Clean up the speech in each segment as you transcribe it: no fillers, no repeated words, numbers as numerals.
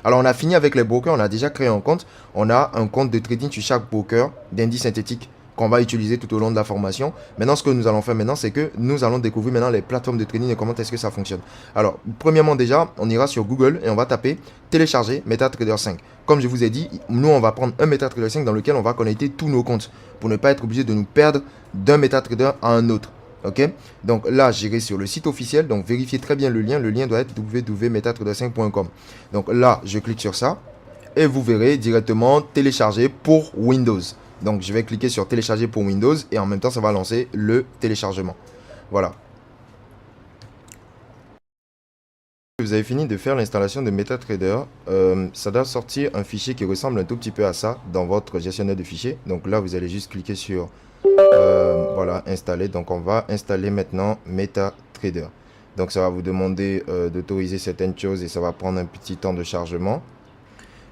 Alors, on a fini avec les brokers, on a déjà créé un compte. On a un compte de trading sur chaque broker d'indices synthétiques qu'on va utiliser tout au long de la formation. Maintenant, ce que nous allons faire maintenant, c'est que nous allons découvrir maintenant les plateformes de trading et comment est-ce que ça fonctionne. Alors, premièrement déjà, on ira sur Google et on va taper télécharger MetaTrader 5. Comme je vous ai dit, nous, on va prendre un MetaTrader 5 dans lequel on va connecter tous nos comptes pour ne pas être obligé de nous perdre d'un MetaTrader à un autre. Ok, donc là j'irai sur le site officiel, donc vérifiez très bien le lien doit être www.metatrader5.com. donc là je clique sur ça et vous verrez directement télécharger pour Windows. Donc je vais cliquer sur télécharger pour Windows et en même temps ça va lancer le téléchargement. Voilà. Vous avez fini de faire l'installation de MetaTrader, ça doit sortir un fichier qui ressemble un tout petit peu à ça dans votre gestionnaire de fichiers. Donc là vous allez juste cliquer sur voilà, installer. Donc on va installer maintenant MetaTrader. Donc ça va vous demander d'autoriser certaines choses et ça va prendre un petit temps de chargement.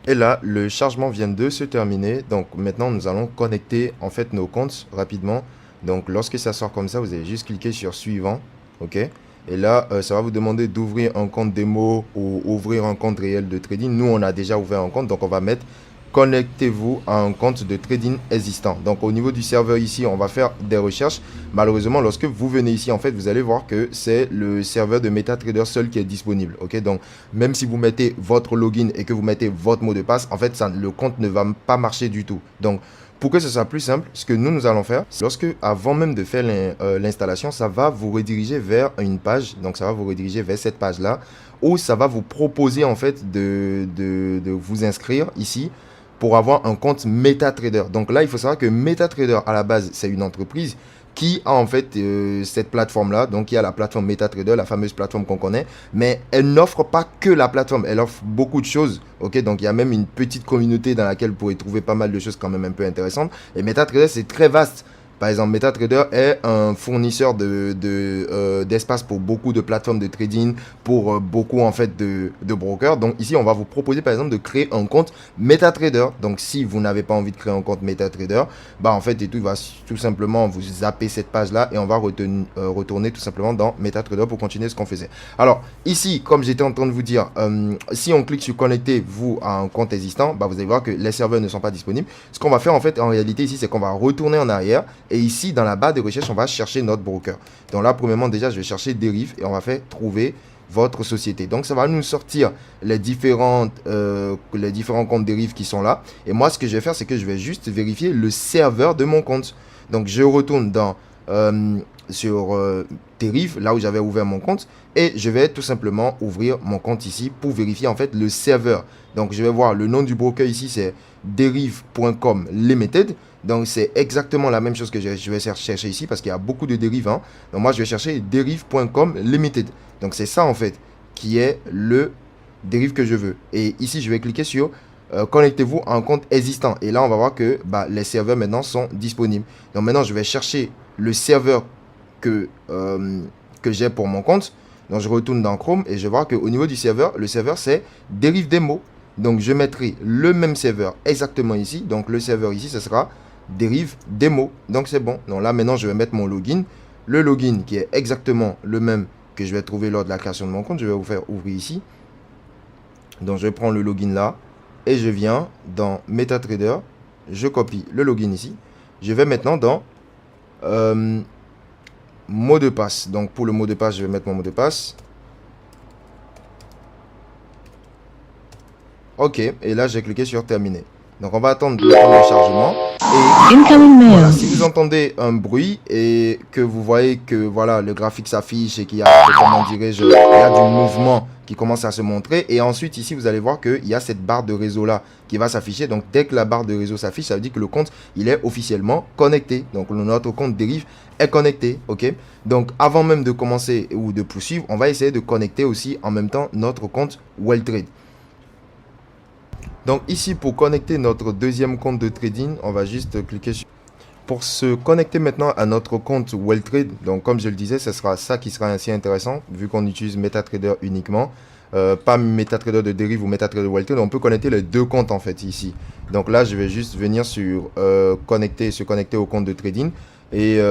Et là, le chargement vient de se terminer. Donc maintenant, nous allons connecter en fait nos comptes rapidement. Donc lorsque ça sort comme ça, vous allez juste cliquer sur suivant. Ok. Et là, ça va vous demander d'ouvrir un compte démo ou ouvrir un compte réel de trading. Nous, on a déjà ouvert un compte. Donc on va mettre connectez-vous à un compte de trading existant. Donc au niveau du serveur ici, on va faire des recherches. Malheureusement, lorsque vous venez ici, en fait, vous allez voir que c'est le serveur de MetaTrader seul qui est disponible. Ok, donc même si vous mettez votre login et que vous mettez votre mot de passe, en fait, le compte ne va pas marcher du tout. Donc pour que ce soit plus simple, ce que nous allons faire, lorsque avant même de faire l'installation, ça va vous rediriger vers une page. Donc ça va vous rediriger vers cette page-là où ça va vous proposer en fait de vous inscrire ici pour avoir un compte MetaTrader. Donc là, il faut savoir que MetaTrader, à la base, c'est une entreprise qui a en fait cette plateforme-là. Donc, il y a la plateforme MetaTrader, la fameuse plateforme qu'on connaît. Mais elle n'offre pas que la plateforme. Elle offre beaucoup de choses. Ok, donc il y a même une petite communauté dans laquelle vous pouvez trouver pas mal de choses quand même un peu intéressantes. Et MetaTrader, c'est très vaste. Par exemple, MetaTrader est un fournisseur d'espace pour beaucoup de plateformes de trading, pour beaucoup en fait de brokers. Donc ici, on va vous proposer par exemple de créer un compte MetaTrader. Donc si vous n'avez pas envie de créer un compte MetaTrader, bah en fait, il va tout simplement vous zapper cette page-là et on va retourner tout simplement dans MetaTrader pour continuer ce qu'on faisait. Alors ici, comme j'étais en train de vous dire, si on clique sur connectez-vous à un compte existant, bah, vous allez voir que les serveurs ne sont pas disponibles. Ce qu'on va faire en fait, en réalité ici, c'est qu'on va retourner en arrière. Et ici, dans la barre de recherche, on va chercher notre broker. Donc là, premièrement, déjà, je vais chercher dérive et on va faire trouver votre société. Donc, ça va nous sortir les différents comptes dérive qui sont là. Et moi, ce que je vais faire, c'est que je vais juste vérifier le serveur de mon compte. Donc, je retourne sur dérive, là où j'avais ouvert mon compte. Et je vais tout simplement ouvrir mon compte ici pour vérifier en fait le serveur. Donc, je vais voir le nom du broker ici, c'est derive.com limited. Donc, c'est exactement la même chose que je vais chercher ici parce qu'il y a beaucoup de dérives. Hein. Donc, moi, je vais chercher derive.com limited. Donc, c'est ça, en fait, qui est le dérive que je veux. Et ici, je vais cliquer sur connectez-vous à un compte existant. Et là, on va voir que les serveurs maintenant sont disponibles. Donc, maintenant, je vais chercher le serveur que j'ai pour mon compte. Donc, je retourne dans Chrome et je vois qu'au niveau du serveur, le serveur, c'est dérive démo. Donc, je mettrai le même serveur exactement ici. Donc, le serveur ici, ce sera dérive démo. Donc, c'est bon. Donc, là, maintenant, je vais mettre mon login. Le login qui est exactement le même que je vais trouver lors de la création de mon compte. Je vais vous faire ouvrir ici. Donc, je prends le login là. Et je viens dans MetaTrader. Je copie le login ici. Je vais maintenant dans mot de passe. Donc, pour le mot de passe, je vais mettre mon mot de passe. Ok, et là j'ai cliqué sur terminer. Donc on va attendre le chargement. Et voilà, si vous entendez un bruit et que vous voyez que voilà le graphique s'affiche et qu'il y a, comment dirais-je, il y a du mouvement qui commence à se montrer. Et ensuite ici vous allez voir qu'il y a cette barre de réseau là qui va s'afficher. Donc dès que la barre de réseau s'affiche, ça veut dire que le compte il est officiellement connecté. Donc notre compte dérive est connecté. Ok. Donc avant même de commencer ou de poursuivre, on va essayer de connecter aussi en même temps notre compte Welltrade. Donc ici, pour connecter notre deuxième compte de trading, on va juste cliquer sur... Pour se connecter maintenant à notre compte Welltrade, donc comme je le disais, ce sera ça qui sera ainsi intéressant, vu qu'on utilise MetaTrader uniquement, pas MetaTrader de dérive ou MetaTrader Welltrade, on peut connecter les deux comptes en fait ici. Donc là, je vais juste venir sur se connecter au compte de trading. Et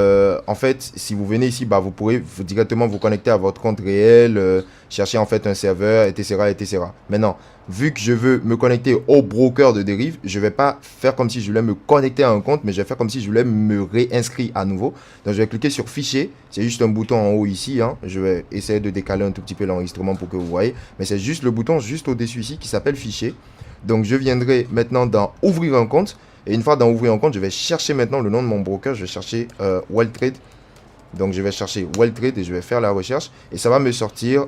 en fait, si vous venez ici, vous pourrez directement vous connecter à votre compte réel, chercher en fait un serveur, etc., etc. Maintenant, vu que je veux me connecter au broker de dérive, je ne vais pas faire comme si je voulais me connecter à un compte, mais je vais faire comme si je voulais me réinscrire à nouveau. Donc, je vais cliquer sur fichier. C'est juste un bouton en haut ici. Hein. Je vais essayer de décaler un tout petit peu l'enregistrement pour que vous voyez. Mais c'est juste le bouton juste au-dessus ici qui s'appelle fichier. Donc, je viendrai maintenant dans ouvrir un compte. Et une fois dans ouvrir un compte, je vais chercher maintenant le nom de mon broker. Je vais chercher Welltrade. Donc, je vais chercher Welltrade et je vais faire la recherche. Et ça va me sortir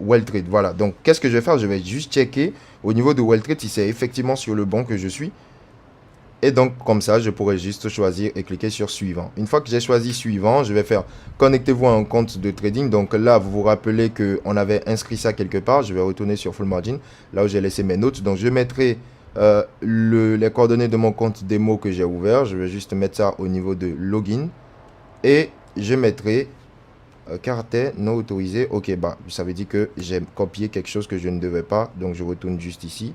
Welltrade. Voilà. Donc, qu'est-ce que je vais faire? Je vais juste checker au niveau de Welltrade si c'est effectivement sur le banc que je suis. Et donc, comme ça, je pourrais juste choisir et cliquer sur suivant. Une fois que j'ai choisi suivant, je vais faire connectez-vous à un compte de trading. Donc là, vous vous rappelez qu'on avait inscrit ça quelque part. Je vais retourner sur Full Margin, là où j'ai laissé mes notes. Donc, je mettrai les coordonnées de mon compte démo que j'ai ouvert. Je vais juste mettre ça au niveau de login. Et je mettrai caractère non autorisé. Ok, bah, ça veut dire que j'ai copié quelque chose que je ne devais pas. Donc, je retourne juste ici.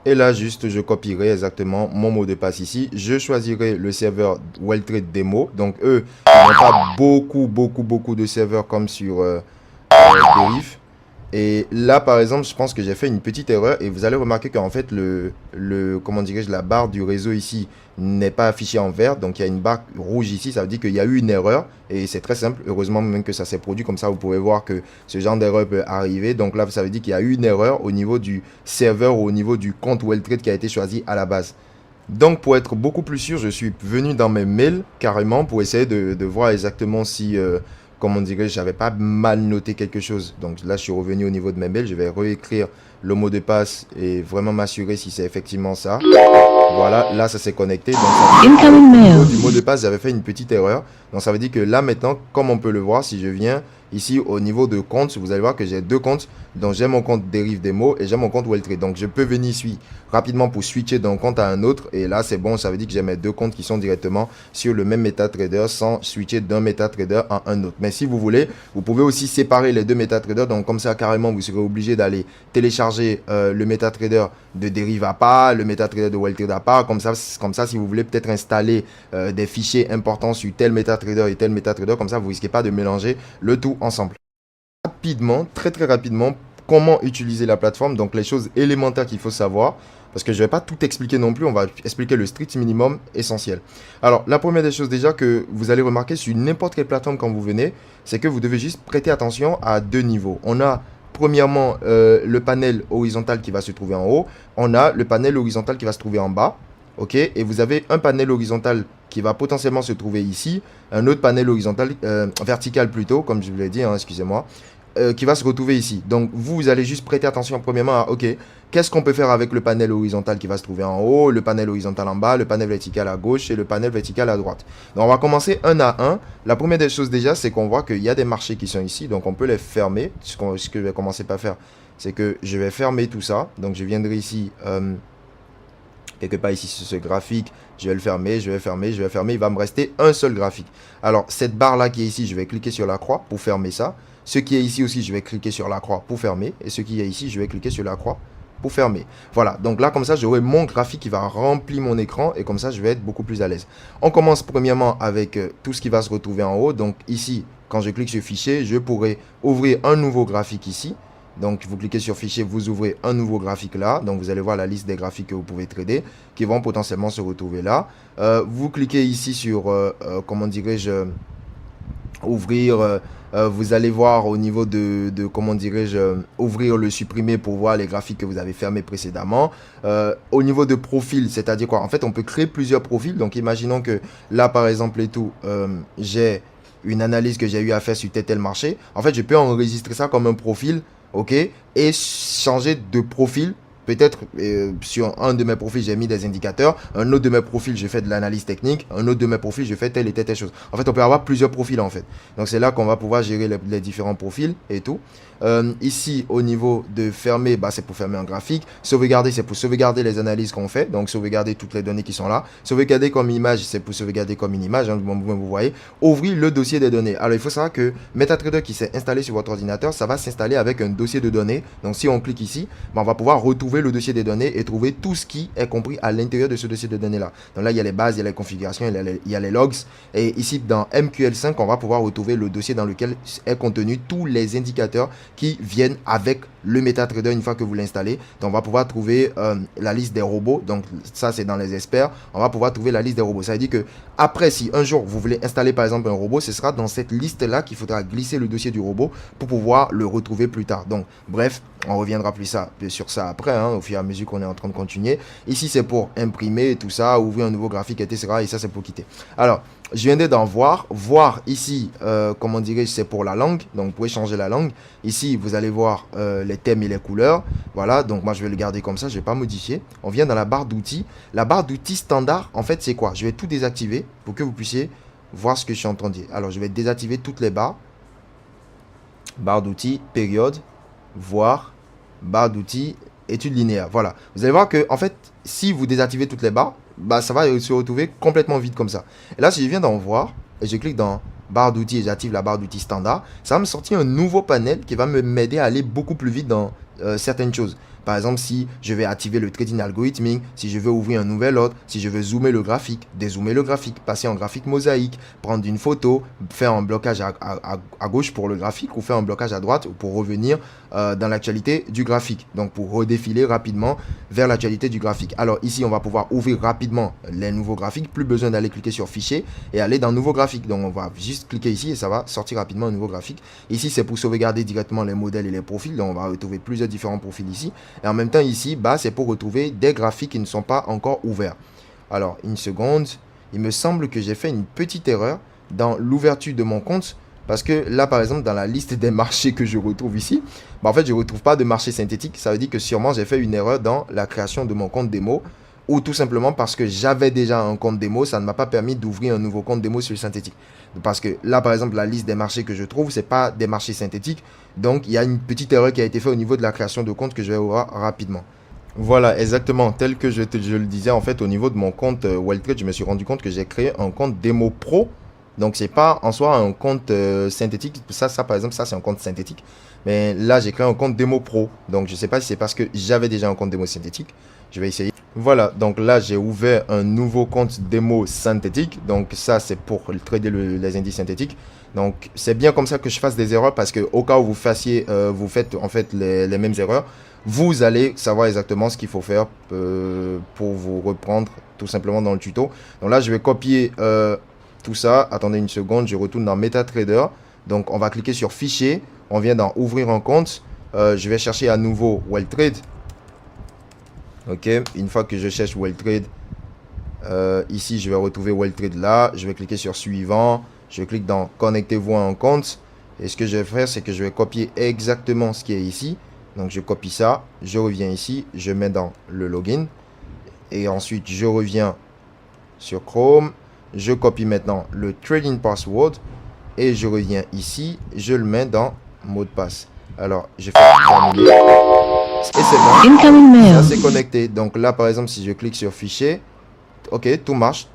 Et là, juste, je copierai exactement mon mot de passe ici. Je choisirai le serveur Welltrade Demo. Donc, eux, ils n'ont pas beaucoup de serveurs comme sur Deriv. Et là, par exemple, je pense que j'ai fait une petite erreur. Et vous allez remarquer qu'en fait, comment dirais-je, la barre du réseau ici n'est pas affichée en vert. Donc, il y a une barre rouge ici. Ça veut dire qu'il y a eu une erreur. Et c'est très simple. Heureusement même que ça s'est produit. Comme ça, vous pouvez voir que ce genre d'erreur peut arriver. Donc là, ça veut dire qu'il y a eu une erreur au niveau du serveur ou au niveau du compte Welltrade qui a été choisi à la base. Donc, pour être beaucoup plus sûr, je suis venu dans mes mails carrément pour essayer de voir exactement si, comment dirais-je, j'avais pas mal noté quelque chose. Donc là, je suis revenu au niveau de mes mails. Je vais réécrire le mot de passe et vraiment m'assurer si c'est effectivement ça. Voilà, là, ça s'est connecté. Donc, au niveau du mot de passe, j'avais fait une petite erreur. Donc, ça veut dire que là, maintenant, comme on peut le voir, si je viens ici au niveau de compte, vous allez voir que j'ai deux comptes. Donc, j'ai mon compte Deriv Demo et j'ai mon compte Welltrade. Donc, je peux venir ici rapidement pour switcher d'un compte à un autre. Et là, c'est bon. Ça veut dire que j'ai mes deux comptes qui sont directement sur le même MetaTrader sans switcher d'un MetaTrader à un autre. Mais si vous voulez, vous pouvez aussi séparer les deux MetaTrader. Donc, comme ça, carrément, vous serez obligé d'aller télécharger le MetaTrader de Deriv à part, le MetaTrader de Welltrade à part. Comme ça, si vous voulez peut-être installer des fichiers importants sur tel MetaTrader et tel MetaTrader, comme ça, vous risquez pas de mélanger le tout ensemble. Rapidement, très rapidement, comment utiliser la plateforme. Donc, les choses élémentaires qu'il faut savoir. Parce que je ne vais pas tout expliquer non plus, on va expliquer le strict minimum essentiel. Alors, la première des choses déjà que vous allez remarquer sur n'importe quelle plateforme quand vous venez, c'est que vous devez juste prêter attention à deux niveaux. On a premièrement le panel horizontal qui va se trouver en haut. On a le panel horizontal qui va se trouver en bas. Ok, et vous avez un panel horizontal qui va potentiellement se trouver ici. Un autre panel horizontal, vertical plutôt, comme je vous l'ai dit, hein, excusez-moi. Qui va se retrouver ici. Donc, vous allez juste prêter attention premièrement à, ok, qu'est-ce qu'on peut faire avec le panel horizontal qui va se trouver en haut, le panel horizontal en bas, le panel vertical à gauche et le panel vertical à droite. Donc, on va commencer un à un. La première des choses déjà, c'est qu'on voit qu'il y a des marchés qui sont ici. Donc, on peut les fermer. Ce que je vais commencer par faire, c'est que je vais fermer tout ça. Donc, je viendrai ici, quelque part ici sur ce graphique. Je vais le fermer, je vais fermer, je vais fermer. Il va me rester un seul graphique. Alors, cette barre-là qui est ici, je vais cliquer sur la croix pour fermer ça. Ce qui est ici aussi, je vais cliquer sur la croix pour fermer. Et ce qui est ici, je vais cliquer sur la croix pour fermer. Voilà, donc là, comme ça, j'aurai mon graphique qui va remplir mon écran. Et comme ça, je vais être beaucoup plus à l'aise. On commence premièrement avec tout ce qui va se retrouver en haut. Donc ici, quand je clique sur fichier, je pourrai ouvrir un nouveau graphique ici. Donc, vous cliquez sur fichier, vous ouvrez un nouveau graphique là. Donc, vous allez voir la liste des graphiques que vous pouvez trader qui vont potentiellement se retrouver là. Vous cliquez ici sur, comment dirais-je, ouvrir, vous allez voir au niveau de comment dirais-je, ouvrir le supprimer pour voir les graphiques que vous avez fermés précédemment. Au niveau de profil, c'est-à-dire quoi? En fait, on peut créer plusieurs profils. Donc, imaginons que là, par exemple, et tout, j'ai une analyse que j'ai eu à faire sur tel marché. En fait, je peux enregistrer ça comme un profil, ok, et changer de profil. Peut-être sur un de mes profils, j'ai mis des indicateurs. Un autre de mes profils, je fais de l'analyse technique. Un autre de mes profils, je fais telle et telle chose. En fait, on peut avoir plusieurs profils en fait. Donc, c'est là qu'on va pouvoir gérer les différents profils et tout. Ici, au niveau de fermer, bah, c'est pour fermer un graphique. Sauvegarder, c'est pour sauvegarder les analyses qu'on fait. Donc, sauvegarder toutes les données qui sont là. Sauvegarder comme image, c'est pour sauvegarder comme une image. Hein, vous voyez. Ouvrir le dossier des données. Alors, il faut savoir que MetaTrader qui s'est installé sur votre ordinateur, ça va s'installer avec un dossier de données. Donc, si on clique ici, bah, on va pouvoir retrouver ouvrir le dossier des données et trouver tout ce qui est compris à l'intérieur de ce dossier de données là. Donc là, il y a les bases, il y a les configurations, il y a les logs. Et ici, dans MQL5, on va pouvoir retrouver le dossier dans lequel est contenu tous les indicateurs qui viennent avec le MetaTrader une fois que vous l'installez. Donc on va pouvoir trouver la liste des robots. Donc ça, c'est dans les experts. On va pouvoir trouver la liste des robots. Ça veut dire que après, si un jour vous voulez installer par exemple un robot, ce sera dans cette liste là qu'il faudra glisser le dossier du robot pour pouvoir le retrouver plus tard. Donc bref, on reviendra sur ça après, hein, au fur et à mesure qu'on est en train de continuer. Ici, c'est pour imprimer tout ça, ouvrir un nouveau graphique, etc. Et ça, c'est pour quitter. Alors, je viens d'en voir. Voir ici, comment dirais-je, c'est pour la langue. Donc, vous pouvez changer la langue. Ici, vous allez voir les thèmes et les couleurs. Voilà, donc moi, je vais le garder comme ça. Je ne vais pas modifier. On vient dans la barre d'outils. La barre d'outils standard, en fait, c'est quoi? Je vais tout désactiver pour que vous puissiez voir ce que je suis en train de dire. Alors, je vais désactiver toutes les barres. Barre d'outils, période, voir, barre d'outils, étude linéaire. Voilà. Vous allez voir que, en fait, si vous désactivez toutes les barres, bah, ça va se retrouver complètement vide comme ça. Et là, si je viens d'en voir et je clique dans barre d'outils et j'active la barre d'outils standard, ça va me sortir un nouveau panel qui va m'aider à aller beaucoup plus vite dans certaines choses. Par exemple, si je vais activer le trading algorithmique, si je veux ouvrir un nouvel ordre, si je veux zoomer le graphique, dézoomer le graphique, passer en graphique mosaïque, prendre une photo, faire un blocage à gauche pour le graphique ou faire un blocage à droite pour revenir dans l'actualité du graphique. Donc, pour redéfiler rapidement vers l'actualité du graphique. Alors, ici, on va pouvoir ouvrir rapidement les nouveaux graphiques. Plus besoin d'aller cliquer sur fichier et aller dans nouveau graphique. Donc, on va juste cliquer ici et ça va sortir rapidement un nouveau graphique. Ici, c'est pour sauvegarder directement les modèles et les profils. Donc, on va retrouver plusieurs différents profils ici. Et en même temps, ici, bah, c'est pour retrouver des graphiques qui ne sont pas encore ouverts. Alors, une seconde. Il me semble que j'ai fait une petite erreur dans l'ouverture de mon compte. Parce que là, par exemple, dans la liste des marchés que je retrouve ici, bah, en fait, je ne retrouve pas de marché synthétique. Ça veut dire que sûrement, j'ai fait une erreur dans la création de mon compte démo. Ou tout simplement parce que j'avais déjà un compte démo, ça ne m'a pas permis d'ouvrir un nouveau compte démo sur le synthétique. Parce que là, par exemple, la liste des marchés que je trouve, ce n'est pas des marchés synthétiques. Donc, il y a une petite erreur qui a été faite au niveau de la création de compte que je vais voir rapidement. Voilà, exactement, tel que je le disais, en fait, au niveau de mon compte WealthTrade, je me suis rendu compte que j'ai créé un compte démo pro. Donc, c'est pas en soi un compte synthétique. Ça, par exemple, ça, c'est un compte synthétique. Mais là, j'ai créé un compte démo pro. Donc, je ne sais pas si c'est parce que j'avais déjà un compte démo synthétique. Je vais essayer. Voilà, donc là, j'ai ouvert un nouveau compte démo synthétique. Donc, ça, c'est pour trader les indices synthétiques. Donc, c'est bien comme ça que je fasse des erreurs parce que au cas où vous faites en fait les mêmes erreurs, vous allez savoir exactement ce qu'il faut faire pour vous reprendre tout simplement dans le tuto. Donc là, je vais copier tout ça. Attendez une seconde, je retourne dans MetaTrader. Donc, on va cliquer sur Fichier. On vient d'en ouvrir un compte. Je vais chercher à nouveau WealthTrade. Ok, une fois que je cherche WealthTrade, ici, je vais retrouver WealthTrade là. Je vais cliquer sur Suivant. Je clique dans Connectez-vous à un compte. Et ce que je vais faire, c'est que je vais copier exactement ce qui est ici. Donc, je copie ça. Je reviens ici. Je mets dans le login. Et ensuite, je reviens sur Chrome. Je copie maintenant le trading password. Et je reviens ici. Je le mets dans mot de passe. Alors, je fais terminer. Et c'est bon. Ça s'est connecté. Donc là, par exemple, si je clique sur Fichier. Ok, tout marche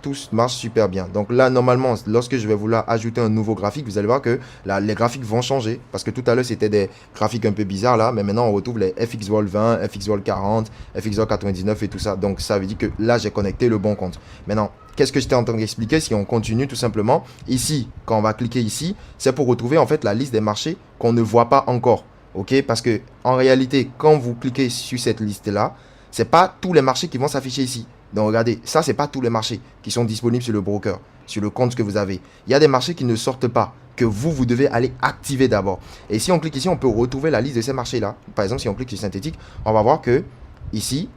super bien. Donc là, normalement, lorsque je vais vouloir ajouter un nouveau graphique, vous allez voir que là, les graphiques vont changer. Parce que tout à l'heure, c'était des graphiques un peu bizarres là. Mais maintenant, on retrouve les FXVOL 20, FXVOL 40, FXVOL 99 et tout ça. Donc ça veut dire que là, j'ai connecté le bon compte. Maintenant, qu'est-ce que j'étais en train d'expliquer? Si on continue tout simplement, ici, quand on va cliquer ici, c'est pour retrouver en fait la liste des marchés qu'on ne voit pas encore. Ok, parce que en réalité, quand vous cliquez sur cette liste-là, ce n'est pas tous les marchés qui vont s'afficher ici. Donc regardez, ça c'est pas tous les marchés qui sont disponibles sur le broker, sur le compte que vous avez. Il y a des marchés qui ne sortent pas, que vous devez aller activer d'abord. Et si on clique ici, on peut retrouver la liste de ces marchés-là. Par exemple, si on clique sur synthétique, on va voir que ici,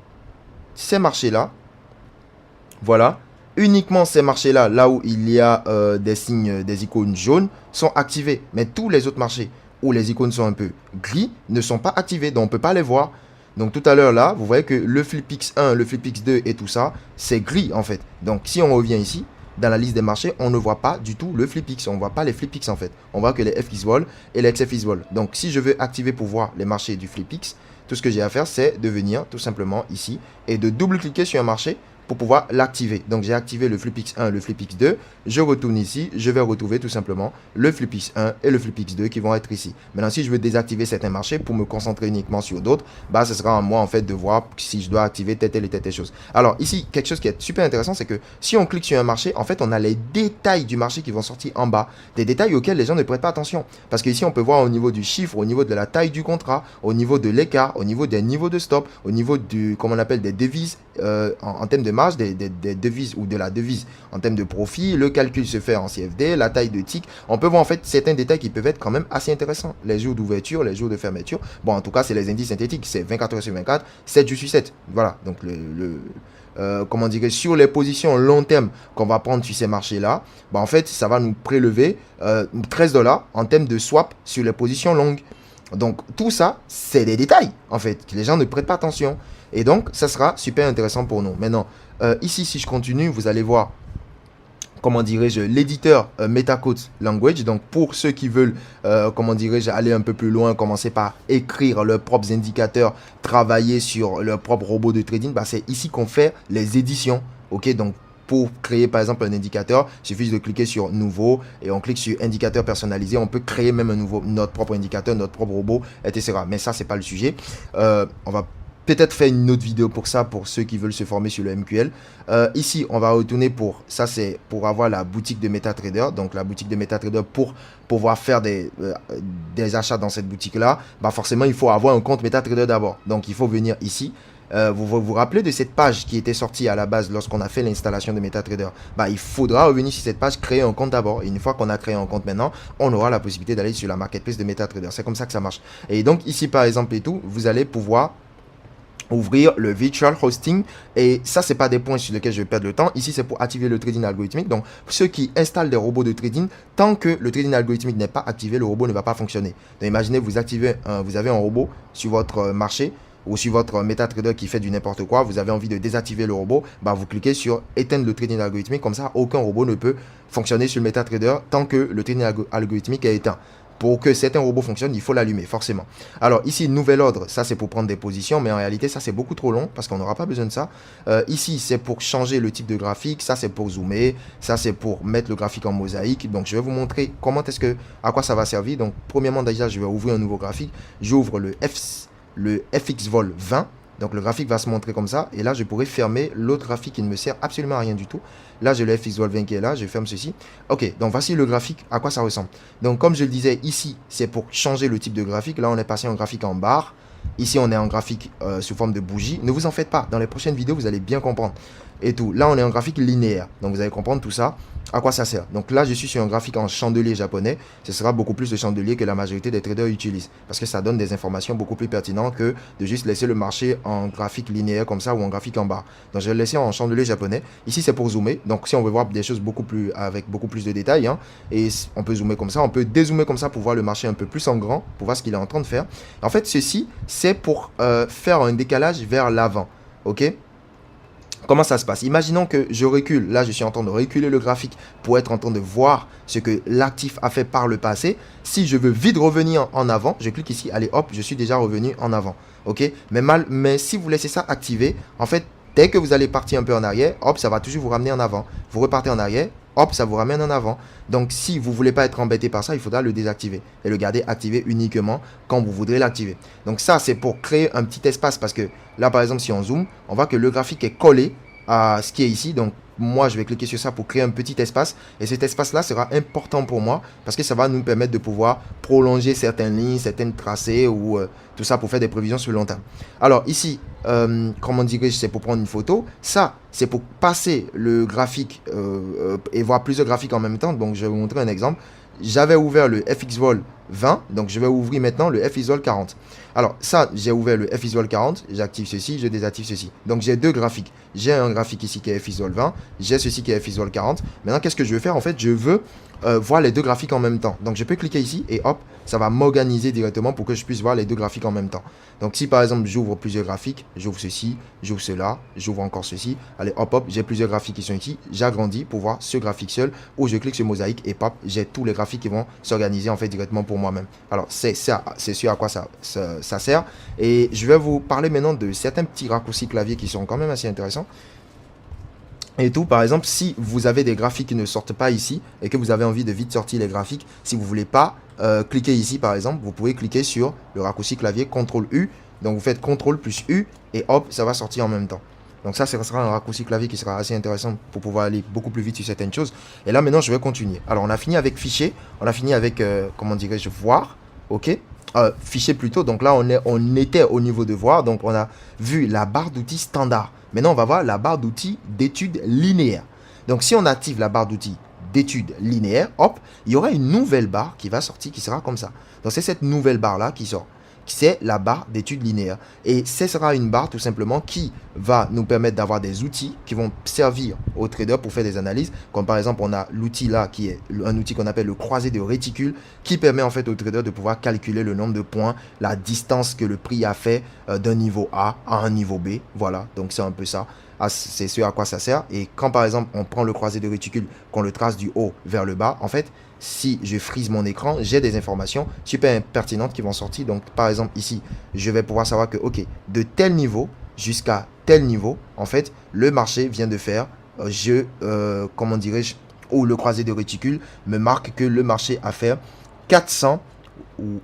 ces marchés-là, voilà, uniquement ces marchés-là, là où il y a des signes, des icônes jaunes, sont activés. Mais tous les autres marchés où les icônes sont un peu gris ne sont pas activés, donc on ne peut pas les voir. Donc tout à l'heure là, vous voyez que le FlipX 1, le FlipX 2 et tout ça, c'est gris en fait. Donc si on revient ici, dans la liste des marchés, on ne voit pas du tout le FlipX. On ne voit pas les FlipX en fait. On voit que les FXVOL et les XFXVOL. Donc si je veux activer pour voir les marchés du FlipX, tout ce que j'ai à faire, c'est de venir tout simplement ici et de double-cliquer sur un marché pour pouvoir l'activer. Donc j'ai activé le flip X1, le flip X2. Je retourne ici, je vais retrouver tout simplement le flip X1 et le flip X2 qui vont être ici. Maintenant, si je veux désactiver certains marchés pour me concentrer uniquement sur d'autres, bah ce sera à moi en fait de voir si je dois activer telle et telle chose. Alors ici, quelque chose qui est super intéressant, c'est que si on clique sur un marché, en fait on a les détails du marché qui vont sortir en bas. Des détails auxquels les gens ne prêtent pas attention. Parce qu'ici on peut voir au niveau du chiffre, au niveau de la taille du contrat, au niveau de l'écart, au niveau des niveaux de stop, au niveau du, comment on appelle, des devises, en termes de marge, des devises ou de la devise en termes de profit, le calcul se fait en CFD, la taille de tick. On peut voir en fait certains détails qui peuvent être quand même assez intéressants. Les jours d'ouverture, les jours de fermeture. Bon, en tout cas, c'est les indices synthétiques. C'est 24 heures sur 24, 7 jours sur 7. Voilà. Donc, comment dire, sur les positions long terme qu'on va prendre sur ces marchés-là, bah, en fait, ça va nous prélever 13 dollars en termes de swap sur les positions longues. Donc, tout ça, c'est des détails, en fait, que les gens ne prêtent pas attention. Et donc, ça sera super intéressant pour nous. Maintenant, ici, si je continue, vous allez voir, comment dirais-je, l'éditeur MetaQuote Language. Donc, pour ceux qui veulent, comment dirais-je, aller un peu plus loin, commencer par écrire leurs propres indicateurs, travailler sur leur propre robot de trading, bah, c'est ici qu'on fait les éditions. Ok, donc, pour créer par exemple un indicateur, il suffit de cliquer sur nouveau et on clique sur indicateur personnalisé. On peut créer même notre propre indicateur, notre propre robot, etc. Mais ça, c'est pas le sujet. On va peut-être faire une autre vidéo pour ça, pour ceux qui veulent se former sur le MQL. Ici, on va retourner pour, ça c'est pour avoir la boutique de MetaTrader. Donc la boutique de MetaTrader pour pouvoir faire des achats dans cette boutique-là. Bah forcément, il faut avoir un compte MetaTrader d'abord. Donc il faut venir ici. Vous rappelez de cette page qui était sortie à la base lorsqu'on a fait l'installation de MetaTrader. Bah, il faudra revenir sur cette page, créer un compte d'abord. Et une fois qu'on a créé un compte maintenant, on aura la possibilité d'aller sur la marketplace de MetaTrader. C'est comme ça que ça marche. Et donc ici par exemple et tout, vous allez pouvoir ouvrir le virtual hosting et ça c'est pas des points sur lesquels je vais perdre le temps. Ici c'est pour activer le trading algorithmique. Donc ceux qui installent des robots de trading, tant que le trading algorithmique n'est pas activé, le robot ne va pas fonctionner. Donc imaginez vous avez un robot sur votre marché ou sur votre MetaTrader qui fait du n'importe quoi, vous avez envie de désactiver le robot, bah vous cliquez sur éteindre le trading algorithmique, comme ça aucun robot ne peut fonctionner sur le MetaTrader tant que le trading algorithmique est éteint. Pour que certains robots fonctionnent, il faut l'allumer, forcément. Alors ici, nouvel ordre, ça c'est pour prendre des positions, mais en réalité, ça c'est beaucoup trop long parce qu'on n'aura pas besoin de ça. Ici, c'est pour changer le type de graphique, ça c'est pour zoomer, ça c'est pour mettre le graphique en mosaïque. Donc je vais vous montrer à quoi ça va servir. Donc premièrement, déjà, je vais ouvrir un nouveau graphique. J'ouvre le FXVol 20. Donc le graphique va se montrer comme ça. Et là, je pourrais fermer l'autre graphique qui ne me sert absolument à rien du tout. Là, j'ai le FXVol 20 qui est là. Je ferme ceci. Ok, donc voici le graphique, à quoi ça ressemble. Donc comme je le disais, ici, c'est pour changer le type de graphique. Là, on est passé en graphique en barre. Ici, on est en graphique sous forme de bougie. Ne vous en faites pas. Dans les prochaines vidéos, vous allez bien comprendre. Et tout. Là, on est en graphique linéaire. Donc vous allez comprendre tout ça. À quoi ça sert? Donc là, je suis sur un graphique en chandelier japonais. Ce sera beaucoup plus de chandelier que la majorité des traders utilisent. Parce que ça donne des informations beaucoup plus pertinentes que de juste laisser le marché en graphique linéaire comme ça ou en graphique en barre. Donc je vais le laisser en chandelier japonais. Ici, c'est pour zoomer. Donc si on veut voir des choses avec beaucoup plus de détails, hein, et on peut zoomer comme ça, on peut dézoomer comme ça pour voir le marché un peu plus en grand, pour voir ce qu'il est en train de faire. En fait, ceci, c'est pour faire un décalage vers l'avant. Ok? Comment ça se passe? Imaginons que je recule. Là, je suis en train de reculer le graphique pour être en train de voir ce que l'actif a fait par le passé. Si je veux vite revenir en avant, je clique ici. Allez, hop, je suis déjà revenu en avant. Ok? Mais si vous laissez ça activé, en fait, dès que vous allez partir un peu en arrière, hop, ça va toujours vous ramener en avant. Vous repartez en arrière, hop, ça vous ramène en avant. Donc, si vous ne voulez pas être embêté par ça, il faudra le désactiver et le garder activé uniquement quand vous voudrez l'activer. Donc, ça, c'est pour créer un petit espace parce que là, par exemple, si on zoome, on voit que le graphique est collé à ce qui est ici. Donc, moi, je vais cliquer sur ça pour créer un petit espace. Et cet espace-là sera important pour moi parce que ça va nous permettre de pouvoir prolonger certaines lignes, certains tracés ou tout ça pour faire des prévisions sur le long terme. Alors, ici, comment dirais-je, c'est pour prendre une photo. Ça, c'est pour passer le graphique et voir plusieurs graphiques en même temps. Donc, je vais vous montrer un exemple. J'avais ouvert le FXVol 20, donc je vais ouvrir maintenant le FXVol 40. Alors ça, j'ai ouvert le FXVol 40, j'active ceci, je désactive ceci. Donc j'ai deux graphiques. J'ai un graphique ici qui est FXVol 20, j'ai ceci qui est FXVol 40. Maintenant, qu'est-ce que je veux faire? En fait, je veux voir les deux graphiques en même temps. Donc je peux cliquer ici et hop, ça va m'organiser directement pour que je puisse voir les deux graphiques en même temps. Donc si par exemple j'ouvre plusieurs graphiques, j'ouvre ceci, j'ouvre cela, j'ouvre encore ceci. Allez hop hop, j'ai plusieurs graphiques qui sont ici. J'agrandis pour voir ce graphique seul ou je clique sur mosaïque et pop, j'ai tous les graphiques qui vont s'organiser en fait directement pour moi-même. Alors c'est ça, c'est sûr à quoi ça sert. Et je vais vous parler maintenant de certains petits raccourcis clavier qui sont quand même assez intéressants. et tout. Par exemple, si vous avez des graphiques qui ne sortent pas ici et que vous avez envie de vite sortir les graphiques, si vous voulez pas cliquer ici par exemple, vous pouvez cliquer sur le raccourci clavier CTRL U. Donc vous faites CTRL plus U et hop, ça va sortir en même temps. Donc ça sera un raccourci clavier qui sera assez intéressant pour pouvoir aller beaucoup plus vite sur certaines choses. Et là maintenant, je vais continuer. Alors on a fini avec fichier, on a fini avec, comment dirais-je, voir, ok, fichier plutôt. Donc là, on était au niveau de voir, donc on a vu la barre d'outils standard. Maintenant, on va voir la barre d'outils d'études linéaires. Donc si on active la barre d'outils d'études linéaires, hop, il y aura une nouvelle barre qui va sortir, qui sera comme ça. Donc c'est cette nouvelle barre là qui sort, c'est la barre d'études linéaires. Et ce sera une barre tout simplement qui va nous permettre d'avoir des outils qui vont servir aux traders pour faire des analyses. Comme par exemple, on a l'outil là qui est un outil qu'on appelle le croisé de réticule qui permet en fait aux traders de pouvoir calculer le nombre de points, la distance que le prix a fait d'un niveau A à un niveau B. Voilà, donc c'est un peu ça. C'est ce à quoi ça sert. Et quand par exemple on prend le croisé de réticule, qu'on le trace du haut vers le bas, en fait, si je frise mon écran, j'ai des informations super pertinentes qui vont sortir. Donc par exemple ici, je vais pouvoir savoir que ok, de tel niveau jusqu'à tel niveau, en fait, le marché vient de faire, comment dirais-je, ou le croisé de réticule me marque que le marché a fait 400 ou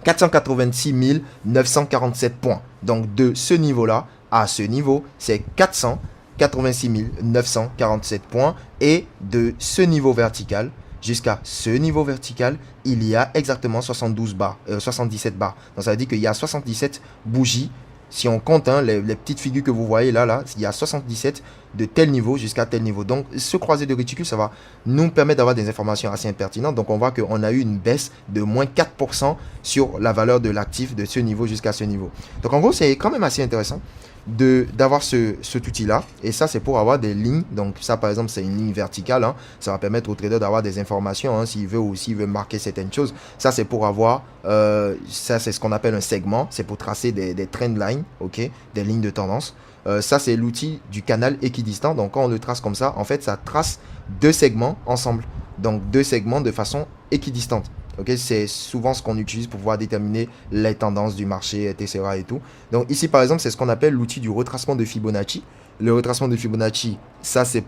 486 947 points. Donc de ce niveau-là à ce niveau, c'est 486 947 points. Et de ce niveau vertical jusqu'à ce niveau vertical, il y a exactement 72 barres, 77 barres. Donc ça veut dire qu'il y a 77 bougies. Si on compte les petites figures que vous voyez là, il y a 77 de tel niveau jusqu'à tel niveau. Donc ce croisé de réticule, ça va nous permettre d'avoir des informations assez pertinentes. Donc on voit qu'on a eu une baisse de moins 4% sur la valeur de l'actif de ce niveau jusqu'à ce niveau. Donc en gros, c'est quand même assez intéressant d'avoir cet outil-là. Et ça, c'est pour avoir des lignes. Donc ça, par exemple, c'est une ligne verticale. Hein. Ça va permettre au trader d'avoir des informations hein, s'il veut ou s'il veut marquer certaines choses. Ça, c'est pour avoir... ça, c'est ce qu'on appelle un segment. C'est pour tracer des trend lines, ok, des lignes de tendance. Ça, c'est l'outil du canal équidistant. Donc, quand on le trace comme ça, en fait, ça trace deux segments ensemble. Donc, deux segments de façon équidistante. Okay, c'est souvent ce qu'on utilise pour pouvoir déterminer les tendances du marché, etc. et tout. Donc ici, par exemple, c'est ce qu'on appelle l'outil du retracement de Fibonacci. Le retracement de Fibonacci, ça c'est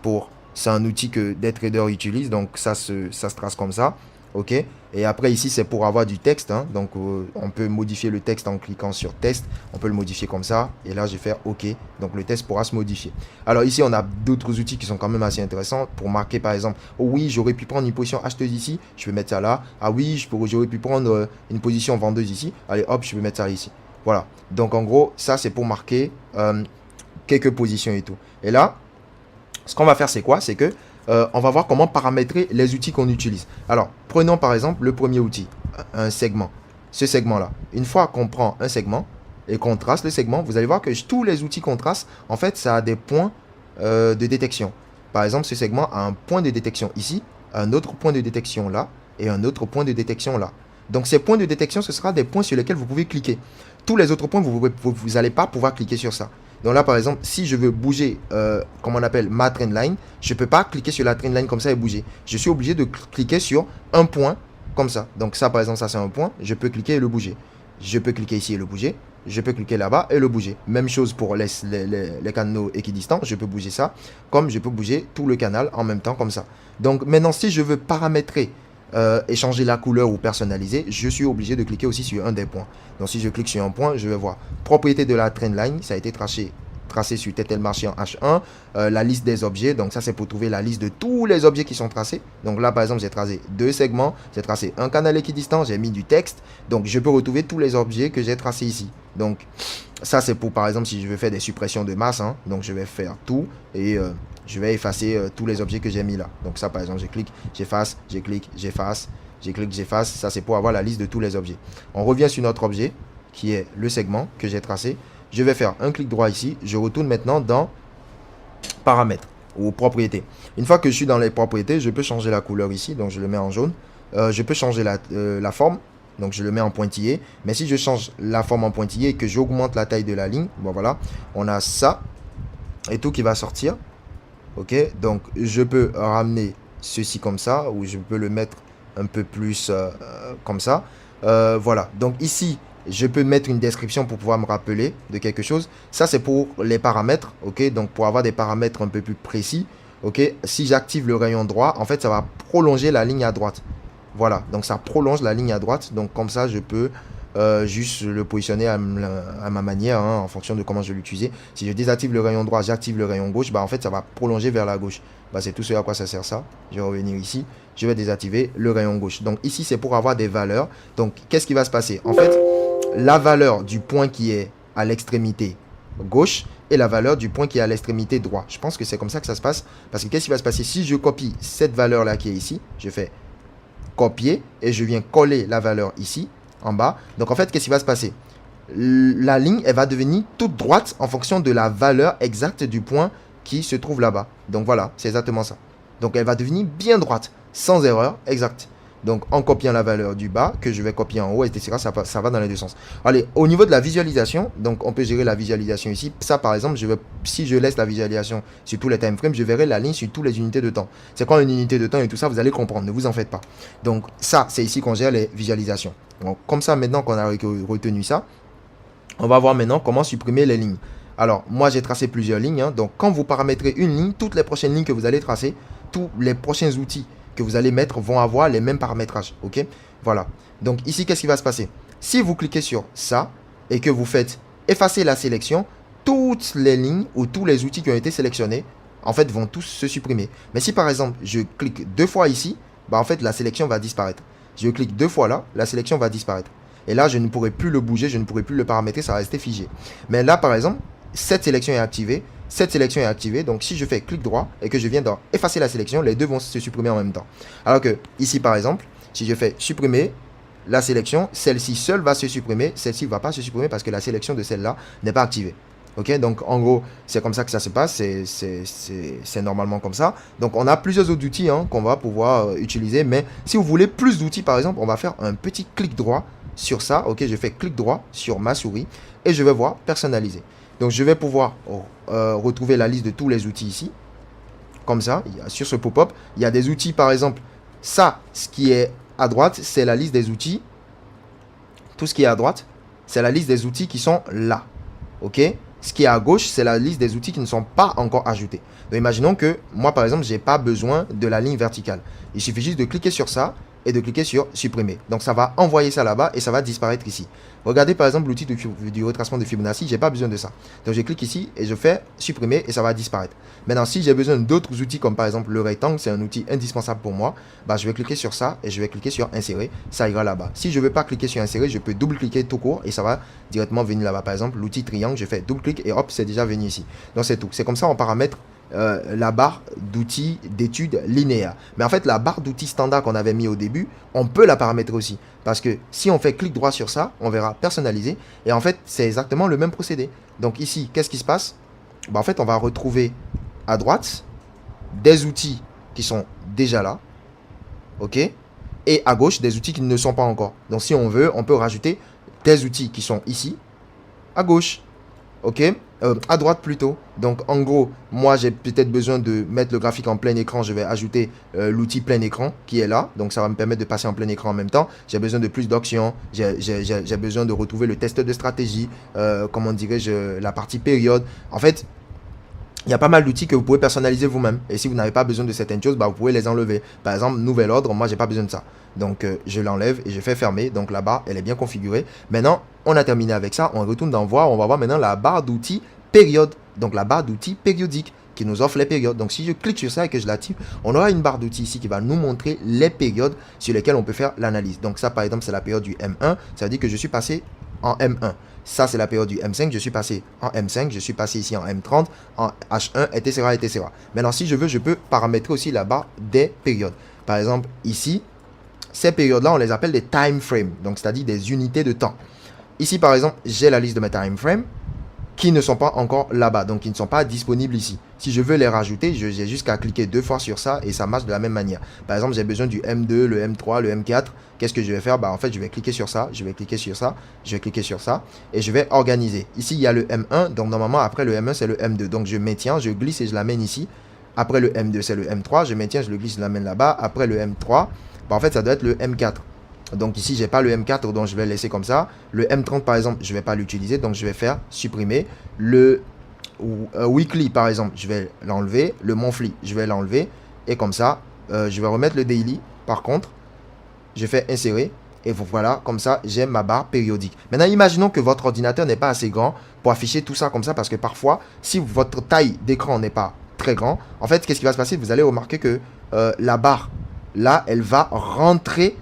un outil que des traders utilisent. Donc ça se trace comme ça. Ok. Et après ici, c'est pour avoir du texte. Hein. Donc on peut modifier le texte en cliquant sur test. On peut le modifier comme ça. Et là, je vais faire OK. Donc le texte pourra se modifier. Alors ici, on a d'autres outils qui sont quand même assez intéressants pour marquer par exemple, oh oui, j'aurais pu prendre une position acheteuse ici. Je vais mettre ça là. Ah oui, j'aurais pu prendre une position vendeuse ici. Allez, hop, je vais mettre ça ici. Voilà. Donc en gros, ça, c'est pour marquer quelques positions et tout. Et là, ce qu'on va faire, c'est quoi? C'est que on va voir comment paramétrer les outils qu'on utilise. Alors, prenons par exemple le premier outil, un segment. Ce segment-là. Une fois qu'on prend un segment et qu'on trace le segment, vous allez voir que tous les outils qu'on trace, en fait, ça a des points de détection. Par exemple, ce segment a un point de détection ici, un autre point de détection là, et un autre point de détection là. Donc, ces points de détection, ce sera des points sur lesquels vous pouvez cliquer. Tous les autres points, vous n'allez pas pouvoir cliquer sur ça. Donc là, par exemple, si je veux bouger, comme on appelle ma trendline, je ne peux pas cliquer sur la trendline comme ça et bouger. Je suis obligé de cliquer sur un point comme ça. Donc ça, par exemple, ça c'est un point. Je peux cliquer et le bouger. Je peux cliquer ici et le bouger. Je peux cliquer là-bas et le bouger. Même chose pour les canaux équidistants. Je peux bouger ça comme je peux bouger tout le canal en même temps comme ça. Donc maintenant, si je veux paramétrer et changer la couleur ou personnaliser, je suis obligé de cliquer aussi sur un des points. Donc si je clique sur un point, je vais voir propriété de la trendline, ça a été tracé sur tel marché en H1, la liste des objets, donc ça c'est pour trouver la liste de tous les objets qui sont tracés. Donc là par exemple j'ai tracé deux segments, j'ai tracé un canal équidistant, j'ai mis du texte, donc je peux retrouver tous les objets que j'ai tracés ici. Donc ça c'est pour par exemple si je veux faire des suppressions de masse, hein, donc je vais faire tout et je vais effacer tous les objets que j'ai mis là. Donc ça par exemple je clique, j'efface, je clique, j'efface, je clique, j'efface, ça c'est pour avoir la liste de tous les objets. On revient sur notre objet qui est le segment que j'ai tracé. Je vais faire un clic droit ici. Je retourne maintenant dans paramètres ou propriétés. Une fois que je suis dans les propriétés, je peux changer la couleur ici. Donc, je le mets en jaune. Je peux changer la forme. Donc, je le mets en pointillé. Mais si je change la forme en pointillé et que j'augmente la taille de la ligne, bon voilà, on a ça et tout qui va sortir. Ok, donc je peux ramener ceci comme ça ou je peux le mettre un peu plus comme ça. Voilà, donc ici, Je peux mettre une description pour pouvoir me rappeler de quelque chose. Ça, c'est pour les paramètres, ok? Donc, pour avoir des paramètres un peu plus précis, ok? Si j'active le rayon droit, en fait, ça va prolonger la ligne à droite. Voilà, donc ça prolonge la ligne à droite. Donc, comme ça, je peux juste le positionner à ma manière, hein, en fonction de comment je vais l'utiliser. Si je désactive le rayon droit, j'active le rayon gauche, bah, en fait, ça va prolonger vers la gauche. Bah, c'est tout ce à quoi ça sert ça. Je vais revenir ici. Je vais désactiver le rayon gauche. Donc, ici, c'est pour avoir des valeurs. Donc, qu'est-ce qui va se passer? En fait, la valeur du point qui est à l'extrémité gauche et la valeur du point qui est à l'extrémité droite. Je pense que c'est comme ça que ça se passe. Parce que qu'est-ce qui va se passer? Si je copie cette valeur-là qui est ici, je fais copier et je viens coller la valeur ici, en bas. Donc, en fait, qu'est-ce qui va se passer? La ligne, elle va devenir toute droite en fonction de la valeur exacte du point qui se trouve là-bas. Donc, voilà, c'est exactement ça. Donc, elle va devenir bien droite, sans erreur, exacte. Donc, en copiant la valeur du bas, que je vais copier en haut, etc., ça va dans les deux sens. Allez, au niveau de la visualisation, donc on peut gérer la visualisation ici. Ça, par exemple, si je laisse la visualisation sur tous les time frames, je verrai la ligne sur toutes les unités de temps. C'est quoi une unité de temps et tout ça, vous allez comprendre, ne vous en faites pas. Donc, ça, c'est ici qu'on gère les visualisations. Donc, comme ça, maintenant qu'on a retenu ça, on va voir maintenant comment supprimer les lignes. Alors, moi, j'ai tracé plusieurs lignes. Hein. Donc, quand vous paramétrez une ligne, toutes les prochaines lignes que vous allez tracer, tous les prochains outils que vous allez mettre vont avoir les mêmes paramétrages. Ok? Voilà. Donc, ici, qu'est-ce qui va se passer? Si vous cliquez sur ça et que vous faites effacer la sélection, toutes les lignes ou tous les outils qui ont été sélectionnés, en fait, vont tous se supprimer. Mais si, par exemple, je clique 2 fois ici, bah, en fait, la sélection va disparaître. Je clique 2 fois là, la sélection va disparaître. Et là, je ne pourrai plus le bouger, je ne pourrai plus le paramétrer, ça va rester figé. Mais là, par exemple, cette sélection est activée. Cette sélection est activée. Donc, si je fais clic droit et que je viens d'effacer la sélection, les deux vont se supprimer en même temps. Alors que ici, par exemple, si je fais supprimer la sélection, celle-ci seule va se supprimer. Celle-ci ne va pas se supprimer parce que la sélection de celle-là n'est pas activée. Ok, donc en gros, c'est comme ça que ça se passe. C'est normalement comme ça. Donc, on a plusieurs autres outils hein, qu'on va pouvoir utiliser. Mais si vous voulez plus d'outils, par exemple, on va faire un petit clic droit sur ça. Ok, je fais clic droit sur ma souris et je vais voir personnaliser. Donc, je vais pouvoir retrouver la liste de tous les outils ici. Comme ça, sur ce pop-up, il y a des outils, par exemple, ça, ce qui est à droite, c'est la liste des outils. Tout ce qui est à droite, c'est la liste des outils qui sont là. OK? Ce qui est à gauche, c'est la liste des outils qui ne sont pas encore ajoutés. Donc, imaginons que moi, par exemple, je n'ai pas besoin de la ligne verticale. Il suffit juste de cliquer sur ça et de cliquer sur supprimer. Donc, ça va envoyer ça là-bas et ça va disparaître ici. Regardez par exemple l'outil du retracement de Fibonacci, je n'ai pas besoin de ça. Donc, je clique ici et je fais supprimer et ça va disparaître. Maintenant, si j'ai besoin d'autres outils comme par exemple le rectangle, c'est un outil indispensable pour moi, bah, je vais cliquer sur ça et je vais cliquer sur insérer, ça ira là-bas. Si je ne veux pas cliquer sur insérer, je peux double-cliquer tout court et ça va directement venir là-bas. Par exemple, l'outil triangle, je fais double-clic et hop, c'est déjà venu ici. Donc, c'est tout. C'est comme ça on paramètre la barre d'outils d'études linéaires. Mais en fait, la barre d'outils standard qu'on avait mis au début, on peut la paramétrer aussi. Parce que si on fait clic droit sur ça, on verra personnaliser. Et en fait, c'est exactement le même procédé. Donc ici, qu'est-ce qui se passe? Bah, en fait, on va retrouver à droite des outils qui sont déjà là. OK? Et à gauche, des outils qui ne sont pas encore. Donc si on veut, on peut rajouter des outils qui sont ici, à gauche. OK? À droite plutôt. Donc en gros, moi j'ai peut-être besoin de mettre le graphique en plein écran. Je vais ajouter l'outil plein écran qui est là. Donc ça va me permettre de passer en plein écran en même temps. J'ai besoin de plus d'options. J'ai besoin de retrouver le test de stratégie. Comment dirais-je, la partie période. En fait, il y a pas mal d'outils que vous pouvez personnaliser vous-même. Et si vous n'avez pas besoin de certaines choses, bah, vous pouvez les enlever. Par exemple, nouvel ordre, moi, j'ai pas besoin de ça. Donc, je l'enlève et je fais fermer. Donc, la barre, elle est bien configurée. Maintenant, on a terminé avec ça. On retourne dans voir. On va voir maintenant la barre d'outils période. Donc, la barre d'outils périodique qui nous offre les périodes. Donc, si je clique sur ça et que je l'active, on aura une barre d'outils ici qui va nous montrer les périodes sur lesquelles on peut faire l'analyse. Donc, ça, par exemple, c'est la période du M1. Ça veut dire que je suis passé en M1. Ça, c'est la période du M5. Je suis passé en M5. Je suis passé ici en M30, en H1, etc., etc. Maintenant, si je veux, je peux paramétrer aussi la barre des périodes. Par exemple, ici, ces périodes-là, on les appelle des time frames. Donc, c'est-à-dire des unités de temps. Ici, par exemple, j'ai la liste de mes time frames qui ne sont pas encore là-bas, donc qui ne sont pas disponibles ici. Si je veux les rajouter, j'ai juste qu'à cliquer 2 fois sur ça et ça marche de la même manière. Par exemple, j'ai besoin du M2, le M3, le M4. Qu'est-ce que je vais faire? Bah, en fait, je vais cliquer sur ça, je vais cliquer sur ça, je vais cliquer sur ça et je vais organiser. Ici, il y a le M1, donc normalement, après le M1, c'est le M2. Donc, je maintiens, je glisse et je l'amène ici. Après le M2, c'est le M3, je maintiens, je le glisse, je l'amène là-bas. Après le M3, bah, en fait, ça doit être le M4. Donc ici, j'ai pas le M4, donc je vais laisser comme ça. Le M30, par exemple, je vais pas l'utiliser, donc je vais faire supprimer. Le weekly, par exemple, je vais l'enlever. Le monthly, je vais l'enlever. Et comme ça, je vais remettre le daily. Par contre, je fais insérer. Et voilà, comme ça, j'ai ma barre périodique. Maintenant, imaginons que votre ordinateur n'est pas assez grand pour afficher tout ça comme ça. Parce que parfois, si votre taille d'écran n'est pas très grand, en fait, qu'est-ce qui va se passer? Vous allez remarquer que la barre, là, elle va rentrer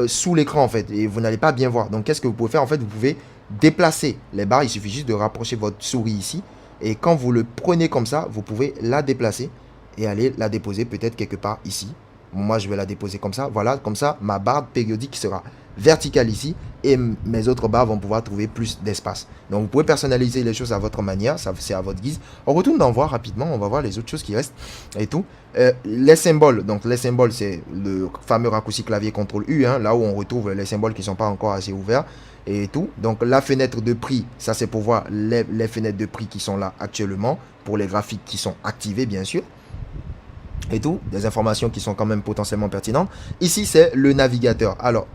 sous l'écran, en fait. Et vous n'allez pas bien voir. Donc, qu'est-ce que vous pouvez faire? En fait, vous pouvez déplacer les barres. Il suffit juste de rapprocher votre souris ici. Et quand vous le prenez comme ça, vous pouvez la déplacer et aller la déposer peut-être quelque part ici. Moi, je vais la déposer comme ça. Voilà, comme ça, ma barre périodique sera verticale ici et mes autres barres vont pouvoir trouver plus d'espace. Donc, vous pouvez personnaliser les choses à votre manière. Ça, c'est à votre guise. On retourne dans voir rapidement. On va voir les autres choses qui restent et tout. Les symboles. Donc, les symboles, c'est le fameux raccourci clavier CTRL-U, hein, là où on retrouve les symboles qui ne sont pas encore assez ouverts et tout. Donc, la fenêtre de prix, ça, c'est pour voir les fenêtres de prix qui sont là actuellement pour les graphiques qui sont activés, bien sûr. Et tout, des informations qui sont quand même potentiellement pertinentes. Ici, c'est le navigateur. Alors,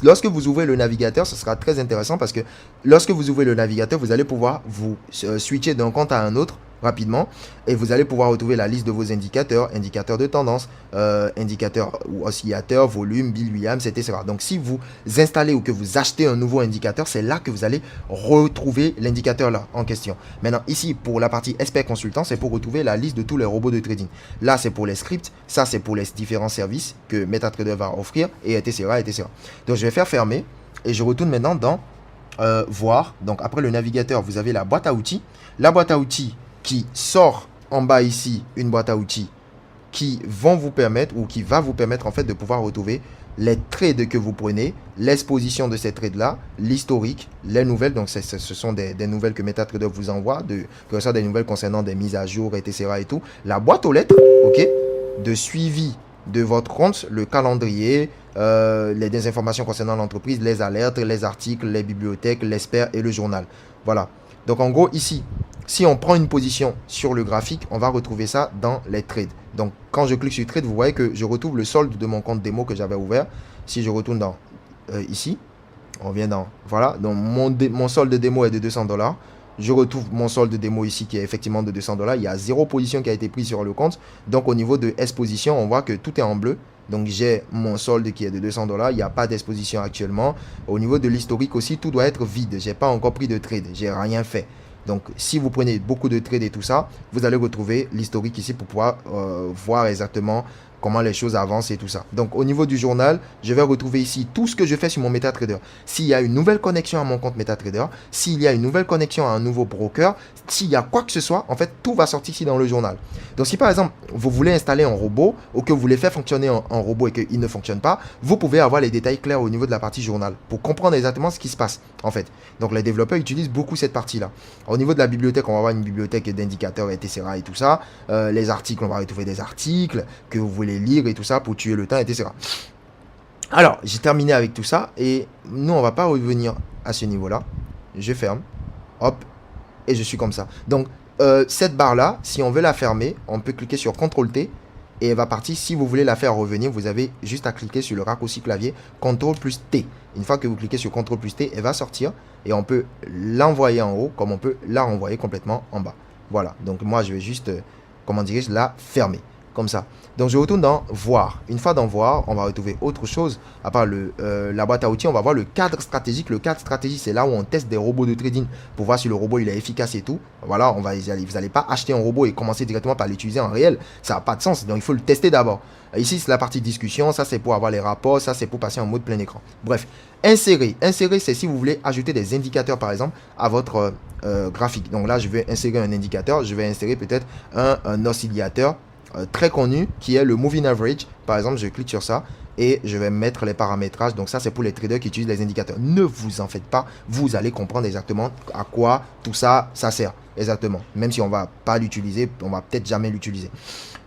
lorsque vous ouvrez le navigateur, ce sera très intéressant parce que lorsque vous ouvrez le navigateur, vous allez pouvoir vous switcher d'un compte à un autre rapidement et vous allez pouvoir retrouver la liste de vos indicateurs, indicateurs de tendance, indicateurs ou oscillateurs, volume, Bill Williams, etc. Donc si vous installez ou que vous achetez un nouveau indicateur, c'est là que vous allez retrouver l'indicateur là en question. Maintenant ici pour la partie expert consultant, c'est pour retrouver la liste de tous les robots de trading. Là c'est pour les scripts, ça c'est pour les différents services que MetaTrader va offrir et etc. etc. Donc je vais faire fermer et je retourne maintenant dans voir. Donc après le navigateur, vous avez la boîte à outils. La boîte à outils qui sort en bas ici une boîte à outils qui vont vous permettre ou qui va vous permettre en fait de pouvoir retrouver les trades que vous prenez, l'exposition de ces trades là, l'historique, les nouvelles. Donc ce sont des nouvelles que MetaTrader vous envoie, que ça des nouvelles concernant des mises à jour, etc. et tout. La boîte aux lettres, ok, de suivi de votre compte, le calendrier, les informations concernant l'entreprise, les alertes, les articles, les bibliothèques, l'expert et le journal. Voilà. Donc en gros ici, si on prend une position sur le graphique, on va retrouver ça dans les trades. Donc quand je clique sur trade, vous voyez que je retrouve le solde de mon compte démo que j'avais ouvert. Si je retourne dans ici, on vient dans, voilà, donc mon solde démo est de 200 $. Je retrouve mon solde démo ici qui est effectivement de 200 $. Il y a 0 position qui a été prise sur le compte. Donc au niveau de exposition, on voit que tout est en bleu. Donc j'ai mon solde qui est de 200 $. Il n'y a pas d'exposition actuellement. Au niveau de l'historique aussi, tout doit être vide. Je n'ai pas encore pris de trade. J'ai rien fait. Donc si vous prenez beaucoup de trades et tout ça, vous allez retrouver l'historique ici pour pouvoir voir exactement comment les choses avancent et tout ça. Donc au niveau du journal, je vais retrouver ici tout ce que je fais sur mon MetaTrader. S'il y a une nouvelle connexion à mon compte MetaTrader, s'il y a une nouvelle connexion à un nouveau broker, s'il y a quoi que ce soit, en fait, tout va sortir ici dans le journal. Donc si par exemple, vous voulez installer un robot ou que vous voulez faire fonctionner un robot et qu'il ne fonctionne pas, vous pouvez avoir les détails clairs au niveau de la partie journal pour comprendre exactement ce qui se passe, en fait. Donc les développeurs utilisent beaucoup cette partie-là. Au niveau de la bibliothèque, on va avoir une bibliothèque d'indicateurs, etc. et tout ça. Les articles, on va retrouver des articles que vous voulez lire et tout ça pour tuer le temps, etc. Alors, j'ai terminé avec tout ça et nous, on va pas revenir à ce niveau-là. Je ferme, hop, et je suis comme ça. Donc, cette barre-là, si on veut la fermer, on peut cliquer sur CTRL-T et elle va partir. Si vous voulez la faire revenir, vous avez juste à cliquer sur le raccourci clavier CTRL plus T. Une fois que vous cliquez sur CTRL plus T, elle va sortir et on peut l'envoyer en haut comme on peut la renvoyer complètement en bas. Voilà, donc moi, je vais juste, comment dirais-je, la fermer. Comme ça. Donc je retourne dans voir. Une fois dans voir, on va retrouver autre chose. À part la boîte à outils, on va voir le cadre stratégique. Le cadre stratégique, c'est là où on teste des robots de trading pour voir si le robot il est efficace et tout. Voilà, vous n'allez pas acheter un robot et commencer directement par l'utiliser en réel. Ça n'a pas de sens. Donc il faut le tester d'abord. Ici, c'est la partie discussion. Ça, c'est pour avoir les rapports. Ça, c'est pour passer en mode plein écran. Bref, insérer. Insérer, c'est si vous voulez ajouter des indicateurs, par exemple, à votre graphique. Donc là, je vais insérer un indicateur. Je vais insérer peut-être un oscillateur très connu qui est le Moving Average. Par exemple, je clique sur ça et je vais mettre les paramétrages. Donc ça, c'est pour les traders qui utilisent les indicateurs. Ne vous en faites pas, vous allez comprendre exactement à quoi tout ça, ça sert. Exactement. Même si on va pas l'utiliser, on va peut-être jamais l'utiliser.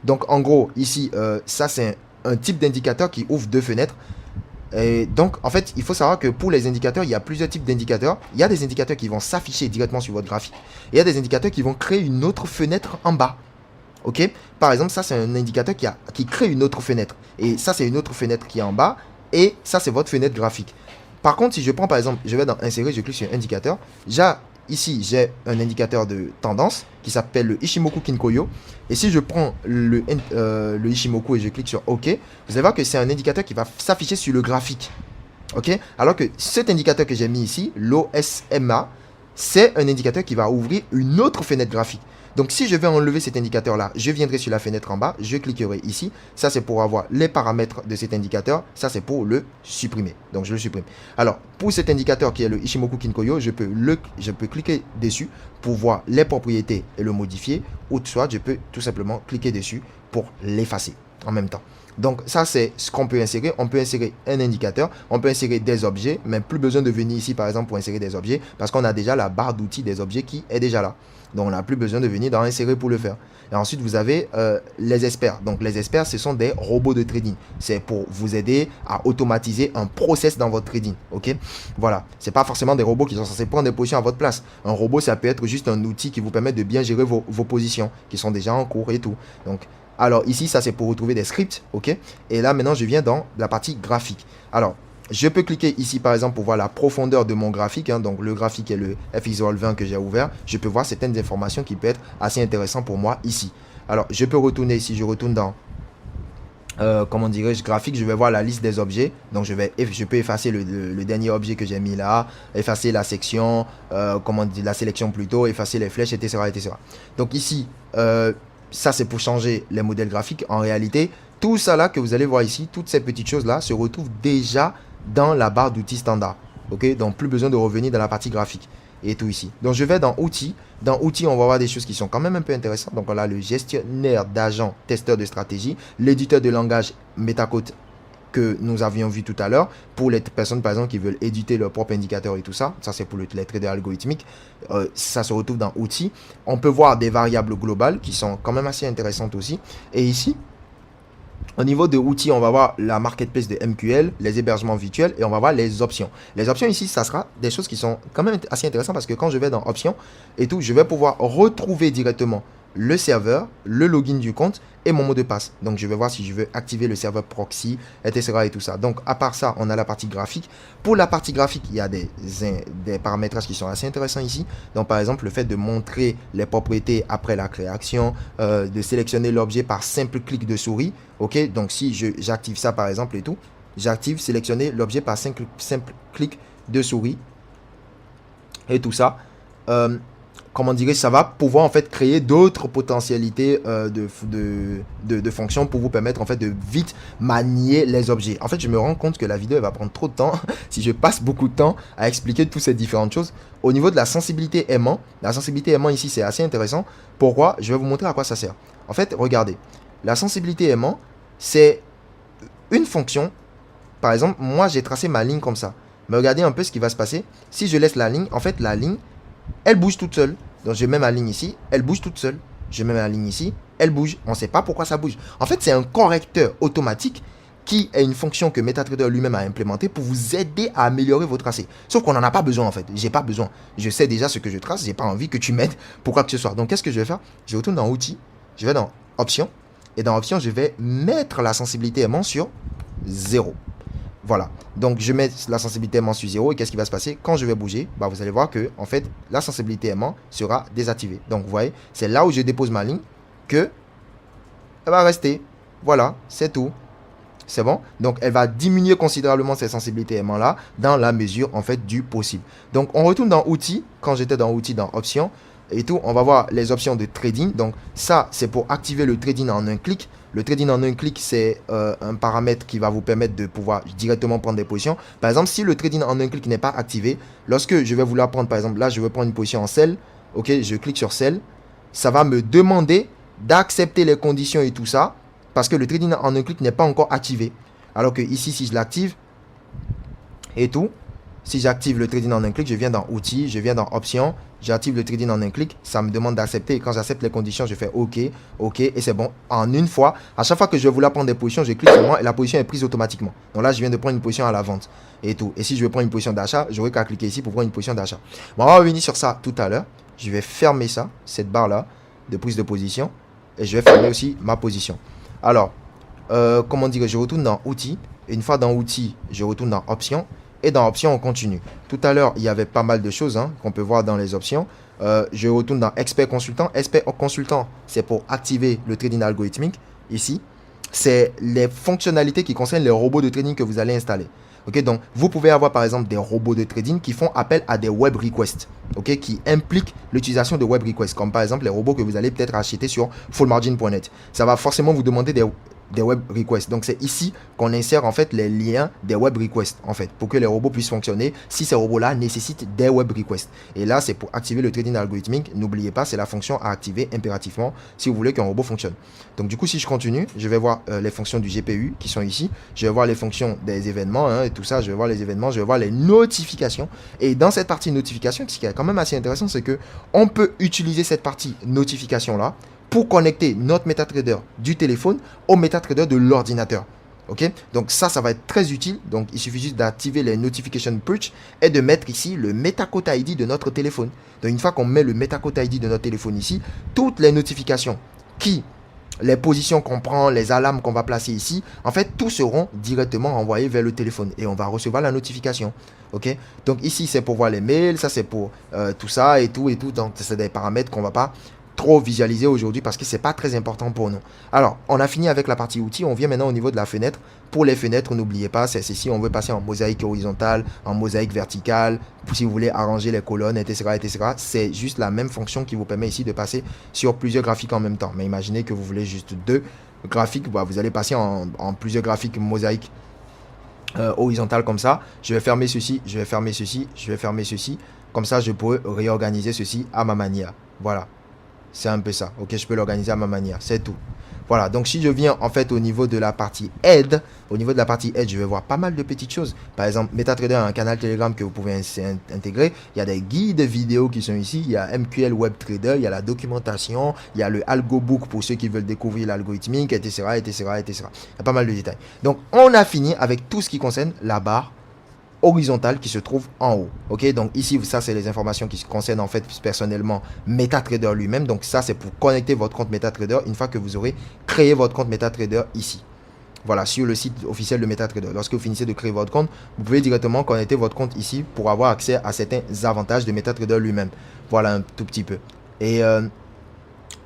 Donc en gros, ici, ça c'est un type d'indicateur qui ouvre deux fenêtres. Et donc, en fait, il faut savoir que pour les indicateurs, il y a plusieurs types d'indicateurs. Il y a des indicateurs qui vont s'afficher directement sur votre graphique. Et il y a des indicateurs qui vont créer une autre fenêtre en bas. Ok, par exemple, ça c'est un indicateur qui crée une autre fenêtre. Et ça c'est une autre fenêtre qui est en bas. et ça, c'est votre fenêtre graphique. Par contre, si je prends par exemple, je vais dans insérer, je clique sur indicateur. Ici, j'ai un indicateur de tendance qui s'appelle le Ichimoku Kinkoyo. Et si je prends le Ichimoku et je clique sur OK, vous allez voir que c'est un indicateur qui va s'afficher sur le graphique. OK? Alors que cet indicateur que j'ai mis ici, l'OSMA, c'est un indicateur qui va ouvrir une autre fenêtre graphique. Donc, si je vais enlever cet indicateur-là, je viendrai sur la fenêtre en bas, je cliquerai ici. Ça, c'est pour avoir les paramètres de cet indicateur. Ça, c'est pour le supprimer. Donc, je le supprime. Alors, pour cet indicateur qui est le Ichimoku Kinkoyo, je peux cliquer dessus pour voir les propriétés et le modifier. Ou soit, je peux tout simplement cliquer dessus pour l'effacer en même temps. Donc, ça, c'est ce qu'on peut insérer. On peut insérer un indicateur, on peut insérer des objets, mais plus besoin de venir ici, par exemple, pour insérer des objets, parce qu'on a déjà la barre d'outils des objets qui est déjà là. Donc, on n'a plus besoin de venir dans insérer pour le faire. Et ensuite, vous avez les experts. Donc, les experts, ce sont des robots de trading. C'est pour vous aider à automatiser un process dans votre trading. OK? Voilà. Ce n'est pas forcément des robots qui sont censés prendre des positions à votre place. Un robot, ça peut être juste un outil qui vous permet de bien gérer vos positions qui sont déjà en cours et tout. Donc, alors ici, ça c'est pour retrouver des scripts, ok. Et là maintenant, je viens dans la partie graphique. Alors, je peux cliquer ici par exemple pour voir la profondeur de mon graphique. Donc le graphique est le FXOL 20 que j'ai ouvert. Je peux voir certaines informations qui peuvent être assez intéressantes pour moi ici. Alors, je peux retourner ici, je retourne dans, comment dirais-je, graphique. Je vais voir la liste des objets. Donc je peux effacer le dernier objet que j'ai mis là, effacer la section, comment dire, la sélection plutôt, effacer les flèches, etc. etc. Donc ici, ça, c'est pour changer les modèles graphiques. En réalité, tout ça là que vous allez voir ici, toutes ces petites choses-là se retrouvent déjà dans la barre d'outils standard. Ok, donc plus besoin de revenir dans la partie graphique et tout ici. Donc, je vais dans outils. Dans outils, on va voir des choses qui sont quand même un peu intéressantes. Donc, on a le gestionnaire d'agents, testeur de stratégie, l'éditeur de langage MetaCode que nous avions vu tout à l'heure, pour les personnes par exemple qui veulent éditer leur propre indicateur et tout ça. Ça, c'est pour les traders algorithmiques. Ça se retrouve dans outils. On peut voir des variables globales qui sont quand même assez intéressantes aussi. Et ici, au niveau de outils, on va voir la marketplace de MQL, les hébergements virtuels et on va voir les options. Les options ici, ça sera des choses qui sont quand même assez intéressantes parce que quand je vais dans options et tout, je vais pouvoir retrouver directement le serveur, le login du compte et mon mot de passe. Donc, je vais voir si je veux activer le serveur proxy, etc. et tout ça. Donc, à part ça, on a la partie graphique. Pour la partie graphique, il y a des paramétrages qui sont assez intéressants ici. Donc, par exemple, le fait de montrer les propriétés après la création, de sélectionner l'objet par simple clic de souris. OK, donc si j'active ça, par exemple, et tout, j'active sélectionner l'objet par simple clic de souris et tout ça. Comment dirais-je, ça va pouvoir en fait créer d'autres potentialités de fonctions pour vous permettre en fait de vite manier les objets. En fait, je me rends compte que la vidéo elle va prendre trop de temps si je passe beaucoup de temps à expliquer toutes ces différentes choses. Au niveau de la sensibilité aimant, ici c'est assez intéressant. Pourquoi? Je vais vous montrer à quoi ça sert. En fait, regardez, la sensibilité aimant, c'est une fonction. Par exemple, moi j'ai tracé ma ligne comme ça. Mais regardez un peu ce qui va se passer. Si je laisse la ligne, en fait la ligne, elle bouge toute seule. Donc, je mets ma ligne ici, elle bouge toute seule. Je mets ma ligne ici, elle bouge. On ne sait pas pourquoi ça bouge. En fait, c'est un correcteur automatique qui est une fonction que MetaTrader lui-même a implémentée pour vous aider à améliorer vos tracés. Sauf qu'on n'en a pas besoin en fait. J'ai pas besoin. Je sais déjà ce que je trace. J'ai pas envie que tu m'aides pour quoi que ce soit. Donc, qu'est-ce que je vais faire? Je retourne dans Outils. Je vais dans Options. Et dans Options, je vais mettre la sensibilité aimant sur 0. Voilà, donc je mets la sensibilité aimant sur 0 et qu'est-ce qui va se passer? Quand je vais bouger, bah, vous allez voir que en fait, la sensibilité aimant sera désactivée. Donc vous voyez, c'est là où je dépose ma ligne que elle va rester. Voilà, c'est tout. C'est bon? Donc elle va diminuer considérablement cette sensibilité aimant là dans la mesure en fait du possible. Donc on retourne dans outils. Quand j'étais dans outils, dans options et tout, on va voir les options de trading. Donc ça, c'est pour activer le trading en un clic. Le trading en un clic, c'est un paramètre qui va vous permettre de pouvoir directement prendre des positions. Par exemple, si le trading en un clic n'est pas activé, lorsque je vais vouloir prendre, par exemple, là, je veux prendre une position en sell. Ok, je clique sur sell. Ça va me demander d'accepter les conditions et tout ça parce que le trading en un clic n'est pas encore activé. Alors que ici, si je l'active et tout, si j'active le trading en un clic, je viens dans outils, je viens dans options, j'active le trading en un clic, ça me demande d'accepter et quand j'accepte les conditions, je fais OK, OK et c'est bon. En une fois, à chaque fois que je vais vouloir prendre des positions, je clique seulement et la position est prise automatiquement. Donc là, je viens de prendre une position à la vente et tout. Et si je veux prendre une position d'achat, j'aurai qu'à cliquer ici pour prendre une position d'achat. Bon, on va revenir sur ça tout à l'heure. Je vais fermer ça, cette barre-là de prise de position et je vais fermer aussi ma position. Alors, comment dire, je retourne dans outils. Une fois dans outils, je retourne dans options. Et dans options, on continue. Tout à l'heure, il y avait pas mal de choses qu'on peut voir dans les options. Je retourne dans expert consultant. Expert consultant, c'est pour activer le trading algorithmique. Ici, c'est les fonctionnalités qui concernent les robots de trading que vous allez installer. Ok, donc vous pouvez avoir par exemple des robots de trading qui font appel à des web requests, ok, qui impliquent l'utilisation de web requests, comme par exemple les robots que vous allez peut-être acheter sur fullmargin.net. Ça va forcément vous demander des web requests. Donc c'est ici qu'on insère en fait les liens des web requests en fait pour que les robots puissent fonctionner si ces robots-là nécessitent des web requests. Et là c'est pour activer le trading algorithmique. N'oubliez pas, c'est la fonction à activer impérativement si vous voulez qu'un robot fonctionne. Donc du coup si je continue, je vais voir les fonctions du GPU qui sont ici. Je vais voir les fonctions des événements et tout ça. Je vais voir les événements, je vais voir les notifications. Et dans cette partie notification, ce qui est quand même assez intéressant, c'est que on peut utiliser cette partie notification là pour connecter notre MetaTrader du téléphone au MetaTrader de l'ordinateur. Ok, donc ça va être très utile. Donc il suffit juste d'activer les notification push et de mettre ici le MetaCode ID de notre téléphone. Donc une fois qu'on met le MetaCode ID de notre téléphone ici, toutes les notifications les positions qu'on prend, les alarmes qu'on va placer ici, en fait, tout seront directement envoyés vers le téléphone et on va recevoir la notification. Ok, donc ici c'est pour voir les mails, ça c'est pour tout ça et tout. Donc c'est des paramètres qu'on va pas trop visualiser aujourd'hui parce que c'est pas très important pour nous. Alors, on a fini avec la partie outils. On vient maintenant au niveau de la fenêtre. Pour les fenêtres, n'oubliez pas, c'est ici. On veut passer en mosaïque horizontale, en mosaïque verticale. Si vous voulez arranger les colonnes, etc., etc. C'est juste la même fonction qui vous permet ici de passer sur plusieurs graphiques en même temps. Mais imaginez que vous voulez juste 2 graphiques. Bah, vous allez passer en plusieurs graphiques mosaïque horizontale comme ça. Je vais fermer ceci, je vais fermer ceci, je vais fermer ceci. Comme ça, je peux réorganiser ceci à ma manière. Voilà. C'est un peu ça. Ok, je peux l'organiser à ma manière. C'est tout. Voilà. Donc, si je viens en fait au niveau de la partie aide, je vais voir pas mal de petites choses. Par exemple, MetaTrader a un canal Telegram que vous pouvez intégrer. Il y a des guides vidéo qui sont ici. Il y a MQL Web Trader. Il y a la documentation. Il y a le AlgoBook pour ceux qui veulent découvrir l'algorithmique, etc., etc., etc. Il y a pas mal de détails. Donc, on a fini avec tout ce qui concerne la barre horizontale qui se trouve en haut. Ok, donc ici, ça, c'est les informations qui concernent en fait personnellement MetaTrader lui-même. Donc ça, c'est pour connecter votre compte MetaTrader une fois que vous aurez créé votre compte MetaTrader ici. Voilà, sur le site officiel de MetaTrader. Lorsque vous finissez de créer votre compte, vous pouvez directement connecter votre compte ici pour avoir accès à certains avantages de MetaTrader lui-même. Voilà un tout petit peu. Et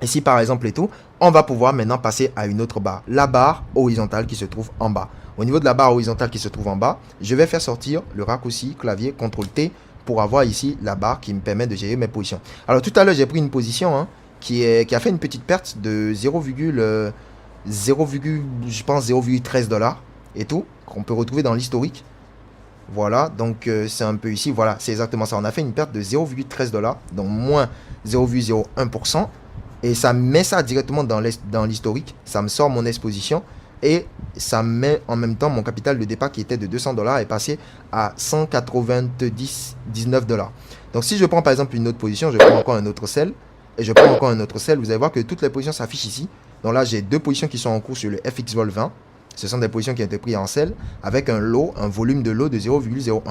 ici, par exemple, et tout, on va pouvoir maintenant passer à une autre barre. La barre horizontale qui se trouve en bas. Au niveau de la barre horizontale qui se trouve en bas, je vais faire sortir le raccourci clavier CTRL-T pour avoir ici la barre qui me permet de gérer mes positions. Alors tout à l'heure, j'ai pris une position qui a fait une petite perte de 0,13 $, et tout, qu'on peut retrouver dans l'historique. Voilà, donc c'est un peu ici, voilà, c'est exactement ça. On a fait une perte de 0,13 $, donc moins 0,01%. Et ça met ça directement dans l'historique. Ça me sort mon exposition. Et ça met en même temps mon capital de départ qui était de 200 $ est passé à 199 $. Donc si je prends par exemple une autre position, je prends encore un autre sell. Et je prends encore un autre sell. Vous allez voir que toutes les positions s'affichent ici. Donc là, j'ai 2 positions qui sont en cours sur le FXVOL 20. Ce sont des positions qui ont été prises en sell avec un volume de lot de 0,01.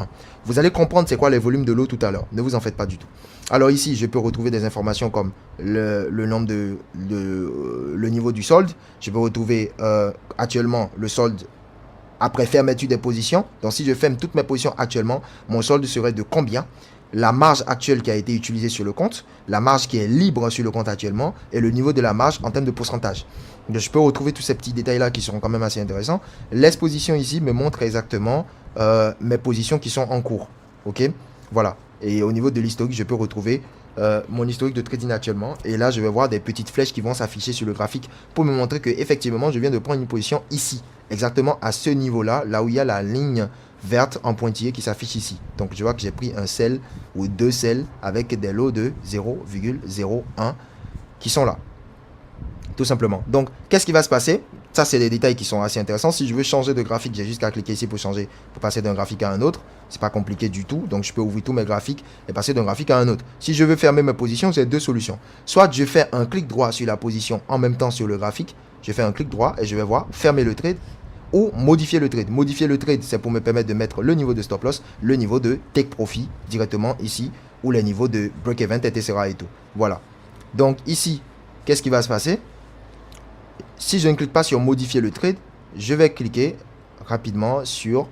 Vous allez comprendre c'est quoi les volumes de lot tout à l'heure. Ne vous en faites pas du tout. Alors ici, je peux retrouver des informations comme le nombre le niveau du solde. Je peux retrouver actuellement le solde après fermeture des positions. Donc si je ferme toutes mes positions actuellement, mon solde serait de combien? La marge actuelle qui a été utilisée sur le compte, la marge qui est libre sur le compte actuellement et le niveau de la marge en termes de pourcentage. Donc, je peux retrouver tous ces petits détails-là qui seront quand même assez intéressants. L'exposition ici me montre exactement mes positions qui sont en cours. Ok, voilà. Et au niveau de l'historique, je peux retrouver mon historique de trading actuellement. Et là, je vais voir des petites flèches qui vont s'afficher sur le graphique pour me montrer que effectivement, je viens de prendre une position ici. Exactement à ce niveau-là, là où il y a la ligne verte en pointillé qui s'affiche ici. Donc, je vois que j'ai pris un sell ou 2 sells avec des lots de 0,01 qui sont là. Tout simplement. Donc, qu'est-ce qui va se passer? Ça, c'est des détails qui sont assez intéressants. Si je veux changer de graphique, j'ai juste qu'à cliquer ici pour changer, pour passer d'un graphique à un autre. C'est pas compliqué du tout. Donc, je peux ouvrir tous mes graphiques et passer d'un graphique à un autre. Si je veux fermer mes positions, j'ai 2 solutions. Soit je fais un clic droit sur la position en même temps sur le graphique. Je fais un clic droit et je vais voir fermer le trade ou modifier le trade. Modifier le trade, c'est pour me permettre de mettre le niveau de stop loss, le niveau de take profit directement ici ou les niveaux de break event, etc. et tout. Voilà. Donc, ici, qu'est-ce qui va se passer? Si je ne clique pas sur modifier le trade, je vais cliquer rapidement sur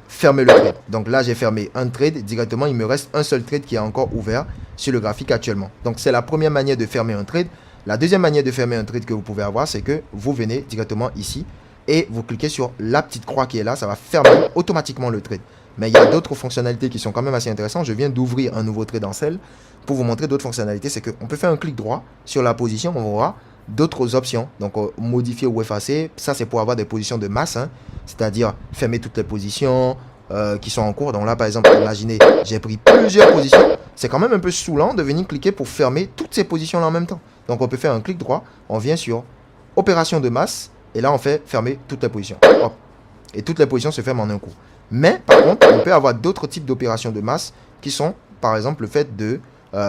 fermer le trade. Donc là, j'ai fermé un trade directement. Il me reste un seul trade qui est encore ouvert sur le graphique actuellement. Donc c'est la première manière de fermer un trade. La deuxième manière de fermer un trade que vous pouvez avoir, c'est que vous venez directement ici et vous cliquez sur la petite croix qui est là. Ça va fermer automatiquement le trade. Mais il y a d'autres fonctionnalités qui sont quand même assez intéressantes. Je viens d'ouvrir un nouveau trade en Cell pour vous montrer d'autres fonctionnalités. C'est qu'on peut faire un clic droit sur la position. On aura d'autres options. Donc modifier ou effacer. Ça, c'est pour avoir des positions de masse. Hein. C'est-à-dire fermer toutes les positions qui sont en cours. Donc là, par exemple, imaginez, j'ai pris plusieurs positions. C'est quand même un peu saoulant de venir cliquer pour fermer toutes ces positions-là en même temps. Donc on peut faire un clic droit. On vient sur opération de masse. Et là, on fait fermer toutes les positions. Hop. Et toutes les positions se ferment en un coup. Mais par contre, on peut avoir d'autres types d'opérations de masse qui sont, par exemple, le fait de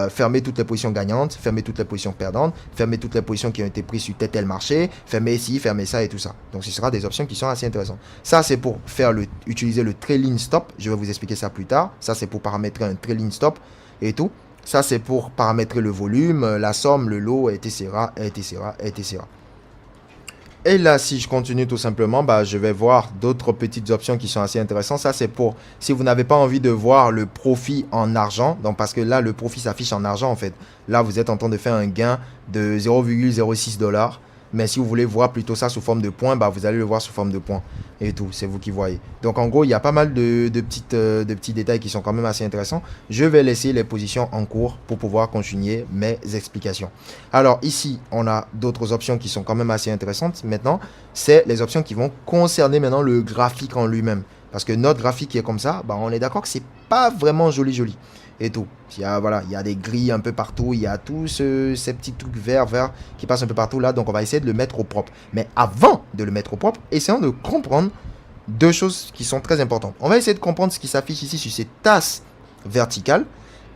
fermer toutes les positions gagnantes, fermer toutes les positions perdantes, fermer toutes les positions qui ont été prises sur tel marché, fermer ici, fermer ça et tout ça. Donc, ce sera des options qui sont assez intéressantes. Ça, c'est pour utiliser le trailing stop. Je vais vous expliquer ça plus tard. Ça, c'est pour paramétrer un trailing stop et tout. Ça, c'est pour paramétrer le volume, la somme, le lot, etc., etc., etc. Et là, si je continue tout simplement, je vais voir d'autres petites options qui sont assez intéressantes. Ça, c'est pour si vous n'avez pas envie de voir le profit en argent. Donc, parce que là, le profit s'affiche en argent, en fait. Là, vous êtes en train de faire un gain de 0,06 $. Mais si vous voulez voir plutôt ça sous forme de points, vous allez le voir sous forme de points. Et tout, c'est vous qui voyez. Donc, en gros, il y a pas mal de petits détails qui sont quand même assez intéressants. Je vais laisser les positions en cours pour pouvoir continuer mes explications. Alors, ici, on a d'autres options qui sont quand même assez intéressantes. Maintenant, c'est les options qui vont concerner maintenant le graphique en lui-même. Parce que notre graphique qui est comme ça, on est d'accord que c'est pas vraiment joli. Et tout. Il y a des grilles un peu partout. Il y a tous ces petits trucs verts qui passent un peu partout là. Donc, on va essayer de le mettre au propre. Mais avant de le mettre au propre, essayons de comprendre deux choses qui sont très importantes. On va essayer de comprendre ce qui s'affiche ici sur ces tasses verticales.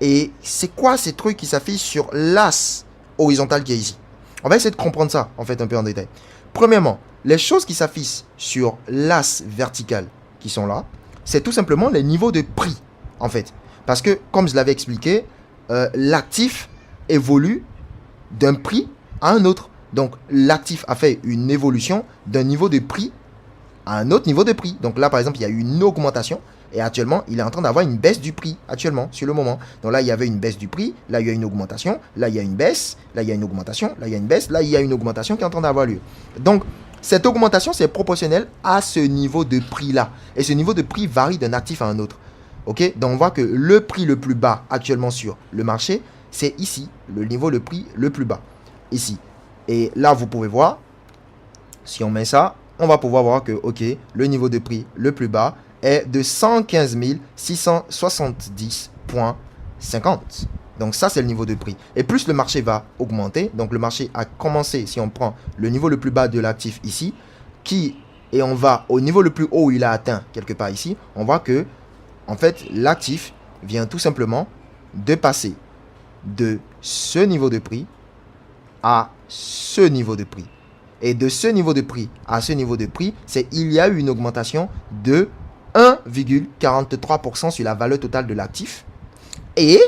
Et c'est quoi ces trucs qui s'affichent sur l'as horizontal qui est ici. On va essayer de comprendre ça, en fait, un peu en détail. Premièrement, les choses qui s'affichent sur l'as vertical qui sont là, c'est tout simplement les niveaux de prix, en fait. Parce que, comme je l'avais expliqué, l'actif évolue d'un prix à un autre. Donc, l'actif a fait une évolution d'un niveau de prix à un autre niveau de prix. Donc là, par exemple, il y a eu une augmentation. Et actuellement, il est en train d'avoir une baisse du prix, actuellement, sur le moment. Donc là, il y avait une baisse du prix. Là, il y a une augmentation. Là, il y a une baisse. Là, il y a une augmentation. Là, il y a une baisse. Là, il y a une augmentation qui est en train d'avoir lieu. Donc, cette augmentation, c'est proportionnel à ce niveau de prix-là. Et ce niveau de prix varie d'un actif à un autre. Ok, donc on voit que le prix le plus bas actuellement sur le marché, c'est ici, le niveau de prix le plus bas, ici. Et là, vous pouvez voir, si on met ça, on va pouvoir voir que, ok, le niveau de prix le plus bas est de 115 670,50. Donc ça, c'est le niveau de prix. Et plus le marché va augmenter, donc le marché a commencé, si on prend le niveau le plus bas de l'actif ici, et on va au niveau le plus haut où il a atteint, quelque part ici, on voit que en fait, l'actif vient tout simplement de passer de ce niveau de prix à ce niveau de prix. Et de ce niveau de prix à ce niveau de prix, il y a eu une augmentation de 1,43% sur la valeur totale de l'actif. Et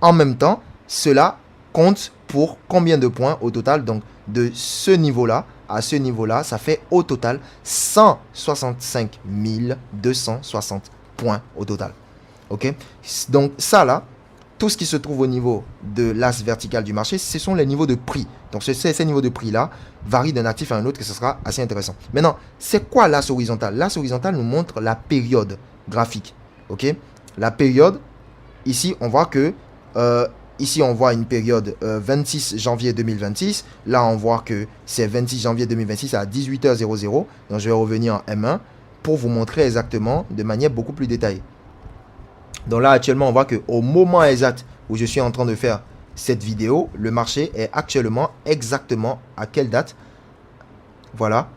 en même temps, cela compte pour combien de points au total? Donc, de ce niveau-là à ce niveau-là, ça fait au total 165 260 points au total. Ok, donc ça là, tout ce qui se trouve au niveau de l'as vertical du marché, ce sont les niveaux de prix. Donc ces niveaux de prix là varient d'un actif à un autre, et ce sera assez intéressant. Maintenant, c'est quoi l'as horizontal? L'as horizontal nous montre la période graphique. Ok, la période, ici on voit que ici on voit une période 26 janvier 2026. Là on voit que c'est 26 janvier 2026 à 18h00. Donc je vais revenir en M1 pour vous montrer exactement de manière beaucoup plus détaillée. Donc là, actuellement, on voit qu'au moment exact où je suis en train de faire cette vidéo, le marché est actuellement exactement à quelle date? Voilà,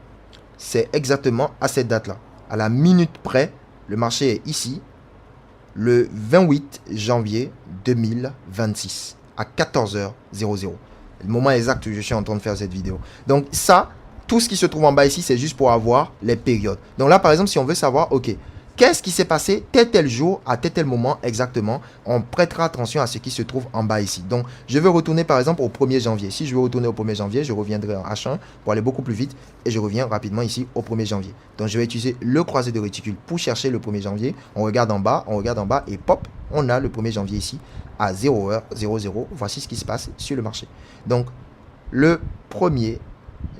c'est exactement à cette date-là. À la minute près, le marché est ici, le 28 janvier 2026, à 14h00. Le moment exact où je suis en train de faire cette vidéo. Donc ça, tout ce qui se trouve en bas ici, c'est juste pour avoir les périodes. Donc là, par exemple, si on veut savoir, ok, Qu'est-ce qui s'est passé tel jour, à tel moment exactement. On prêtera attention à ce qui se trouve en bas ici. Donc, je vais retourner par exemple au 1er janvier. Si je veux retourner au 1er janvier, je reviendrai en H1 pour aller beaucoup plus vite. Et je reviens rapidement ici au 1er janvier. Donc, je vais utiliser le croisé de réticule pour chercher le 1er janvier. On regarde en bas et pop, on a le 1er janvier ici à 0h00. Voici ce qui se passe sur le marché. Donc, le 1er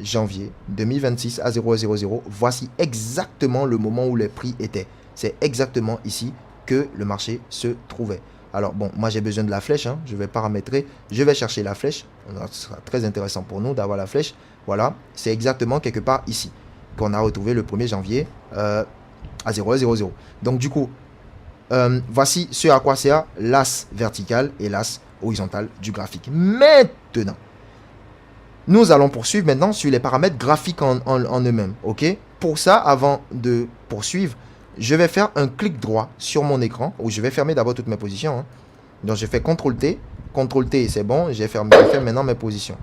janvier 2026 à 0h00, voici exactement le moment où les prix étaient. C'est exactement ici que le marché se trouvait. Alors bon, moi j'ai besoin de la flèche, hein. Je vais paramétrer, je vais chercher la flèche. Ce sera très intéressant pour nous d'avoir la flèche. Voilà, c'est exactement quelque part ici qu'on a retrouvé le 1er janvier à 0h00. Donc du coup, voici ce à quoi sert l'as vertical et l'as horizontal du graphique. Maintenant, nous allons poursuivre maintenant sur les paramètres graphiques en eux-mêmes. Ok. Pour ça, avant de poursuivre, je vais faire un clic droit sur mon écran, où je vais fermer d'abord toutes mes positions. Hein. Donc, je fais CTRL-T. CTRL-T, c'est bon. J'ai fermé maintenant mes positions.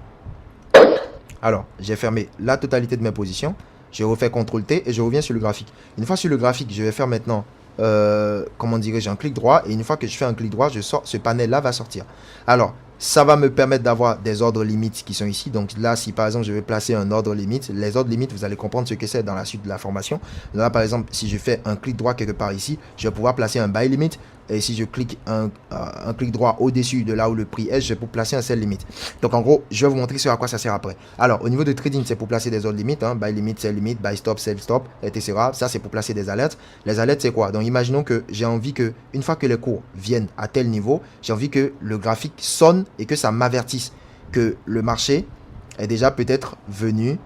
Alors, j'ai fermé la totalité de mes positions. Je refais CTRL-T et je reviens sur le graphique. Une fois sur le graphique, je vais faire maintenant, comment dirais-je, un clic droit. Et une fois que je fais un clic droit, je sors, ce panel-là va sortir. Alors, ça va me permettre d'avoir des ordres limites qui sont ici. Donc là, si par exemple, je vais placer un ordre limite, les ordres limites, vous allez comprendre ce que c'est dans la suite de la formation. Là, par exemple, si je fais un clic droit quelque part ici, je vais pouvoir placer un buy limit. Et si je clique un clic droit au-dessus de là où le prix est, je vais pouvoir placer un sell limit. Donc en gros, je vais vous montrer ce à quoi ça sert après. Alors, au niveau de trading, c'est pour placer des ordres limites. Hein, buy limit, sell limit, buy stop, sell stop, etc. Ça, c'est pour placer des alertes. Les alertes, c'est quoi? Donc imaginons que j'ai envie que, une fois que les cours viennent à tel niveau, j'ai envie que le graphique sonne et que ça m'avertisse que le marché est déjà peut-être venu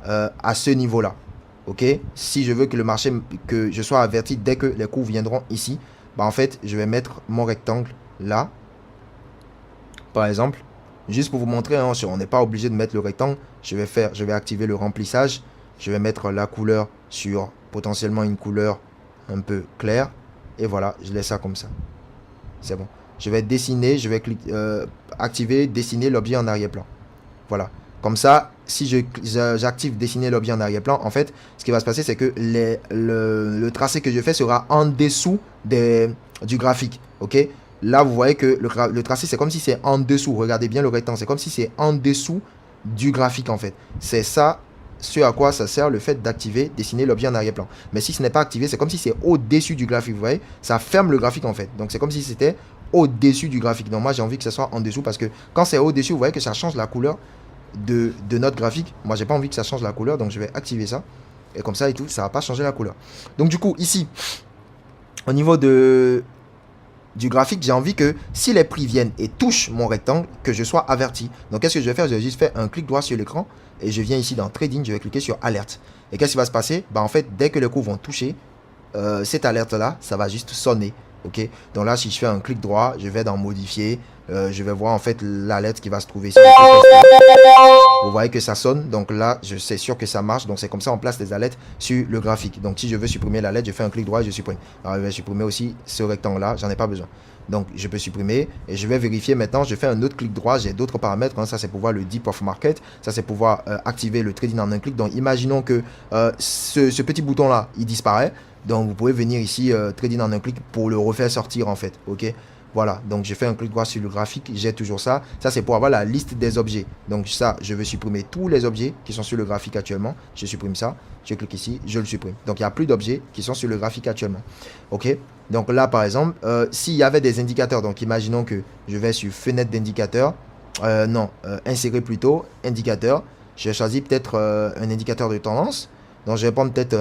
à ce niveau-là. Ok? Si je veux que le marché, que je sois averti dès que les cours viendront ici, bah en fait, je vais mettre mon rectangle là, par exemple, juste pour vous montrer, hein, on n'est pas obligé de mettre le rectangle. Je vais activer le remplissage. Je vais mettre la couleur sur potentiellement une couleur un peu claire. Et voilà, je laisse ça comme ça. C'est bon. Je vais dessiner, je vais activer, dessiner l'objet en arrière-plan. Voilà. Comme ça, si j'active dessiner l'objet en arrière-plan, en fait, ce qui va se passer, c'est que le tracé que je fais sera en dessous du graphique. Ok? Là, vous voyez que le tracé, c'est comme si c'est en dessous. Regardez bien le rectangle. C'est comme si c'est en dessous du graphique, en fait. C'est ça, ce à quoi ça sert le fait d'activer, dessiner l'objet en arrière-plan. Mais si ce n'est pas activé, c'est comme si c'est au-dessus du graphique. Vous voyez? Ça ferme le graphique, en fait. Donc, c'est comme si c'était au-dessus du graphique. Donc, moi, j'ai envie que ce soit en dessous parce que quand c'est au-dessus, vous voyez que ça change la couleur de notre graphique. Moi, j'ai pas envie que ça change la couleur. Donc, je vais activer ça. Et comme ça et tout, ça va pas changer la couleur. Donc, du coup, ici, au niveau du graphique, j'ai envie que si les prix viennent et touchent mon rectangle, que je sois averti. Donc, qu'est-ce que je vais faire? Je vais juste faire un clic droit sur l'écran et je viens ici dans Trading, je vais cliquer sur Alerte. Et qu'est-ce qui va se passer? Bah, en fait, dès que les cours vont toucher, cette alerte-là, ça va juste sonner. Ok? Donc là, si je fais un clic droit, je vais dans Modifier. Je vais voir en fait l'alerte qui va se trouver ici. Vous voyez que ça sonne. Donc là, c'est sûr que ça marche. Donc c'est comme ça on place des alertes sur le graphique. Donc si je veux supprimer l'alerte, je fais un clic droit et je supprime. Alors je vais supprimer aussi ce rectangle-là. J'en ai pas besoin. Donc je peux supprimer et je vais vérifier maintenant. Je fais un autre clic droit. J'ai d'autres paramètres. Hein. Ça c'est pour voir le Deep of Market. Ça c'est pour pouvoir activer le trading en un clic. Donc imaginons que ce petit bouton-là, il disparaît. Donc vous pouvez venir ici trading en un clic pour le refaire sortir en fait. Ok? Voilà, donc je fais un clic droit sur le graphique, j'ai toujours ça. Ça, c'est pour avoir la liste des objets. Donc ça, je veux supprimer tous les objets qui sont sur le graphique actuellement. Je supprime ça, je clique ici, je le supprime. Donc il n'y a plus d'objets qui sont sur le graphique actuellement. Ok, donc là, par exemple, s'il y avait des indicateurs, donc imaginons que je vais sur fenêtre d'indicateur. Insérer plutôt, indicateur. Je choisis peut-être un indicateur de tendance. Donc je vais prendre peut-être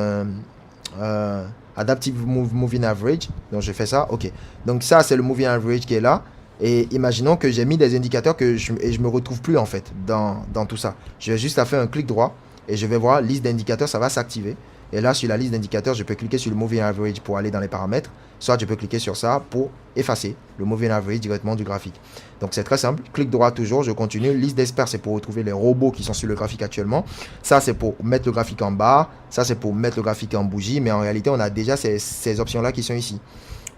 Adaptive Moving Average. Donc je fais ça, ok. Donc ça c'est le Moving Average qui est là. Et imaginons que j'ai mis des indicateurs et je me retrouve plus en fait dans tout ça. Je vais juste faire un clic droit et je vais voir liste d'indicateurs, ça va s'activer. Et là sur la liste d'indicateurs, je peux cliquer sur le Moving Average pour aller dans les paramètres. Soit je peux cliquer sur ça pour effacer le Moving Average directement du graphique. Donc c'est très simple, clic droit toujours, je continue. Liste d'experts, c'est pour retrouver les robots qui sont sur le graphique actuellement. Ça c'est pour mettre le graphique en bas. Ça c'est pour mettre le graphique en bougie. Mais en réalité, on a déjà ces options-là qui sont ici.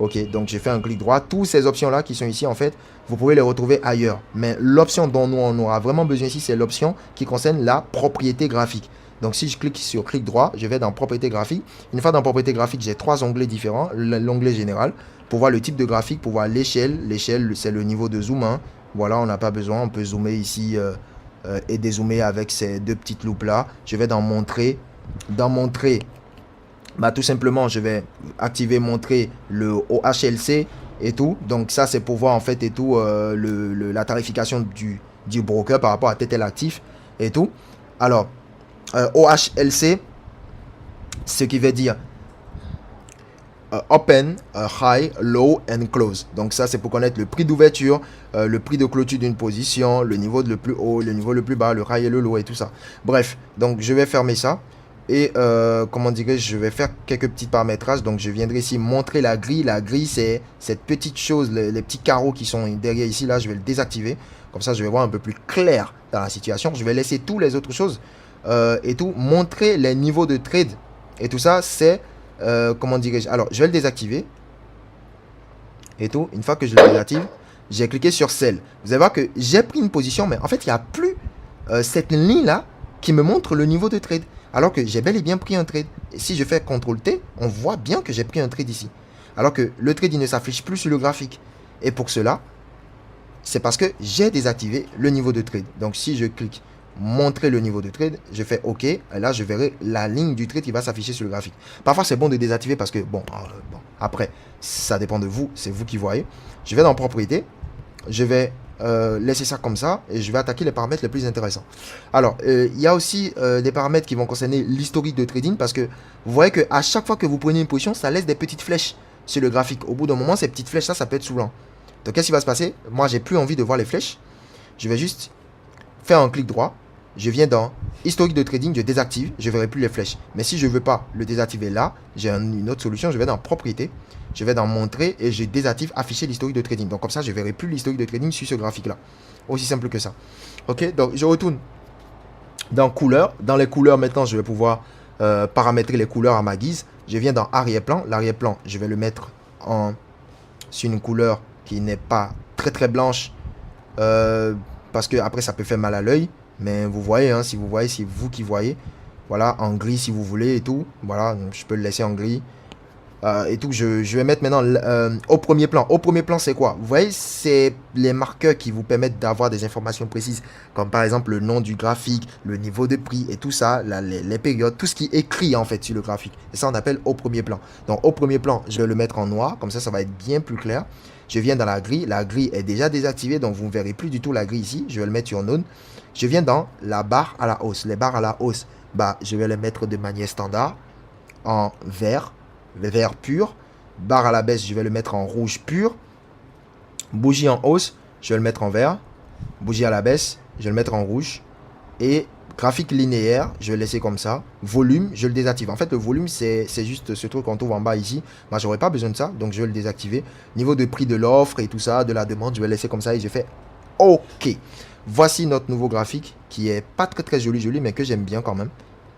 Ok, donc j'ai fait un clic droit. Toutes ces options-là qui sont ici, en fait, vous pouvez les retrouver ailleurs. Mais l'option dont nous on aura vraiment besoin ici, c'est l'option qui concerne la propriété graphique. Donc si je clique sur clic droit, je vais dans propriétés graphiques. Une fois dans propriétés graphiques, j'ai 3 onglets différents. L'onglet général pour voir le type de graphique, pour voir l'échelle. L'échelle, c'est le niveau de zoom, hein. Voilà, on n'a pas besoin. On peut zoomer ici et dézoomer avec ces deux petites loupes là. Je vais dans montrer. Dans montrer, bah, tout simplement, je vais activer montrer le OHLC et tout. Donc ça, c'est pour voir en fait et tout la tarification du broker par rapport à tel actif et tout. Alors, OHLC, ce qui veut dire Open, High, Low and Close. Donc ça, c'est pour connaître le prix d'ouverture, le prix de clôture d'une position, le niveau le plus haut, le niveau le plus bas, le high et le low et tout ça. Bref, donc je vais fermer ça. Et comment dirais-je, je vais faire quelques petits paramétrages. Donc je viendrai ici montrer la grille. La grille, c'est cette petite chose, les petits carreaux qui sont derrière ici. Là, je vais le désactiver. Comme ça, je vais voir un peu plus clair dans la situation. Je vais laisser toutes les autres choses et tout. Montrer les niveaux de trade. Et tout ça, c'est, comment dirais-je. Alors, je vais le désactiver. Et tout. Une fois que je le désactive, j'ai cliqué sur Sell. Vous allez voir que j'ai pris une position. Mais en fait, il n'y a plus cette ligne-là qui me montre le niveau de trade. Alors que j'ai bel et bien pris un trade. Et si je fais CTRL-T, on voit bien que j'ai pris un trade ici. Alors que le trade, il ne s'affiche plus sur le graphique. Et pour cela, c'est parce que j'ai désactivé le niveau de trade. Donc, si je clique montrer le niveau de trade, je fais OK. Et là, je verrai la ligne du trade qui va s'afficher sur le graphique. Parfois, c'est bon de désactiver parce que, bon, après, ça dépend de vous. C'est vous qui voyez. Je vais dans propriété. Je vais laisser ça comme ça et je vais attaquer les paramètres les plus intéressants. Alors, il y a aussi des paramètres qui vont concerner l'historique de trading parce que vous voyez qu'à chaque fois que vous prenez une position, ça laisse des petites flèches sur le graphique. Au bout d'un moment, ces petites flèches, ça peut être saoulant. Donc, qu'est-ce qui va se passer? Moi, j'ai plus envie de voir les flèches. Je vais juste faire un clic droit. Je viens dans historique de trading, je désactive, je ne verrai plus les flèches. Mais si je ne veux pas le désactiver là, j'ai une autre solution. Je vais dans propriété. Je vais dans montrer et je désactive afficher l'historique de trading. Donc comme ça, je ne verrai plus l'historique de trading sur ce graphique-là. Aussi simple que ça. Ok, donc je retourne dans couleurs. Dans les couleurs, maintenant, je vais pouvoir paramétrer les couleurs à ma guise. Je viens dans arrière-plan. L'arrière-plan, je vais le mettre sur une couleur qui n'est pas très très blanche. Parce que après, ça peut faire mal à l'œil. Mais vous voyez, hein, si vous voyez, c'est vous qui voyez. Voilà, en gris si vous voulez et tout. Voilà, je peux le laisser en gris. Et tout, je vais mettre maintenant au premier plan. Au premier plan, c'est quoi? Vous voyez, c'est les marqueurs qui vous permettent d'avoir des informations précises. Comme par exemple le nom du graphique, le niveau de prix et tout ça, les périodes, tout ce qui est écrit en fait sur le graphique. Et ça, on appelle au premier plan. Donc au premier plan, je vais le mettre en noir. Comme ça va être bien plus clair. Je viens dans la grille. La grille est déjà désactivée, donc vous ne verrez plus du tout la grille ici. Je vais le mettre sur None. Je viens dans la barre à la hausse. Les barres à la hausse, bah, je vais les mettre de manière standard en vert. Le vert pur. Barre à la baisse, je vais le mettre en rouge pur. Bougie en hausse, je vais le mettre en vert. Bougie à la baisse, je vais le mettre en rouge. Et graphique linéaire, je vais le laisser comme ça. Volume, je le désactive. En fait, le volume, c'est juste ce truc qu'on trouve en bas ici. Moi, j'aurais pas besoin de ça, donc je vais le désactiver. Niveau de prix de l'offre et tout ça, de la demande, je vais le laisser comme ça et je fais OK. Voici notre nouveau graphique qui est pas très très joli, mais que j'aime bien quand même.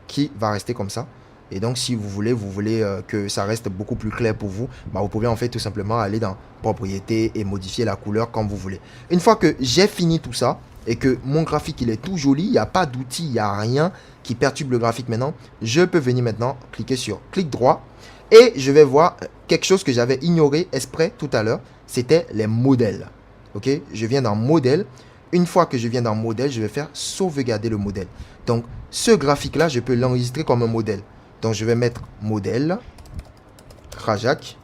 Qui va rester comme ça. Et donc, si vous voulez que ça reste beaucoup plus clair pour vous, bah, vous pouvez en fait tout simplement aller dans propriété et modifier la couleur comme vous voulez. Une fois que j'ai fini tout ça et que mon graphique il est tout joli, il n'y a pas d'outil, il n'y a rien qui perturbe le graphique maintenant, je peux venir maintenant cliquer sur clic droit et je vais voir quelque chose que j'avais ignoré exprès tout à l'heure, c'était les modèles. Ok, je viens dans modèle. Une fois que je viens dans modèle, je vais faire sauvegarder le modèle. Donc, ce graphique-là, je peux l'enregistrer comme un modèle. Donc, je vais mettre modèle, Rajak,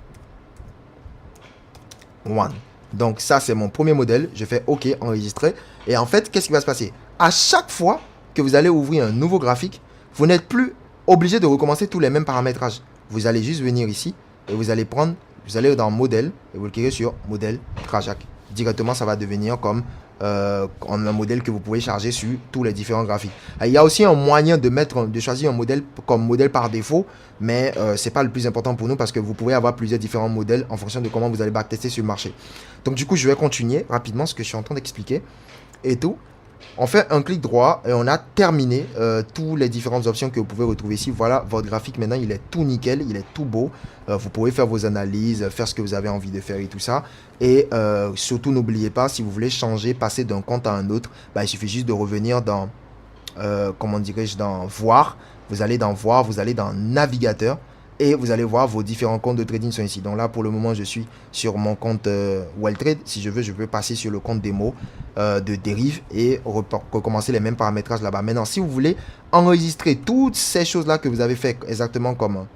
One. Donc, ça, c'est mon premier modèle. Je fais OK, enregistrer. Et en fait, qu'est-ce qui va se passer? À chaque fois que vous allez ouvrir un nouveau graphique, vous n'êtes plus obligé de recommencer tous les mêmes paramétrages. Vous allez juste venir ici et vous allez prendre, vous allez dans modèle et vous cliquez sur modèle, Rajak. Directement, ça va devenir comme un modèle que vous pouvez charger sur tous les différents graphiques. Il y a aussi un moyen de choisir un modèle comme modèle par défaut, mais c'est pas le plus important pour nous parce que vous pouvez avoir plusieurs différents modèles en fonction de comment vous allez backtester sur le marché. Donc du coup, je vais continuer rapidement ce que je suis en train d'expliquer et tout. On fait un clic droit et on a terminé toutes les différentes options que vous pouvez retrouver ici. Voilà, votre graphique maintenant, il est tout nickel, il est tout beau. Vous pouvez faire vos analyses, faire ce que vous avez envie de faire et tout ça. Et surtout, n'oubliez pas, si vous voulez changer, passer d'un compte à un autre, bah, il suffit juste de revenir dans comment dirais-je, dans voir. Vous allez dans voir, vous allez dans navigateur. Et vous allez voir vos différents comptes de trading sont ici. Donc là, pour le moment, je suis sur mon compte WellTrade. Si je peux passer sur le compte démo de dérive et recommencer les mêmes paramétrages là-bas. Maintenant, si vous voulez enregistrer toutes ces choses-là que vous avez fait exactement comme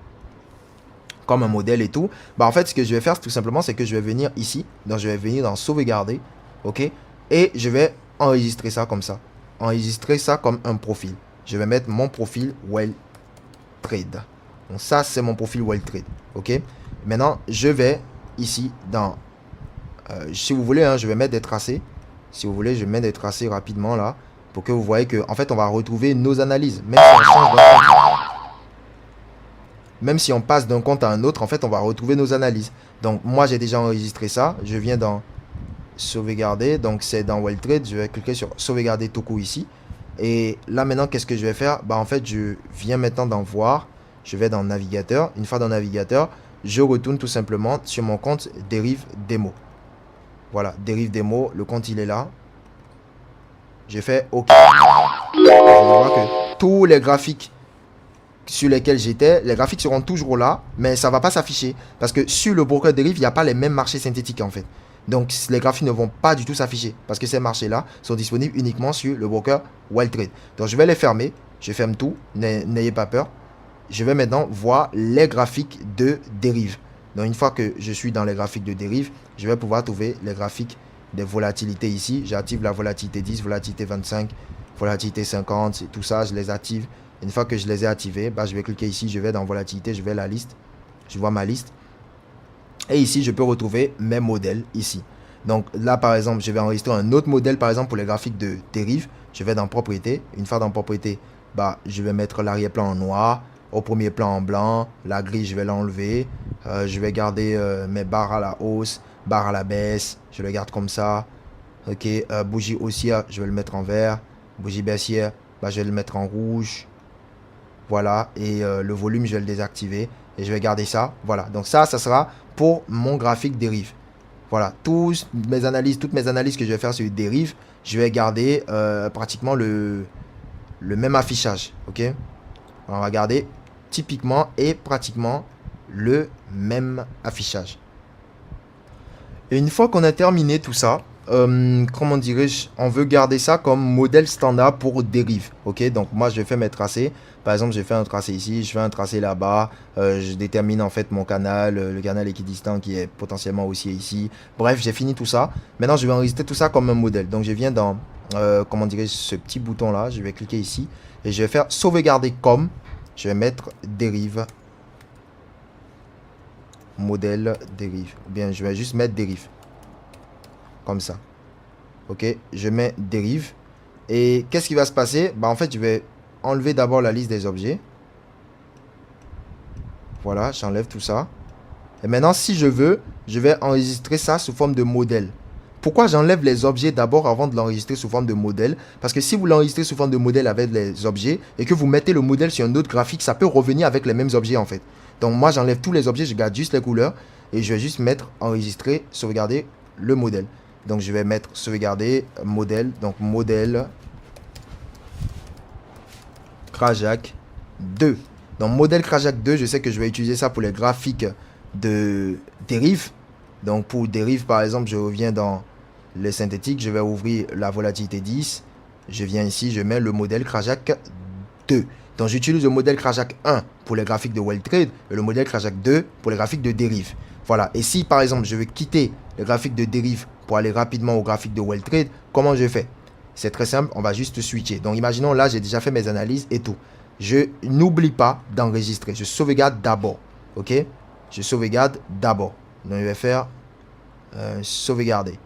un modèle et tout, bah en fait, ce que je vais faire tout simplement, c'est que je vais venir ici. Donc, je vais venir dans sauvegarder. OK? Et je vais enregistrer ça comme ça. Enregistrer ça comme un profil. Je vais mettre mon profil WellTrade. Donc ça, c'est mon profil WellTrade. OK? Maintenant, je vais ici dans... si vous voulez, hein, je vais mettre des tracés. Si vous voulez, je mets des tracés rapidement là. Pour que vous voyez que, en fait, on va retrouver nos analyses. Même si on passe d'un compte à un autre, en fait, on va retrouver nos analyses. Donc, moi, j'ai déjà enregistré ça. Je viens dans sauvegarder. Donc, c'est dans WellTrade. Je vais cliquer sur sauvegarder tout court ici. Et là, maintenant, qu'est-ce que je vais faire? Bah, en fait, je viens maintenant dans voir. Je vais dans navigateur. Une fois dans navigateur, je retourne tout simplement sur mon compte dérive démo. Voilà, dérive démo. Le compte, il est là. J'ai fait OK. Je vois que tous les graphiques sur lesquels j'étais, les graphiques seront toujours là, mais ça ne va pas s'afficher. Parce que sur le broker dérive, il n'y a pas les mêmes marchés synthétiques en fait. Donc, les graphiques ne vont pas du tout s'afficher. Parce que ces marchés-là sont disponibles uniquement sur le broker WellTrade. Donc, je vais les fermer. Je ferme tout. N'ayez pas peur. Je vais maintenant voir les graphiques de dérive. Donc, une fois que je suis dans les graphiques de dérive, je vais pouvoir trouver les graphiques des volatilités ici. J'active la volatilité 10, volatilité 25, volatilité 50, tout ça, je les active. Une fois que je les ai activés, bah, je vais cliquer ici, je vais dans volatilité, je vais la liste. Je vois ma liste. Et ici, je peux retrouver mes modèles ici. Donc là, par exemple, je vais enregistrer un autre modèle, par exemple, pour les graphiques de dérive. Je vais dans propriété. Une fois dans propriété, bah, je vais mettre l'arrière-plan en noir. Au premier plan en blanc, la grille je vais l'enlever, je vais garder mes barres à la hausse, barres à la baisse, je les garde comme ça. Ok, bougie haussière, je vais le mettre en vert, bougie baissière, bah, je vais le mettre en rouge. Voilà, et le volume je vais le désactiver et je vais garder ça. Voilà, donc ça sera pour mon graphique dérive. Voilà, toutes mes analyses que je vais faire sur dérive, je vais garder pratiquement le même affichage. Ok, on va garder typiquement et pratiquement le même affichage. Et une fois qu'on a terminé tout ça, comment dirais-je, on veut garder ça comme modèle standard pour dérive. Ok, donc moi je fais mes tracés. Par exemple, j'ai fait un tracé ici, je fais un tracé là-bas. Je détermine en fait mon canal, le canal équidistant qui est potentiellement aussi ici. Bref, j'ai fini tout ça. Maintenant, je vais enregistrer tout ça comme un modèle. Donc, je viens dans, comment dirais-je, ce petit bouton là. Je vais cliquer ici et je vais faire sauvegarder comme. Je vais mettre dérive. Modèle dérive. Ou bien, je vais juste mettre dérive. Comme ça. Ok, je mets dérive. Et qu'est-ce qui va se passer? Bah, en fait, je vais enlever d'abord la liste des objets. Voilà, j'enlève tout ça. Et maintenant, si je veux, je vais enregistrer ça sous forme de modèle. Pourquoi j'enlève les objets d'abord avant de l'enregistrer sous forme de modèle? Parce que si vous l'enregistrez sous forme de modèle avec les objets et que vous mettez le modèle sur un autre graphique, ça peut revenir avec les mêmes objets en fait. Donc moi, j'enlève tous les objets, je garde juste les couleurs et je vais juste mettre enregistrer, sauvegarder le modèle. Donc je vais mettre sauvegarder modèle. Donc modèle Krajac 2. Donc modèle Krajac 2, je sais que je vais utiliser ça pour les graphiques de dérive. Donc pour dérive par exemple, je reviens dans les synthétiques, je vais ouvrir la volatilité 10. Je viens ici, je mets le modèle Krajac 2. Donc j'utilise le modèle Krajac 1 pour les graphiques de WellTrade et le modèle Krajac 2 pour les graphiques de dérive. Voilà, et si par exemple je veux quitter les graphiques de dérive pour aller rapidement au graphique de WellTrade, comment je fais? C'est très simple, on va juste switcher. Donc imaginons là, j'ai déjà fait mes analyses et tout. Je n'oublie pas d'enregistrer. Je sauvegarde d'abord. Ok? Je sauvegarde d'abord. Donc je vais faire sauvegarder.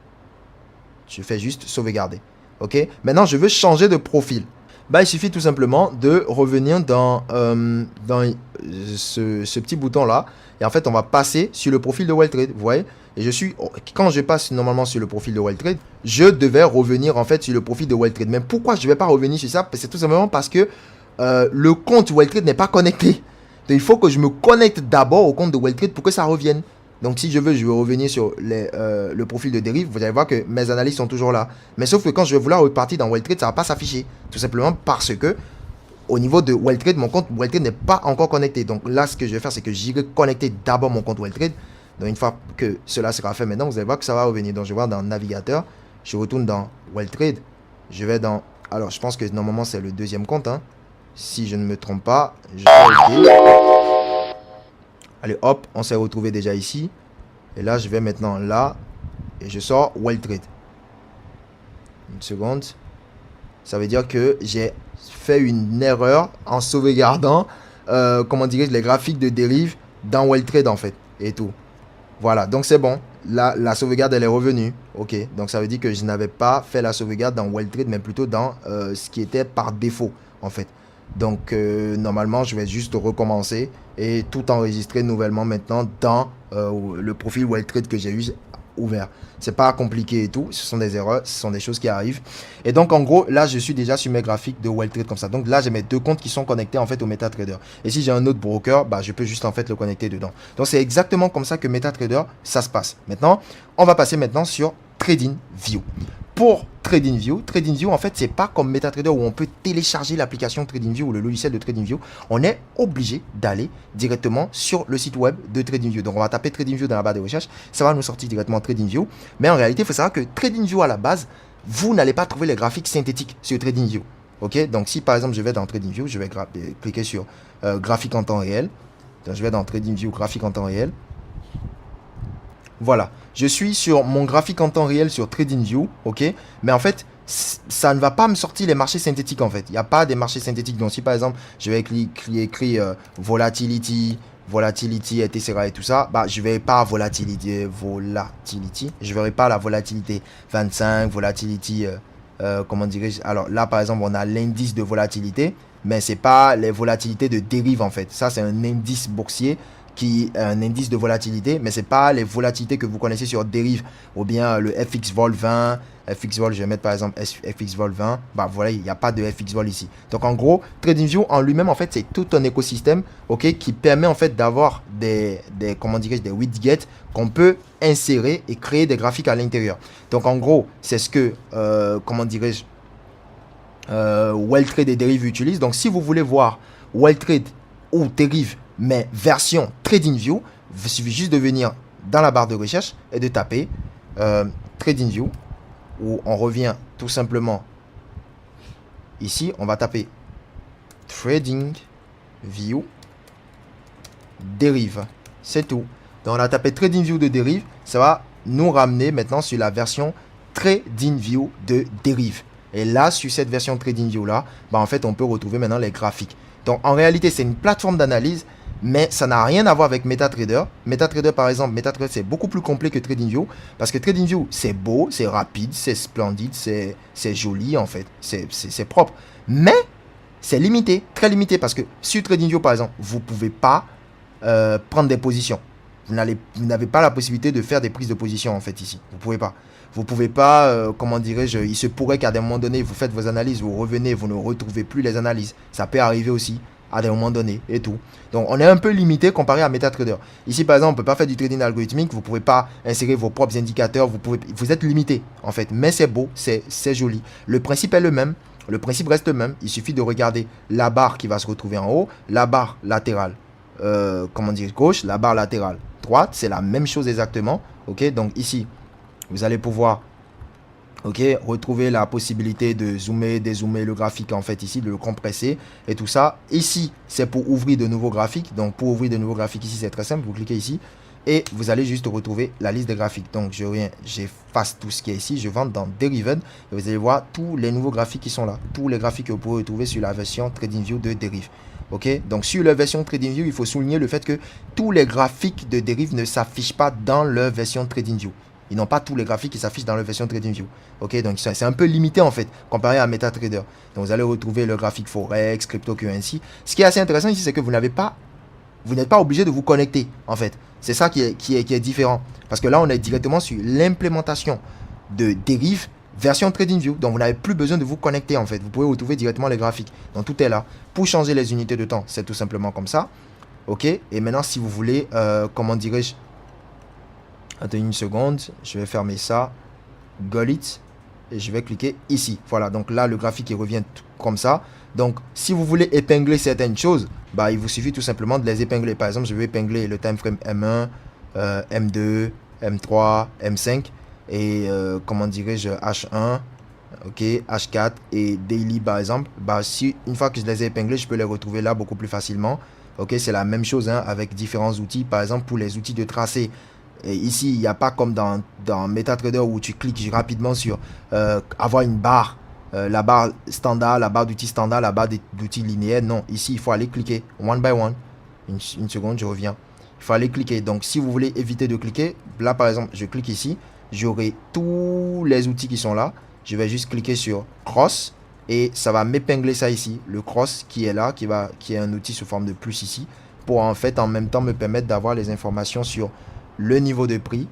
Je fais juste sauvegarder. Ok? Maintenant, je veux changer de profil. Bah, il suffit tout simplement de revenir dans ce petit bouton là. Et en fait, on va passer sur le profil de WellTrade. Vous voyez? Et quand je passe normalement sur le profil de WellTrade, je devais revenir en fait sur le profil de WellTrade. Mais pourquoi je ne vais pas revenir sur ça? C'est tout simplement parce que le compte WellTrade n'est pas connecté. Donc, il faut que je me connecte d'abord au compte de WellTrade pour que ça revienne. Donc si je veux, je vais revenir sur le profil de dérive. Vous allez voir que mes analyses sont toujours là. Mais sauf que quand je vais vouloir repartir dans WellTrade, ça ne va pas s'afficher. Tout simplement parce que au niveau de WellTrade, mon compte WellTrade n'est pas encore connecté. Donc là, ce que je vais faire, c'est que j'irai connecter d'abord mon compte WellTrade. Donc une fois que cela sera fait maintenant, vous allez voir que ça va revenir. Donc je vais voir dans navigateur, je retourne dans WellTrade. Je vais dans... Alors je pense que normalement c'est le deuxième compte. Hein. Si je ne me trompe pas, je vais... Allez hop, on s'est retrouvé déjà ici. Et là, je vais maintenant là. Et je sors WellTrade. Une seconde. Ça veut dire que j'ai fait une erreur en sauvegardant, comment dirais-je, les graphiques de dérive dans WellTrade en fait. Et tout. Voilà, donc c'est bon. Là, la sauvegarde, elle est revenue. Ok, donc ça veut dire que je n'avais pas fait la sauvegarde dans WellTrade, mais plutôt dans ce qui était par défaut en fait. Donc normalement, je vais juste recommencer et tout enregistrer nouvellement maintenant dans le profil WellTrade que j'ai eu ouvert. C'est pas compliqué et tout, ce sont des erreurs, ce sont des choses qui arrivent. Et donc en gros, là je suis déjà sur mes graphiques de WellTrade comme ça. Donc là j'ai mes deux comptes qui sont connectés en fait au MetaTrader. Et si j'ai un autre broker, bah je peux juste en fait le connecter dedans. Donc c'est exactement comme ça que MetaTrader ça se passe. Maintenant, on va passer maintenant sur TradingView. Pour TradingView en fait c'est pas comme MetaTrader où on peut télécharger l'application TradingView ou le logiciel de TradingView. On est obligé d'aller directement sur le site web de TradingView. Donc on va taper TradingView dans la barre de recherche, ça va nous sortir directement TradingView. Mais en réalité il faut savoir que TradingView à la base, vous n'allez pas trouver les graphiques synthétiques sur TradingView. Ok, donc si par exemple je vais dans TradingView, je vais cliquer sur graphique en temps réel. Donc je vais dans TradingView graphique en temps réel. Voilà, je suis sur mon graphique en temps réel sur TradingView, ok. Mais en fait, ça ne va pas me sortir les marchés synthétiques en fait. Il n'y a pas des marchés synthétiques. Donc si par exemple, je vais écrire volatility, etc. et tout ça, bah je ne verrai pas volatility. Je ne verrai pas la volatilité 25, volatility, comment dirais-je. Alors là par exemple, on a l'indice de volatilité, mais ce n'est pas les volatilités de dérive en fait. Ça c'est un indice boursier qui est un indice de volatilité, mais ce n'est pas les volatilités que vous connaissez sur dérive, ou bien le FXVol 20, FXVol, je vais mettre par exemple FXVol 20, bah voilà, il n'y a pas de FXVol ici. Donc en gros, TradingView en lui-même, en fait, c'est tout un écosystème, ok, qui permet en fait d'avoir comment dirais-je, des widgets qu'on peut insérer et créer des graphiques à l'intérieur. Donc en gros, c'est ce que, comment dirais-je, WellTrade et Derive utilisent. Donc si vous voulez voir WellTrade ou Derive mais version TradingView, il suffit juste de venir dans la barre de recherche et de taper TradingView, où on revient tout simplement ici, on va taper TradingView Derive, c'est tout. Donc on a tapé TradingView de Derive, ça va nous ramener maintenant sur la version TradingView de Derive. Et là, sur cette version TradingView là, bah en fait, on peut retrouver maintenant les graphiques. Donc en réalité, c'est une plateforme d'analyse, mais ça n'a rien à voir avec MetaTrader. MetaTrader, par exemple, MetaTrader, c'est beaucoup plus complet que TradingView. Parce que TradingView, c'est beau, c'est rapide, c'est splendide, c'est joli, en fait. C'est propre. Mais c'est limité, très limité. Parce que sur TradingView, par exemple, vous ne pouvez pas prendre des positions. Vous n'avez pas la possibilité de faire des prises de position, en fait, ici. Vous ne pouvez pas. Vous ne pouvez pas, comment dirais-je, il se pourrait qu'à des moments donnés, vous faites vos analyses, vous revenez, vous ne retrouvez plus les analyses. Ça peut arriver aussi à des moments donnés et tout. Donc, on est un peu limité comparé à MetaTrader. Ici, par exemple, on ne peut pas faire du trading algorithmique, vous ne pouvez pas insérer vos propres indicateurs, vous êtes limité, en fait. Mais c'est beau, c'est joli. Le principe est le même, le principe reste le même. Il suffit de regarder la barre qui va se retrouver en haut, la barre latérale, comment dire, gauche, la barre latérale droite, c'est la même chose exactement. Ok, donc ici, vous allez pouvoir retrouver la possibilité de zoomer, dézoomer le graphique en fait ici, de le compresser et tout ça. Ici, c'est pour ouvrir de nouveaux graphiques. Donc, pour ouvrir de nouveaux graphiques ici, c'est très simple. Vous cliquez ici et vous allez juste retrouver la liste des graphiques. Donc, je reviens, j'efface tout ce qui est ici. Je rentre dans Derived et vous allez voir tous les nouveaux graphiques qui sont là. Tous les graphiques que vous pourrez retrouver sur la version TradingView de Derive. Ok, donc sur la version TradingView, il faut souligner le fait que tous les graphiques de Derive ne s'affichent pas dans leur version TradingView. Ils n'ont pas tous les graphiques qui s'affichent dans la version TradingView. Ok, donc c'est un peu limité en fait, comparé à MetaTrader. Donc vous allez retrouver le graphique Forex, Cryptocurrency. Ce qui est assez intéressant ici, c'est que vous n'êtes pas obligé de vous connecter en fait. C'est ça qui est différent. Parce que là, on est directement sur l'implémentation de Derive version TradingView. Donc vous n'avez plus besoin de vous connecter en fait. Vous pouvez retrouver directement les graphiques. Donc tout est là. Pour changer les unités de temps, c'est tout simplement comme ça. Ok, et maintenant si vous voulez, comment dirais-je, Attends une seconde, je vais fermer ça. Got it. Et je vais cliquer ici. Voilà, donc là, le graphique, il revient comme ça. Donc, si vous voulez épingler certaines choses, bah, il vous suffit tout simplement de les épingler. Par exemple, je vais épingler le time frame M1, M2, M3, M5 et, comment dirais-je, H1, ok, H4 et Daily, par exemple. Bah, si, une fois que je les ai épinglés, je peux les retrouver là beaucoup plus facilement. Ok, c'est la même chose hein, avec différents outils. Par exemple, pour les outils de tracé, et ici, il n'y a pas comme dans MetaTrader où tu cliques rapidement sur avoir une barre, la barre standard, la barre d'outils standard, la barre d'outils linéaires. Non, ici, il faut aller cliquer one by one. Une seconde, je reviens. Il faut aller cliquer. Donc, si vous voulez éviter de cliquer, là, par exemple, je clique ici. J'aurai tous les outils qui sont là. Je vais juste cliquer sur Cross et ça va m'épingler ça ici. Le Cross qui est là, qui est un outil sous forme de plus ici, pour en fait, en même temps, me permettre d'avoir les informations sur le niveau de prix,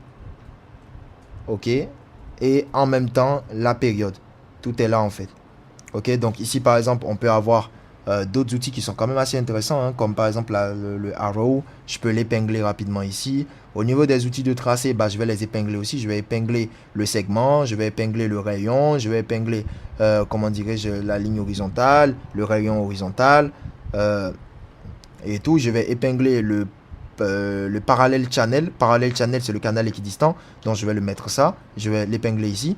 ok, et en même temps la période. Tout est là en fait. Ok, donc ici par exemple, on peut avoir d'autres outils qui sont quand même assez intéressants, hein, comme par exemple le Arrow. Je peux l'épingler rapidement ici. Au niveau des outils de tracé, bah, je vais les épingler aussi. Je vais épingler le segment, je vais épingler le rayon, je vais épingler, comment dirais-je, la ligne horizontale, le rayon horizontal, et tout. Je vais épingler le parallèle channel. Parallèle channel, c'est le canal équidistant. Donc, je vais le mettre ça. Je vais l'épingler ici.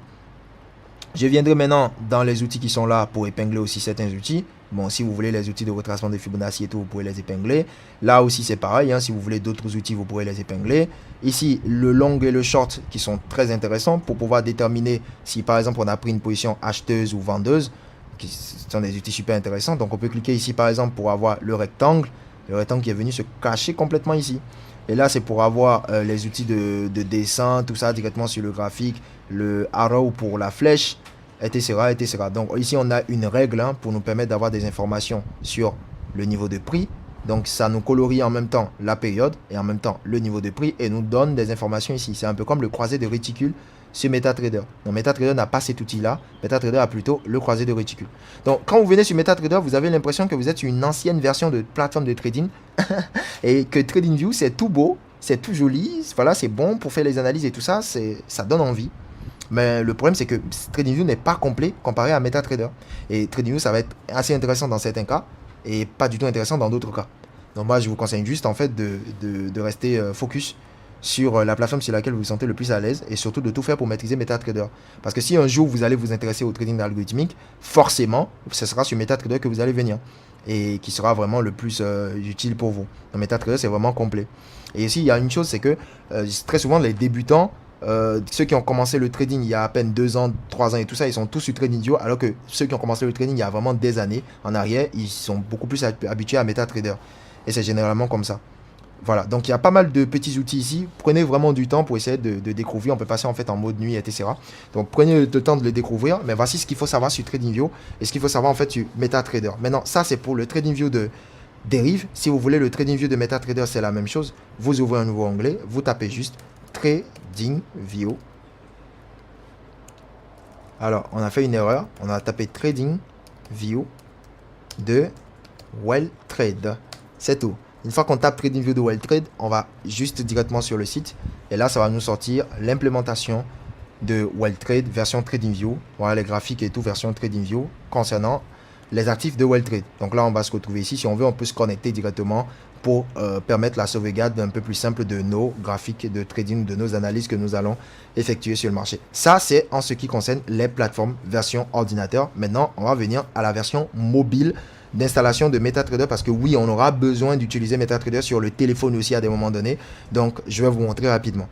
Je viendrai maintenant dans les outils qui sont là pour épingler aussi certains outils. Bon, si vous voulez les outils de retracement de Fibonacci et tout, vous pouvez les épingler. Là aussi, c'est pareil. Hein, si vous voulez d'autres outils, vous pourrez les épingler. Ici, le long et le short qui sont très intéressants pour pouvoir déterminer si, par exemple, on a pris une position acheteuse ou vendeuse. Qui sont des outils super intéressants. Donc, on peut cliquer ici, par exemple, pour avoir le rectangle. Le rectangle qui est venu se cacher complètement ici. Et là, c'est pour avoir les outils de dessin, tout ça directement sur le graphique. Le arrow pour la flèche, etc., etc. Donc ici, on a une règle hein, pour nous permettre d'avoir des informations sur le niveau de prix. Donc ça nous colorie en même temps la période et en même temps le niveau de prix et nous donne des informations ici. C'est un peu comme le croisé de réticule sur MetaTrader. Donc MetaTrader n'a pas cet outil-là. MetaTrader a plutôt le croisé de réticule. Donc quand vous venez sur MetaTrader, vous avez l'impression que vous êtes sur une ancienne version de plateforme de trading et que TradingView, c'est tout beau, c'est tout joli. Voilà, c'est bon pour faire les analyses et tout ça. Ça donne envie. Mais le problème, c'est que TradingView n'est pas complet comparé à MetaTrader. Et TradingView, ça va être assez intéressant dans certains cas et pas du tout intéressant dans d'autres cas. Donc moi, je vous conseille juste en fait de rester focus sur la plateforme sur laquelle vous vous sentez le plus à l'aise et surtout de tout faire pour maîtriser MetaTrader. Parce que si un jour vous allez vous intéresser au trading algorithmique, forcément, ce sera sur MetaTrader que vous allez venir et qui sera vraiment le plus utile pour vous. Donc MetaTrader, c'est vraiment complet. Et ici, il y a une chose, c'est que très souvent, les débutants, ceux qui ont commencé le trading il y a à peine 2 ans, 3 ans et tout ça, ils sont tous sur TradingView, alors que ceux qui ont commencé le trading il y a vraiment des années en arrière, ils sont beaucoup plus habitués à MetaTrader. Et c'est généralement comme ça. Voilà, donc il y a pas mal de petits outils ici. Prenez vraiment du temps pour essayer de découvrir. On peut passer en fait en mode nuit, etc. Donc prenez le temps de le découvrir. Mais voici ce qu'il faut savoir sur TradingView et ce qu'il faut savoir en fait sur MetaTrader. Maintenant, ça c'est pour le TradingView de dérive. Si vous voulez le TradingView de MetaTrader, c'est la même chose. Vous ouvrez un nouveau onglet, vous tapez juste TradingView. Alors, on a fait une erreur. On a tapé TradingView de WellTrade. C'est tout. Une fois qu'on tape TradingView de WellTrade, on va juste directement sur le site. Et là, ça va nous sortir l'implémentation de WellTrade version TradingView. Voilà les graphiques et tout version TradingView concernant les actifs de WellTrade. Donc là, on va se retrouver ici. Si on veut, on peut se connecter directement pour permettre la sauvegarde un peu plus simple de nos graphiques de trading, de nos analyses que nous allons effectuer sur le marché. Ça, c'est en ce qui concerne les plateformes version ordinateur. Maintenant, on va venir à la version mobile d'installation de MetaTrader parce que oui, on aura besoin d'utiliser MetaTrader sur le téléphone aussi à des moments donnés. Donc, je vais vous montrer rapidement.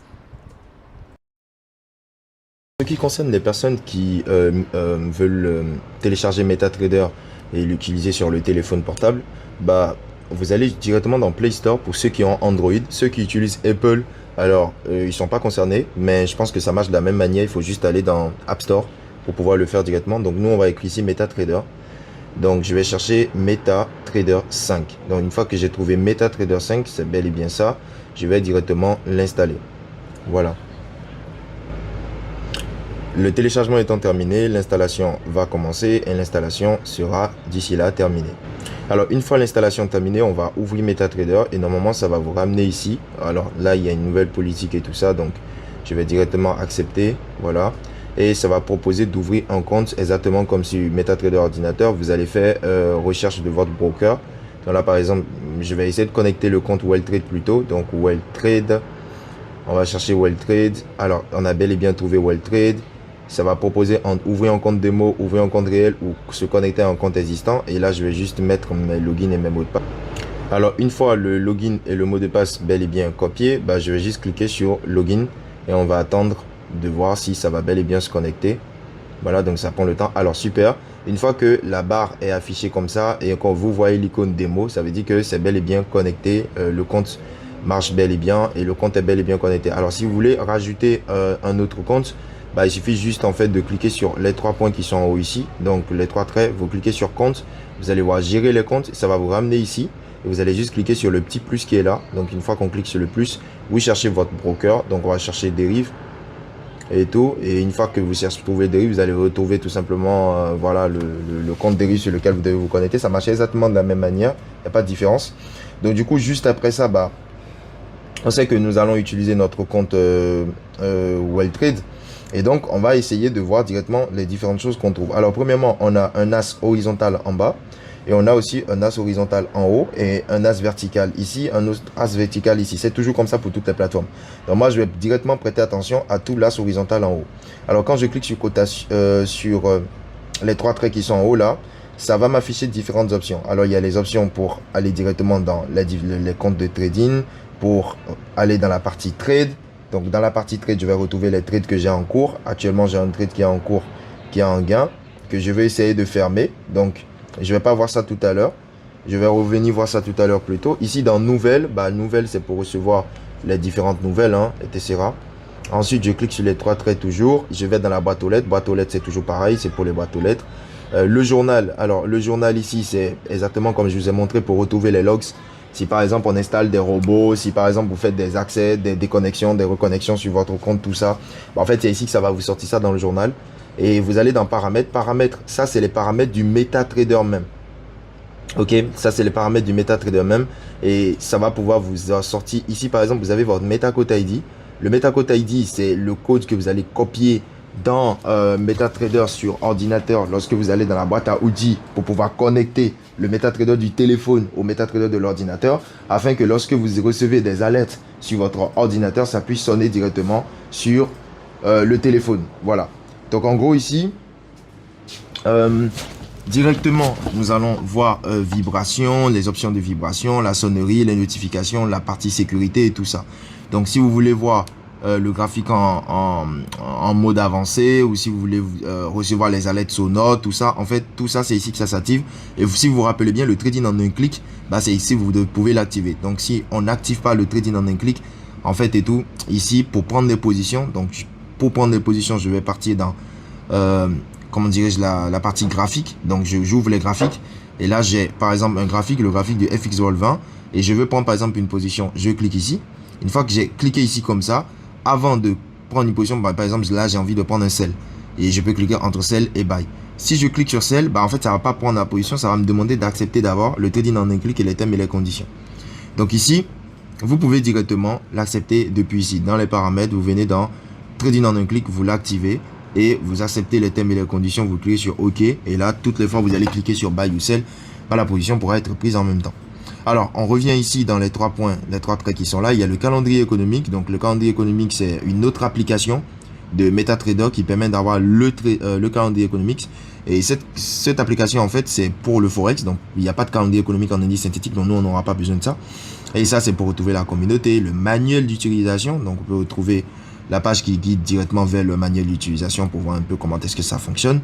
Ce qui concerne les personnes qui veulent télécharger MetaTrader et l'utiliser sur le téléphone portable, bah, vous allez directement dans Play Store pour ceux qui ont Android. Ceux qui utilisent Apple, alors ils ne sont pas concernés, mais je pense que ça marche de la même manière. Il faut juste aller dans App Store pour pouvoir le faire directement. Donc nous, on va écrire ici MetaTrader. Donc je vais chercher MetaTrader 5. Donc une fois que j'ai trouvé MetaTrader 5, c'est bel et bien ça, je vais directement l'installer. Voilà. Le téléchargement étant terminé, l'installation va commencer et l'installation sera d'ici là terminée. Alors une fois l'installation terminée, on va ouvrir MetaTrader et normalement ça va vous ramener ici. Alors là il y a une nouvelle politique et tout ça, donc Je vais directement accepter, voilà. Et ça va proposer d'ouvrir un compte exactement comme sur MetaTrader ordinateur. Vous allez faire recherche de votre broker. Donc là, par exemple, je vais essayer de connecter le compte WellTrade plutôt. Donc WellTrade, on va chercher WellTrade. Alors, on a bel et bien trouvé WellTrade. Ça va proposer ouvrir un compte démo, ouvrir un compte réel ou se connecter à un compte existant. Et là, je vais juste mettre mes logins et mes mots de passe. Alors, une fois le login et le mot de passe bel et bien copié, bah, je vais juste cliquer sur login et on va attendre de voir si ça va bel et bien se connecter. Voilà, donc ça prend le temps. Alors, super. Une fois que la barre est affichée comme ça et quand vous voyez l'icône démo, ça veut dire que c'est bel et bien connecté. Le compte marche bel et bien et le compte est bel et bien connecté. Alors, si vous voulez rajouter un autre compte, bah, il suffit juste en fait de cliquer sur les trois points qui sont en haut ici. Donc, les trois traits, vous cliquez sur compte. Vous allez voir gérer les comptes. Ça va vous ramener ici. Et vous allez juste cliquer sur le petit plus qui est là. Donc, une fois qu'on clique sur le plus, vous cherchez votre broker. Donc, on va chercher dérive et tout. Et une fois que vous trouvez dérive, vous allez retrouver tout simplement voilà, le compte dérive sur lequel vous devez vous connecter. Ça marche exactement de la même manière. Il n'y a pas de différence. Donc, du coup, juste après ça, bah, on sait que nous allons utiliser notre compte WellTrade. Et donc, on va essayer de voir directement les différentes choses qu'on trouve. Alors, premièrement, on a un as horizontal en bas. Et on a aussi un as horizontal en haut et un as vertical ici, un autre as vertical ici. C'est toujours comme ça pour toutes les plateformes. Donc moi, je vais directement prêter attention à tout l'as horizontal en haut. Alors quand je clique sur les trois traits qui sont en haut là, ça va m'afficher différentes options. Alors il y a les options pour aller directement dans les comptes de trading, pour aller dans la partie trade. Donc dans la partie trade, je vais retrouver les trades que j'ai en cours. Actuellement, j'ai un trade qui est en cours, qui a un gain, que je vais essayer de fermer. Donc je vais pas voir ça tout à l'heure. Je vais revenir voir ça tout à l'heure plus tôt. Ici, dans Nouvelles, bah, Nouvelles, c'est pour recevoir les différentes nouvelles, hein, etc. Ensuite, je clique sur les trois traits toujours. Je vais dans la boîte aux lettres. Boîte aux lettres, c'est toujours pareil. C'est pour les boîtes aux lettres. Le journal. Alors, le journal ici, c'est exactement comme je vous ai montré pour retrouver les logs. Si par exemple, on installe des robots, si par exemple, vous faites des accès, des déconnexions, des reconnexions sur votre compte, tout ça. Bah, en fait, c'est ici que ça va vous sortir ça dans le journal. Et vous allez dans paramètres. Paramètres, ça c'est les paramètres du MetaTrader même. Ok, ça c'est les paramètres du MetaTrader même. Et ça va pouvoir vous sortir. Ici par exemple, vous avez votre MetaCode ID. Le MetaCode ID, c'est le code que vous allez copier dans MetaTrader sur ordinateur lorsque vous allez dans la boîte à outils pour pouvoir connecter le MetaTrader du téléphone au MetaTrader de l'ordinateur afin que lorsque vous recevez des alertes sur votre ordinateur, ça puisse sonner directement sur le téléphone. Voilà. Donc en gros ici, directement, nous allons voir vibration, les options de vibration, la sonnerie, les notifications, la partie sécurité et tout ça. Donc si vous voulez voir le graphique en mode avancé ou si vous voulez recevoir les alertes sonores, tout ça, en fait, tout ça, c'est ici que ça s'active. Et si vous vous rappelez bien, le trading en un clic, bah, c'est ici que vous pouvez l'activer. Donc si on n'active pas le trading en un clic, en fait et tout, ici, pour prendre des positions, donc pour prendre des positions, je vais partir dans, comment dirais-je, la partie graphique. Donc, j'ouvre les graphiques. Et là, j'ai, par exemple, un graphique, le graphique du FX World 20. Et je veux prendre, par exemple, une position. Je clique ici. Une fois que j'ai cliqué ici comme ça, avant de prendre une position, bah, par exemple, là, j'ai envie de prendre un sell. Et je peux cliquer entre sell et buy. Si je clique sur sell, bah, en fait, ça ne va pas prendre la position. Ça va me demander d'accepter d'abord le trading en un clic et les thèmes et les conditions. Donc, ici, vous pouvez directement l'accepter depuis ici. Dans les paramètres, vous venez dans trading en un clic, vous l'activez et vous acceptez les thèmes et les conditions, vous cliquez sur OK et là, toutes les fois, vous allez cliquer sur Buy ou Sell, la position pourra être prise en même temps. Alors, on revient ici dans les trois points, les trois traits qui sont là. Il y a le calendrier économique. Donc, le calendrier économique, c'est une autre application de MetaTrader qui permet d'avoir le calendrier économique. Et cette application, en fait, c'est pour le Forex. Donc, il n'y a pas de calendrier économique en indice synthétique. Donc, nous, on n'aura pas besoin de ça. Et ça, c'est pour retrouver la communauté, le manuel d'utilisation. Donc, on peut retrouver la page qui guide directement vers le manuel d'utilisation pour voir un peu comment est-ce que ça fonctionne.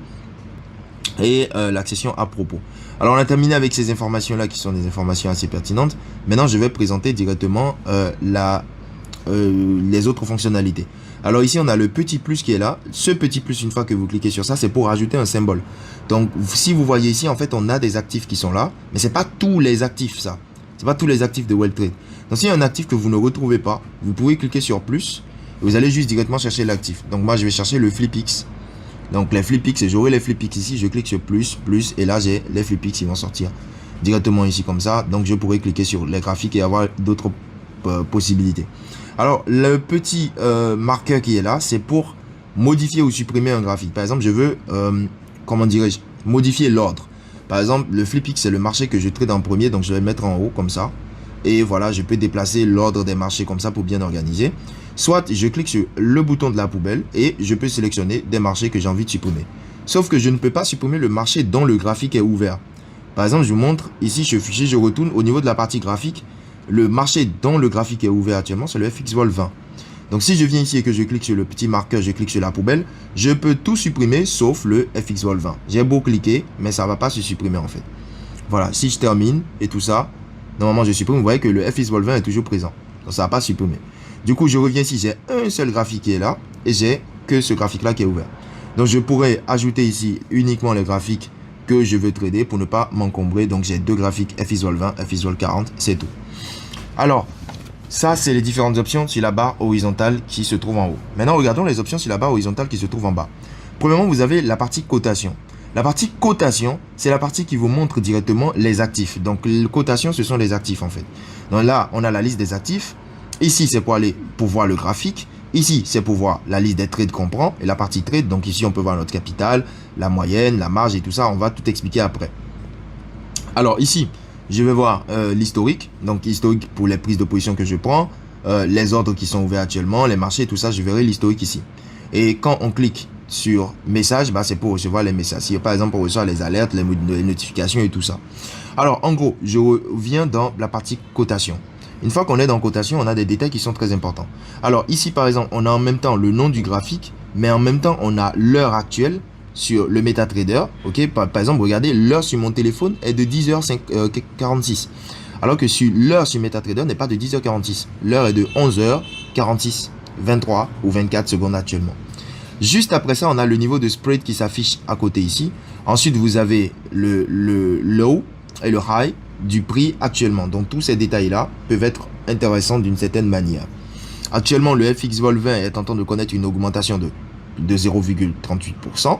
Et l'accession à propos. Alors, on a terminé avec ces informations-là qui sont des informations assez pertinentes. Maintenant, je vais présenter directement les autres fonctionnalités. Alors ici, on a le petit plus qui est là. Ce petit plus, une fois que vous cliquez sur ça, c'est pour ajouter un symbole. Donc, si vous voyez ici, en fait, on a des actifs qui sont là. Mais c'est pas tous les actifs, ça. C'est pas tous les actifs de WellTrade. Donc, s'il y a un actif que vous ne retrouvez pas, vous pouvez cliquer sur plus. Et vous allez juste directement chercher l'actif. Donc, moi, je vais chercher le FlipX. Donc, les FlipX, j'aurai les FlipX ici. Je clique sur plus, et là, j'ai les FlipX qui vont sortir directement ici comme ça. Donc, je pourrais cliquer sur les graphiques et avoir d'autres possibilité. Alors, le petit marqueur qui est là, c'est pour modifier ou supprimer un graphique. Par exemple, je veux, comment dirais-je, modifier l'ordre. Par exemple, le FlipX, c'est le marché que je trade en premier, donc je vais le mettre en haut, comme ça. Et voilà, je peux déplacer l'ordre des marchés comme ça pour bien organiser. Soit je clique sur le bouton de la poubelle et je peux sélectionner des marchés que j'ai envie de supprimer. Sauf que je ne peux pas supprimer le marché dont le graphique est ouvert. Par exemple, je vous montre ici, ce fichier, je retourne au niveau de la partie graphique. Le marché dont le graphique est ouvert actuellement, c'est le FXVOL 20. Donc si je viens ici et que je clique sur le petit marqueur, je clique sur la poubelle, je peux tout supprimer sauf le FXVOL 20. J'ai beau cliquer, mais ça ne va pas se supprimer en fait. Voilà, si je termine et tout ça, normalement je supprime, vous voyez que le FXVOL 20 est toujours présent. Donc ça ne va pas supprimer. Du coup, je reviens ici, j'ai un seul graphique qui est là et j'ai que ce graphique-là qui est ouvert. Donc je pourrais ajouter ici uniquement les graphiques que je veux trader pour ne pas m'encombrer. Donc j'ai deux graphiques, FXVOL 20, FXVOL 40, c'est tout. Alors, ça, c'est les différentes options sur la barre horizontale qui se trouve en haut. Maintenant, regardons les options sur la barre horizontale qui se trouve en bas. Premièrement, vous avez la partie cotation. La partie cotation, c'est la partie qui vous montre directement les actifs. Donc, les cotations, ce sont les actifs en fait. Donc là, on a la liste des actifs. Ici, c'est pour aller pour voir le graphique. Ici, c'est pour voir la liste des trades qu'on prend et la partie trade. Donc ici, on peut voir notre capital, la moyenne, la marge et tout ça. On va tout expliquer après. Alors ici, je vais voir l'historique. Donc historique pour les prises de position que je prends, les ordres qui sont ouverts actuellement, les marchés, tout ça. Je verrai l'historique ici. Et quand on clique sur messages, bah, c'est pour recevoir les messages. Si par exemple, on reçoit les alertes, les notifications et tout ça. Alors en gros, je reviens dans la partie cotation. Une fois qu'on est dans cotation, on a des détails qui sont très importants. Alors ici, par exemple, on a en même temps le nom du graphique, mais en même temps, on a l'heure actuelle sur le MetaTrader. Ok, par exemple, regardez, l'heure sur mon téléphone est de 10h46. Alors que sur l'heure sur MetaTrader n'est pas de 10h46. L'heure est de 11h46, 23 ou 24 secondes actuellement. Juste après ça, on a le niveau de spread qui s'affiche à côté ici. Ensuite, vous avez le low et le high du prix actuellement. Donc tous ces détails-là peuvent être intéressants d'une certaine manière. Actuellement, le FXVOL 20 est en train de connaître une augmentation de 0,38%.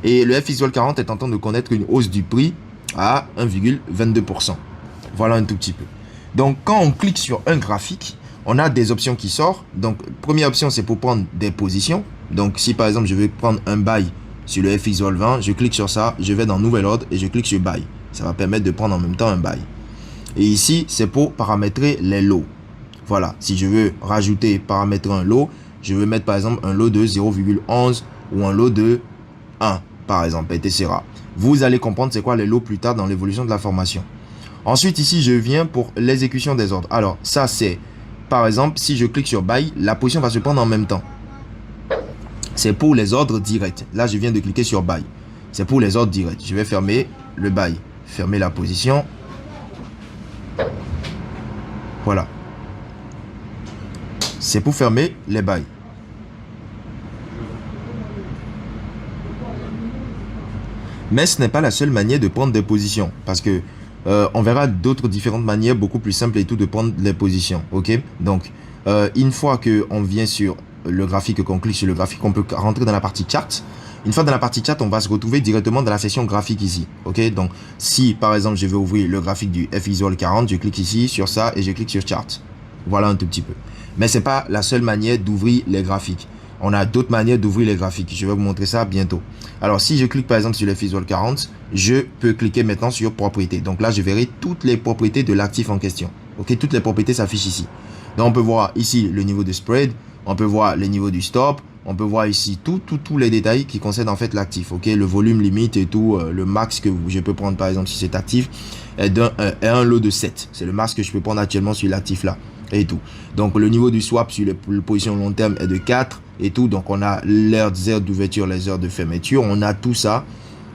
Et le FXVOL 40 est en train de connaître une hausse du prix à 1,22%. Voilà un tout petit peu. Donc quand on clique sur un graphique, on a des options qui sortent. Donc première option, c'est pour prendre des positions. Donc si par exemple, je veux prendre un buy sur le FXVOL 20, je clique sur ça, je vais dans nouvel ordre et je clique sur buy. Ça va permettre de prendre en même temps un buy. Et ici, c'est pour paramétrer les lots. Voilà, si je veux rajouter, paramétrer un lot, je veux mettre par exemple un lot de 0,11 ou un lot de 1, par exemple, etc. Vous allez comprendre c'est quoi les lots plus tard dans l'évolution de la formation. Ensuite, ici, je viens pour l'exécution des ordres. Alors, ça, c'est, par exemple, si je clique sur buy, la position va se prendre en même temps. C'est pour les ordres directs. Là, je viens de cliquer sur buy. C'est pour les ordres directs. Je vais fermer le buy. Fermer la position. Voilà. C'est pour fermer les bails. Mais ce n'est pas la seule manière de prendre des positions. Parce que on verra d'autres différentes manières beaucoup plus simples et tout de prendre les positions. Ok. Donc, une fois qu'on vient sur le graphique, qu'on clique sur le graphique, on peut rentrer dans la partie chart. Une fois dans la partie chat, on va se retrouver directement dans la section graphique ici. Ok, donc si par exemple je veux ouvrir le graphique du FXVOL 40, je clique ici sur ça et je clique sur chart. Voilà un tout petit peu. Mais c'est pas la seule manière d'ouvrir les graphiques. On a d'autres manières d'ouvrir les graphiques. Je vais vous montrer ça bientôt. Alors si je clique par exemple sur le FXVOL 40, je peux cliquer maintenant sur propriétés. Donc là, je verrai toutes les propriétés de l'actif en question. Ok, toutes les propriétés s'affichent ici. Donc on peut voir ici le niveau de spread, on peut voir le niveau du stop. On peut voir ici tous les détails qui concernent en fait l'actif. Ok, le volume limite et tout, le max que je peux prendre par exemple si c'est actif est un lot de 7. C'est le max que je peux prendre actuellement sur l'actif là et tout. Donc le niveau du swap sur les positions long terme est de 4 et tout. Donc on a l'heure d'ouverture, les heures de fermeture. On a tout ça,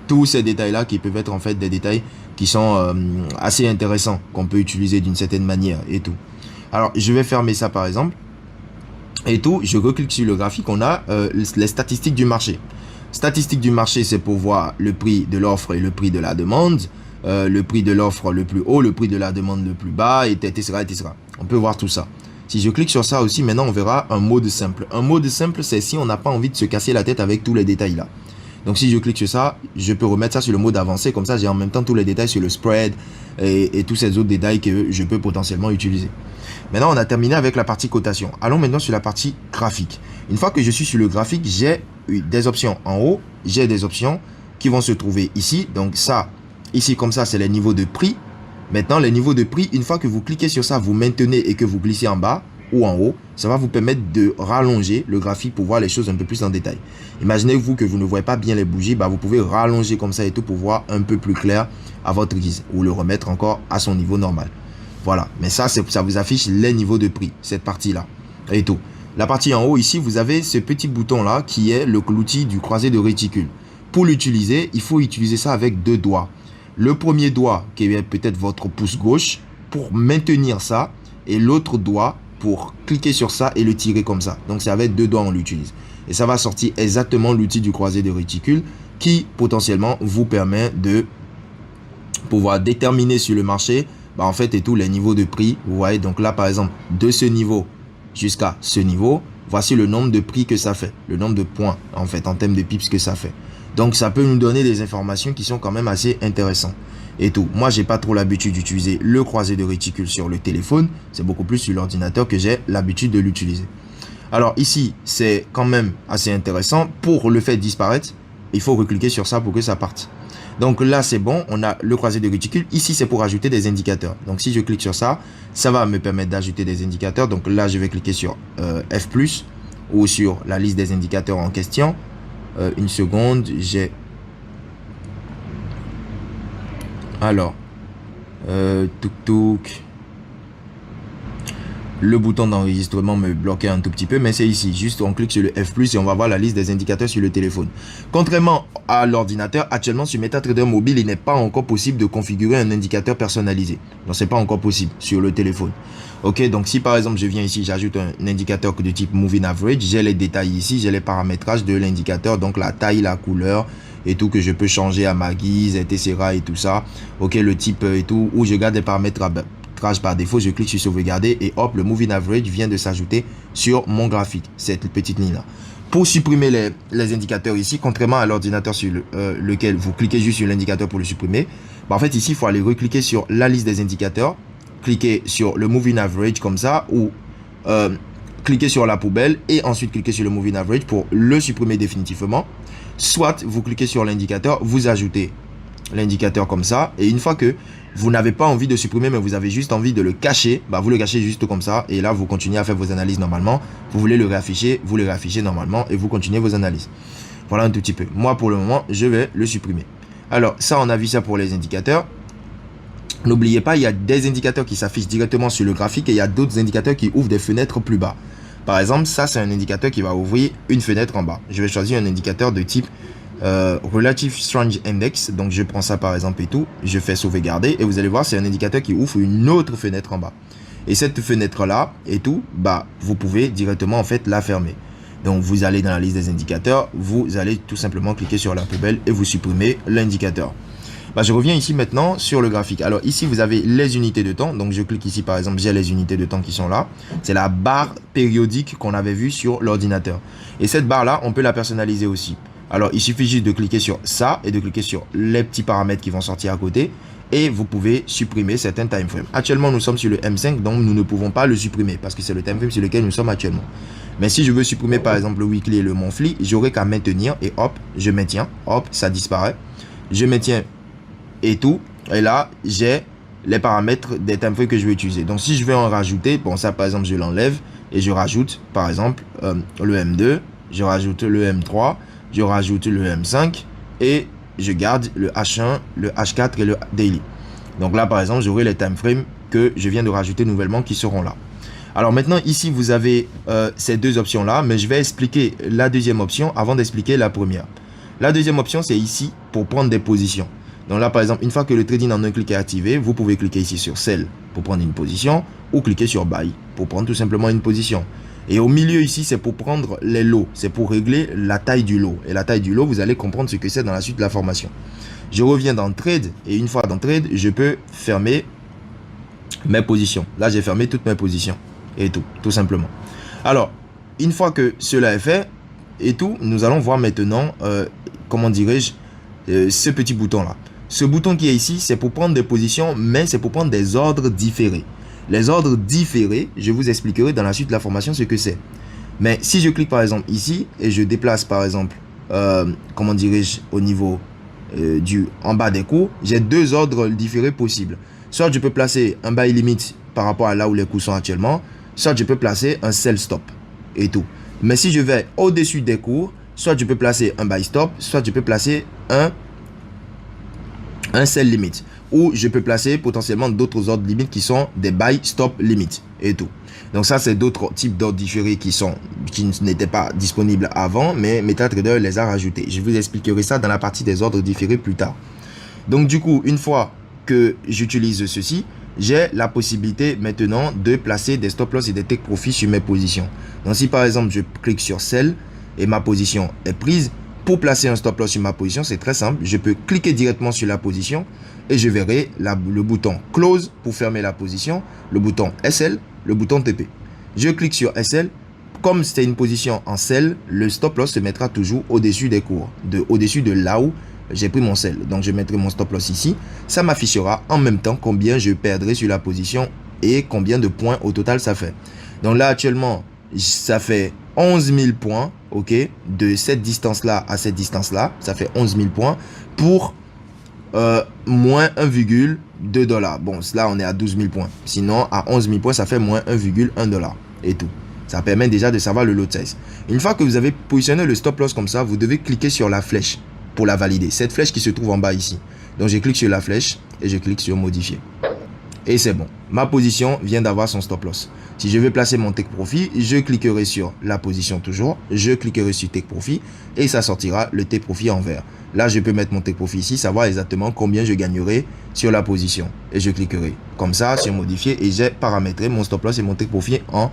tous ces détails là qui peuvent être en fait des détails qui sont assez intéressants qu'on peut utiliser d'une certaine manière et tout. Alors je vais fermer ça par exemple. Et tout, je reclique sur le graphique, on a les statistiques du marché. Statistiques du marché, c'est pour voir le prix de l'offre et le prix de la demande, le prix de l'offre le plus haut, le prix de la demande le plus bas, etc., etc. On peut voir tout ça. Si je clique sur ça aussi, maintenant on verra un mode simple. Un mode simple, c'est si on n'a pas envie de se casser la tête avec tous les détails là. Donc si je clique sur ça, je peux remettre ça sur le mode avancé, comme ça j'ai en même temps tous les détails sur le spread et tous ces autres détails que je peux potentiellement utiliser. Maintenant, on a terminé avec la partie cotation. Allons maintenant sur la partie graphique. Une fois que je suis sur le graphique, j'ai des options en haut, j'ai des options qui vont se trouver ici. Donc ça, ici comme ça, c'est les niveaux de prix. Maintenant, les niveaux de prix, une fois que vous cliquez sur ça, vous maintenez et que vous glissez en bas ou en haut, ça va vous permettre de rallonger le graphique pour voir les choses un peu plus en détail. Imaginez-vous que vous ne voyez pas bien les bougies, vous pouvez rallonger comme ça et tout pour voir un peu plus clair à votre guise ou le remettre encore à son niveau normal. Voilà, mais ça vous affiche les niveaux de prix, cette partie-là et tout. La partie en haut ici, vous avez ce petit bouton-là qui est l'outil du croisé de réticule. Pour l'utiliser, il faut utiliser ça avec 2 doigts. Le premier doigt, qui est peut-être votre pouce gauche, pour maintenir ça, et l'autre doigt pour cliquer sur ça et le tirer comme ça. Donc c'est avec 2 doigts on l'utilise. Et ça va sortir exactement l'outil du croisé de réticule qui potentiellement vous permet de pouvoir déterminer sur le marché en fait et tous les niveaux de prix. Vous voyez, donc là par exemple de ce niveau jusqu'à ce niveau, voici le nombre de prix que ça fait, le nombre de points en fait en termes de pips que ça fait. Donc ça peut nous donner des informations qui sont quand même assez intéressantes et tout. Moi j'ai pas trop l'habitude d'utiliser le croisé de réticule sur le téléphone, c'est beaucoup plus sur l'ordinateur que j'ai l'habitude de l'utiliser. Alors ici c'est quand même assez intéressant. Pour le faire disparaître, il faut recliquer sur ça pour que ça parte. Donc là c'est bon, on a le croisé de réticule. Ici c'est pour ajouter des indicateurs. Donc si je clique sur ça, ça va me permettre d'ajouter des indicateurs. Donc là je vais cliquer sur F+, ou sur la liste des indicateurs en question. Une seconde, j'ai... Alors, le bouton d'enregistrement me bloquait un tout petit peu, mais c'est ici. Juste on clique sur le F+ et on va voir la liste des indicateurs sur le téléphone. Contrairement à l'ordinateur, actuellement sur MetaTrader mobile, il n'est pas encore possible de configurer un indicateur personnalisé. Donc c'est pas encore possible sur le téléphone. Ok, donc si par exemple je viens ici, j'ajoute un indicateur de type Moving Average, j'ai les détails ici, j'ai les paramétrages de l'indicateur, donc la taille, la couleur et tout que je peux changer à ma guise, etc. et tout ça. Ok, le type et tout, où je garde les paramètres par défaut, je clique sur sauvegarder et hop, le Moving Average vient de s'ajouter sur mon graphique, cette petite ligne là. Pour supprimer les indicateurs ici, contrairement à l'ordinateur sur lequel vous cliquez juste sur l'indicateur pour le supprimer, en fait ici il faut aller recliquer sur la liste des indicateurs, cliquer sur le Moving Average comme ça, ou cliquer sur la poubelle et ensuite cliquer sur le Moving Average pour le supprimer définitivement. Soit vous cliquez sur l'indicateur, vous ajoutez l'indicateur comme ça, et une fois que vous n'avez pas envie de supprimer mais vous avez juste envie de le cacher, vous le cachez juste comme ça et là vous continuez à faire vos analyses normalement. Vous voulez le réafficher, vous le réaffichez normalement et vous continuez vos analyses. Voilà un tout petit peu. Moi pour le moment je vais le supprimer. Alors ça, on a vu ça pour les indicateurs. N'oubliez pas, il y a des indicateurs qui s'affichent directement sur le graphique et il y a d'autres indicateurs qui ouvrent des fenêtres plus bas. Par exemple, ça c'est un indicateur qui va ouvrir une fenêtre en bas. Je vais choisir un indicateur de type Relative Strange Index. Donc je prends ça par exemple et tout. Je fais sauvegarder et vous allez voir, c'est un indicateur qui ouvre une autre fenêtre en bas. Et cette fenêtre là et tout, vous pouvez directement en fait la fermer. Donc vous allez dans la liste des indicateurs, vous allez tout simplement cliquer sur la poubelle et vous supprimez l'indicateur. Je reviens ici maintenant sur le graphique. Alors ici vous avez les unités de temps. Donc je clique ici par exemple, j'ai les unités de temps qui sont là. C'est la barre périodique qu'on avait vue sur l'ordinateur. Et cette barre là, on peut la personnaliser aussi. Alors il suffit juste de cliquer sur ça et de cliquer sur les petits paramètres qui vont sortir à côté. Et vous pouvez supprimer certains time frames. Actuellement nous sommes sur le M5, donc nous ne pouvons pas le supprimer parce que c'est le time frame sur lequel nous sommes actuellement. Mais si je veux supprimer par exemple le weekly et le monthly, j'aurai qu'à maintenir et hop, je maintiens, hop, ça disparaît. Je maintiens et tout, et là j'ai les paramètres des time frames que je vais utiliser. Donc si je veux en rajouter, bon ça par exemple je l'enlève et je rajoute par exemple le M2, je rajoute le M3, je rajoute le M5 et je garde le H1, le H4 et le daily. Donc là par exemple j'aurai les time frames que je viens de rajouter nouvellement qui seront là. Alors maintenant ici vous avez ces deux options là, mais je vais expliquer la deuxième option avant d'expliquer la première. La deuxième option c'est ici pour prendre des positions. Donc là par exemple une fois que le trading en un clic est activé, vous pouvez cliquer ici sur Sell pour prendre une position ou cliquer sur Buy pour prendre tout simplement une position. Et au milieu ici c'est pour prendre les lots, c'est pour régler la taille du lot. Et la taille du lot vous allez comprendre ce que c'est dans la suite de la formation. Je reviens dans Trade et une fois dans Trade je peux fermer mes positions. Là j'ai fermé toutes mes positions et tout simplement. Alors une fois que cela est fait et tout, nous allons voir maintenant comment dirais-je ce petit bouton là. Ce bouton qui est ici, c'est pour prendre des positions, mais c'est pour prendre des ordres différés. Les ordres différés, je vous expliquerai dans la suite de la formation ce que c'est. Mais si je clique par exemple ici et je déplace par exemple, comment dirais-je, au niveau en bas des cours, j'ai deux ordres différés possibles. Soit je peux placer un buy limit par rapport à là où les cours sont actuellement, soit je peux placer un sell stop et tout. Mais si je vais au-dessus des cours, soit je peux placer un buy stop, soit je peux placer un sell limit. Ou je peux placer potentiellement d'autres ordres limites qui sont des buy stop limit et tout. Donc ça, c'est d'autres types d'ordres différés qui n'étaient pas disponibles avant, mais MetaTrader les a rajoutés. Je vous expliquerai ça dans la partie des ordres différés plus tard. Donc du coup, une fois que j'utilise ceci, j'ai la possibilité maintenant de placer des stop loss et des take profit sur mes positions. Donc si par exemple je clique sur sell et ma position est prise, pour placer un stop loss sur ma position, c'est très simple. Je peux cliquer directement sur la position et je verrai le bouton close pour fermer la position, le bouton SL, le bouton TP. Je clique sur SL. Comme c'est une position en sell, le stop loss se mettra toujours au-dessus des cours, au-dessus de là où j'ai pris mon sell. Donc je mettrai mon stop loss ici. Ça m'affichera en même temps combien je perdrai sur la position et combien de points au total ça fait. Donc là actuellement, ça fait 11 000 points, ok, de cette distance-là à cette distance-là, ça fait 11 000 points pour moins 1,2 $. Bon, là on est à 12 000 points. Sinon, à 11 000 points, ça fait moins 1,1 $ et tout. Ça permet déjà de savoir le lot size. Une fois que vous avez positionné le stop loss comme ça, vous devez cliquer sur la flèche pour la valider. Cette flèche qui se trouve en bas ici. Donc je clique sur la flèche et je clique sur modifier. Et c'est bon. Ma position vient d'avoir son stop loss. Si je veux placer mon take profit, je cliquerai sur la position toujours. Je cliquerai sur take profit et ça sortira le take profit en vert. Là, je peux mettre mon take profit ici, savoir exactement combien je gagnerai sur la position. Et je cliquerai comme ça sur modifier et j'ai paramétré mon stop loss et mon take profit en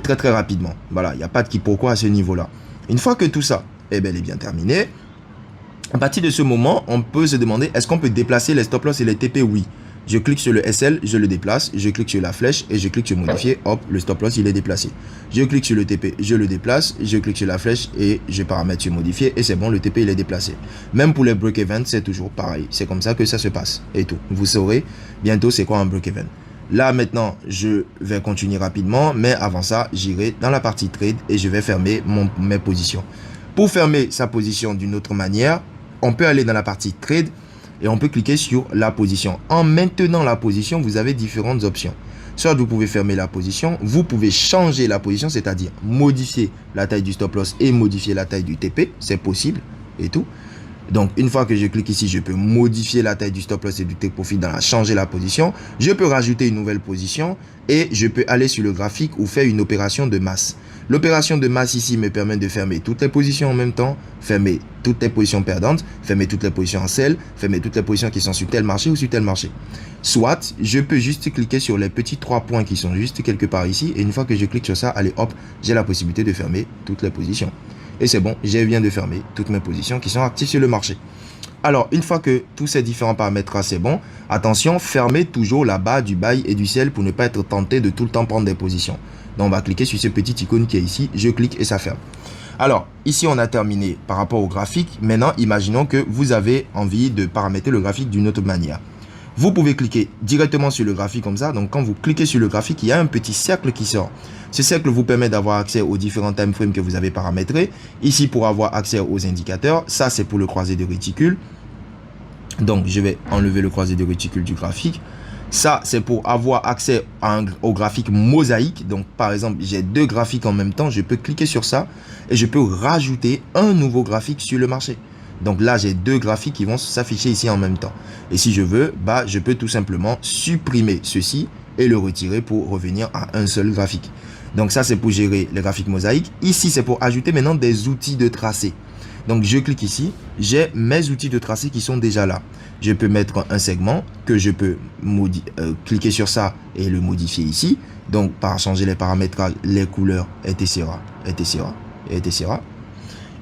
très rapidement. Voilà, il n'y a pas de quiproquo à ce niveau-là. Une fois que tout ça est bel et bien terminé, à partir de ce moment, on peut se demander, est-ce qu'on peut déplacer les stop loss et les TP? Oui. Je clique sur le SL, je le déplace, je clique sur la flèche et je clique sur modifier, hop, le stop loss il est déplacé. Je clique sur le TP, je le déplace, je clique sur la flèche et je paramètre sur modifier et c'est bon, le TP il est déplacé. Même pour les break event, c'est toujours pareil. C'est comme ça que ça se passe et tout. Vous saurez bientôt c'est quoi un break event. Là maintenant, je vais continuer rapidement, mais avant ça, j'irai dans la partie trade et je vais fermer mes positions. Pour fermer sa position d'une autre manière, on peut aller dans la partie trade et on peut cliquer sur la position. En maintenant la position, vous avez différentes options. Soit vous pouvez fermer la position, vous pouvez changer la position, c'est-à-dire modifier la taille du stop loss et modifier la taille du TP, c'est possible et tout. Donc, une fois que je clique ici, je peux modifier la taille du stop loss et du take profit dans changer la position. Je peux rajouter une nouvelle position et je peux aller sur le graphique ou faire une opération de masse. L'opération de masse ici me permet de fermer toutes les positions en même temps, fermer toutes les positions perdantes, fermer toutes les positions en sell, fermer toutes les positions qui sont sur tel marché ou sur tel marché. Soit, je peux juste cliquer sur les petits 3 points qui sont juste quelque part ici et une fois que je clique sur ça, allez hop, j'ai la possibilité de fermer toutes les positions. Et c'est bon, je viens de fermer toutes mes positions qui sont actives sur le marché. Alors, une fois que tous ces différents paramètres c'est bon, attention, fermez toujours la barre du buy et du sell pour ne pas être tenté de tout le temps prendre des positions. Donc, on va cliquer sur ce petit icône qui est ici. Je clique et ça ferme. Alors, ici, on a terminé par rapport au graphique. Maintenant, imaginons que vous avez envie de paramétrer le graphique d'une autre manière. Vous pouvez cliquer directement sur le graphique comme ça. Donc, quand vous cliquez sur le graphique, il y a un petit cercle qui sort. Ce cercle vous permet d'avoir accès aux différents time frames que vous avez paramétrés. Ici, pour avoir accès aux indicateurs. Ça, c'est pour le croisé de réticule. Donc, je vais enlever le croisé de réticule du graphique. Ça, c'est pour avoir accès au graphique mosaïque. Donc, par exemple, j'ai deux graphiques en même temps. Je peux cliquer sur ça et je peux rajouter un nouveau graphique sur le marché. Donc là, j'ai deux graphiques qui vont s'afficher ici en même temps. Et si je veux, je peux tout simplement supprimer ceci et le retirer pour revenir à un seul graphique. Donc ça, c'est pour gérer les graphiques mosaïques. Ici, c'est pour ajouter maintenant des outils de tracé. Donc, je clique ici. J'ai mes outils de tracé qui sont déjà là. Je peux mettre un segment que je peux cliquer sur ça et le modifier ici. Donc, par changer les paramétrages, les couleurs, etc.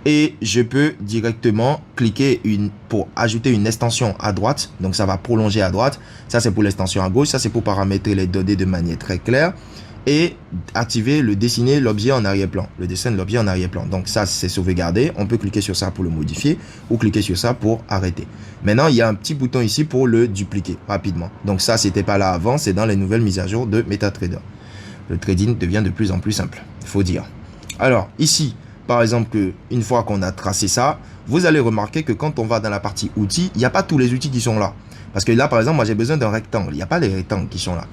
Et je peux directement cliquer pour ajouter une extension à droite. Donc, ça va prolonger à droite. Ça, c'est pour l'extension à gauche. Ça, c'est pour paramétrer les données de manière très claire. et activer le dessiner l'objet en arrière-plan, le dessin de l'objet en arrière-plan. Donc ça, c'est sauvegardé. On peut cliquer sur ça pour le modifier ou cliquer sur ça pour arrêter. Maintenant, il y a un petit bouton ici pour le dupliquer rapidement. Donc ça, c'était pas là avant, c'est dans les nouvelles mises à jour de MetaTrader. Le trading devient de plus en plus simple, il faut dire. Alors ici, par exemple, une fois qu'on a tracé ça, vous allez remarquer que quand on va dans la partie outils, il n'y a pas tous les outils qui sont là. Parce que là, par exemple, moi j'ai besoin d'un rectangle. Il n'y a pas les rectangles qui sont là.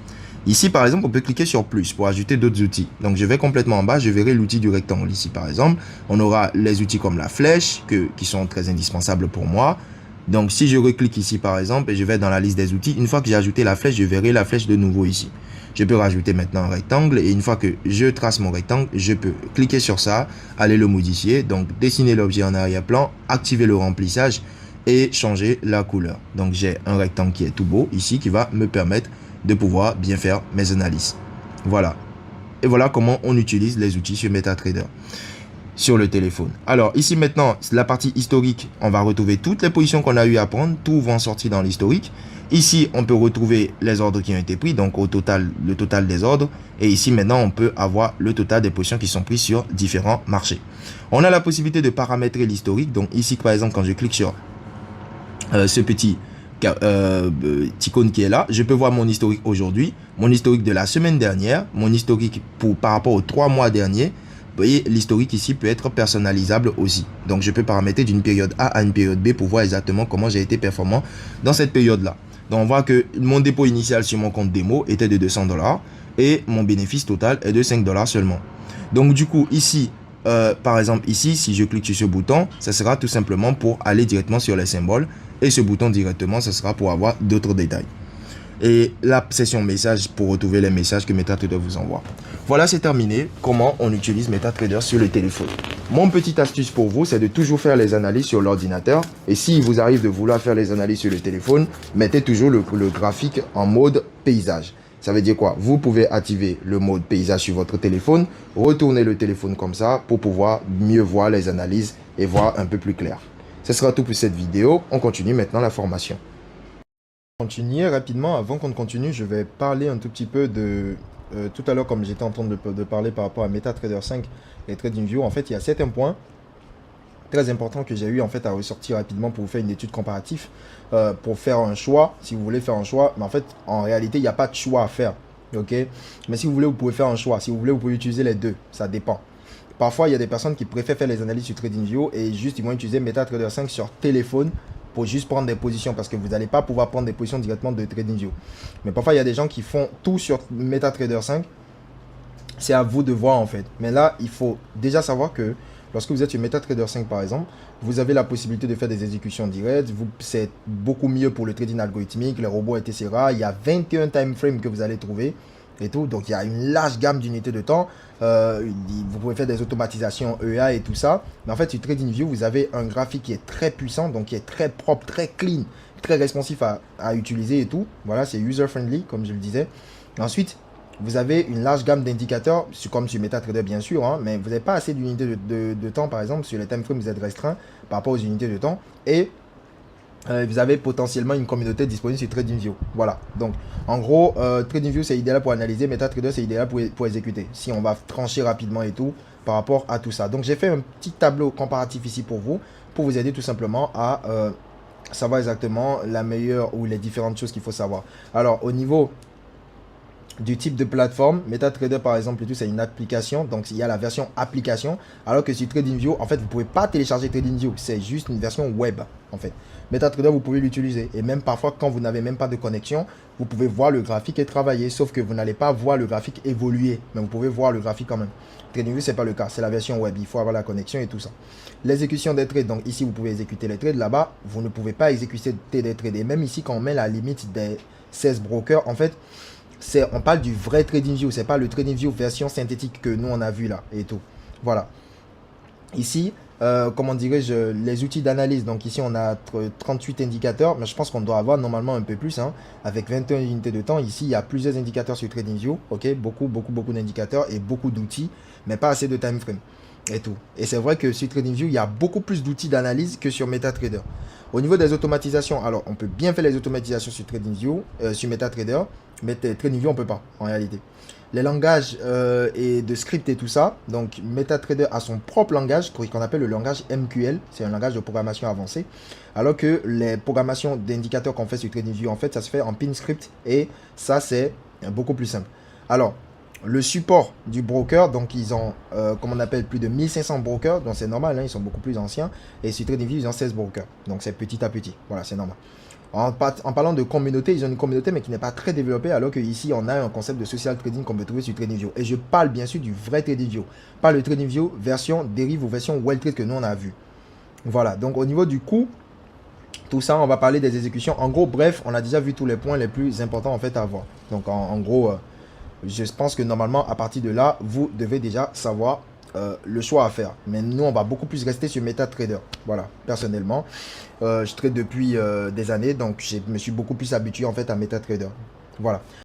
Ici, par exemple, on peut cliquer sur plus pour ajouter d'autres outils. Donc, je vais complètement en bas, je verrai l'outil du rectangle. Ici, par exemple, on aura les outils comme la flèche, qui sont très indispensables pour moi. Donc, si je reclique ici, par exemple, et je vais dans la liste des outils, une fois que j'ai ajouté la flèche, je verrai la flèche de nouveau ici. Je peux rajouter maintenant un rectangle et une fois que je trace mon rectangle, je peux cliquer sur ça, aller le modifier, donc dessiner l'objet en arrière-plan, activer le remplissage et changer la couleur. Donc, j'ai un rectangle qui est tout beau ici qui va me permettre de pouvoir bien faire mes analyses. Voilà. Et voilà comment on utilise les outils sur MetaTrader sur le téléphone. Alors ici maintenant, la partie historique, on va retrouver toutes les positions qu'on a eu à prendre, tout va en sortir dans l'historique. Ici, on peut retrouver les ordres qui ont été pris, donc au total, le total des ordres. Et ici maintenant, on peut avoir le total des positions qui sont prises sur différents marchés. On a la possibilité de paramétrer l'historique. Donc ici, par exemple, quand je clique sur ce petit icône qui est là, je peux voir mon historique aujourd'hui, mon historique de la semaine dernière, mon historique par rapport aux 3 mois derniers. Vous voyez, l'historique ici peut être personnalisable aussi. Donc, je peux paramétrer d'une période A à une période B pour voir exactement comment j'ai été performant dans cette période-là. Donc, on voit que mon dépôt initial sur mon compte démo était de 200 $ et mon bénéfice total est de 5 $ seulement. Donc, du coup, ici, par exemple, ici, si je clique sur ce bouton, ça sera tout simplement pour aller directement sur les symboles. Et ce bouton directement, ce sera pour avoir d'autres détails. Et la session message pour retrouver les messages que MetaTrader vous envoie. Voilà, c'est terminé. Comment on utilise MetaTrader sur le téléphone. Mon petite astuce pour vous, c'est de toujours faire les analyses sur l'ordinateur. Et s'il vous arrive de vouloir faire les analyses sur le téléphone, mettez toujours le graphique en mode paysage. Ça veut dire quoi? Vous pouvez activer le mode paysage sur votre téléphone, retourner le téléphone comme ça pour pouvoir mieux voir les analyses et voir un peu plus clair. Ce sera tout pour cette vidéo. On continue maintenant la formation. Continuer rapidement, avant qu'on continue, je vais parler un tout petit peu de... tout à l'heure, comme j'étais en train de parler par rapport à MetaTrader 5 et TradingView, en fait, il y a certains points très importants que j'ai eu en fait à ressortir rapidement pour vous faire une étude comparative, pour faire un choix, si vous voulez faire un choix. Mais en fait, en réalité, il n'y a pas de choix à faire, ok? Mais si vous voulez, vous pouvez faire un choix. Si vous voulez, vous pouvez utiliser les deux, ça dépend. Parfois, il y a des personnes qui préfèrent faire les analyses sur TradingView et juste, ils vont utiliser MetaTrader 5 sur téléphone pour juste prendre des positions parce que vous n'allez pas pouvoir prendre des positions directement de TradingView. Mais parfois, il y a des gens qui font tout sur MetaTrader 5. C'est à vous de voir en fait. Mais là, il faut déjà savoir que lorsque vous êtes sur MetaTrader 5 par exemple, vous avez la possibilité de faire des exécutions directes. C'est beaucoup mieux pour le trading algorithmique, les robots, etc. Il y a 21 time frames que vous allez trouver et tout. Donc, il y a une large gamme d'unités de temps. Vous pouvez faire des automatisations EA et tout ça. Mais en fait, sur TradingView, vous avez un graphique qui est très puissant, donc qui est très propre, très clean, très responsif à utiliser et tout. Voilà, c'est user-friendly, comme je le disais. Ensuite, vous avez une large gamme d'indicateurs, comme sur MetaTrader bien sûr, hein, mais vous n'avez pas assez d'unités de temps, par exemple. Sur les time frames, vous êtes restreint par rapport aux unités de temps. Et vous avez potentiellement une communauté disponible sur TradingView. Voilà. Donc, en gros, TradingView, c'est idéal pour analyser. MetaTrader, c'est idéal pour exécuter. Si on va trancher rapidement et tout, par rapport à tout ça. Donc, j'ai fait un petit tableau comparatif ici pour vous aider tout simplement à savoir exactement la meilleure ou les différentes choses qu'il faut savoir. Alors, au niveau du type de plateforme, MetaTrader par exemple, c'est une application, donc il y a la version application, alors que sur TradingView, en fait, vous ne pouvez pas télécharger TradingView, c'est juste une version web, en fait. MetaTrader, vous pouvez l'utiliser, et même parfois, quand vous n'avez même pas de connexion, vous pouvez voir le graphique et travailler, sauf que vous n'allez pas voir le graphique évoluer, mais vous pouvez voir le graphique quand même. TradingView, ce n'est pas le cas, c'est la version web, il faut avoir la connexion et tout ça. L'exécution des trades, donc ici, vous pouvez exécuter les trades, là-bas, vous ne pouvez pas exécuter des trades, et même ici, quand on met la limite des 16 brokers, en fait, on parle du vrai TradingView, c'est pas le TradingView version synthétique que nous on a vu là et tout. Voilà. Ici, comment dirais-je, les outils d'analyse. Donc ici on a 38 indicateurs, mais je pense qu'on doit avoir normalement un peu plus, hein, avec 21 unités de temps. Ici il y a plusieurs indicateurs sur TradingView, ok, beaucoup d'indicateurs et beaucoup d'outils, mais pas assez de time frame et tout. Et c'est vrai que sur TradingView il y a beaucoup plus d'outils d'analyse que sur MetaTrader. Au niveau des automatisations, alors on peut bien faire les automatisations sur TradingView, sur MetaTrader, mais TradingView, on peut pas, en réalité. Les langages et de script et tout ça, donc MetaTrader a son propre langage qu'on appelle le langage MQL, c'est un langage de programmation avancé, alors que les programmations d'indicateurs qu'on fait sur TradingView, en fait, ça se fait en pin script et ça, c'est beaucoup plus simple. Alors, le support du broker, donc ils ont, comme on appelle, plus de 1500 brokers, donc c'est normal, hein, ils sont beaucoup plus anciens, et sur TradingView, ils ont 16 brokers, donc c'est petit à petit, voilà, c'est normal. En parlant de communauté, ils ont une communauté mais qui n'est pas très développée, alors qu'ici on a un concept de social trading qu'on peut trouver sur TradingView. Et je parle bien sûr du vrai TradingView, pas le TradingView version dérive ou version well trade que nous on a vu. Voilà, donc au niveau du coût, tout ça, on va parler des exécutions. En gros, bref, on a déjà vu tous les points les plus importants en fait à voir. Donc en gros, je pense que normalement à partir de là, vous devez déjà savoir le choix à faire. Mais nous, on va beaucoup plus rester sur MetaTrader. Voilà, personnellement, je trade depuis des années, donc je me suis beaucoup plus habitué en fait à MetaTrader. Voilà.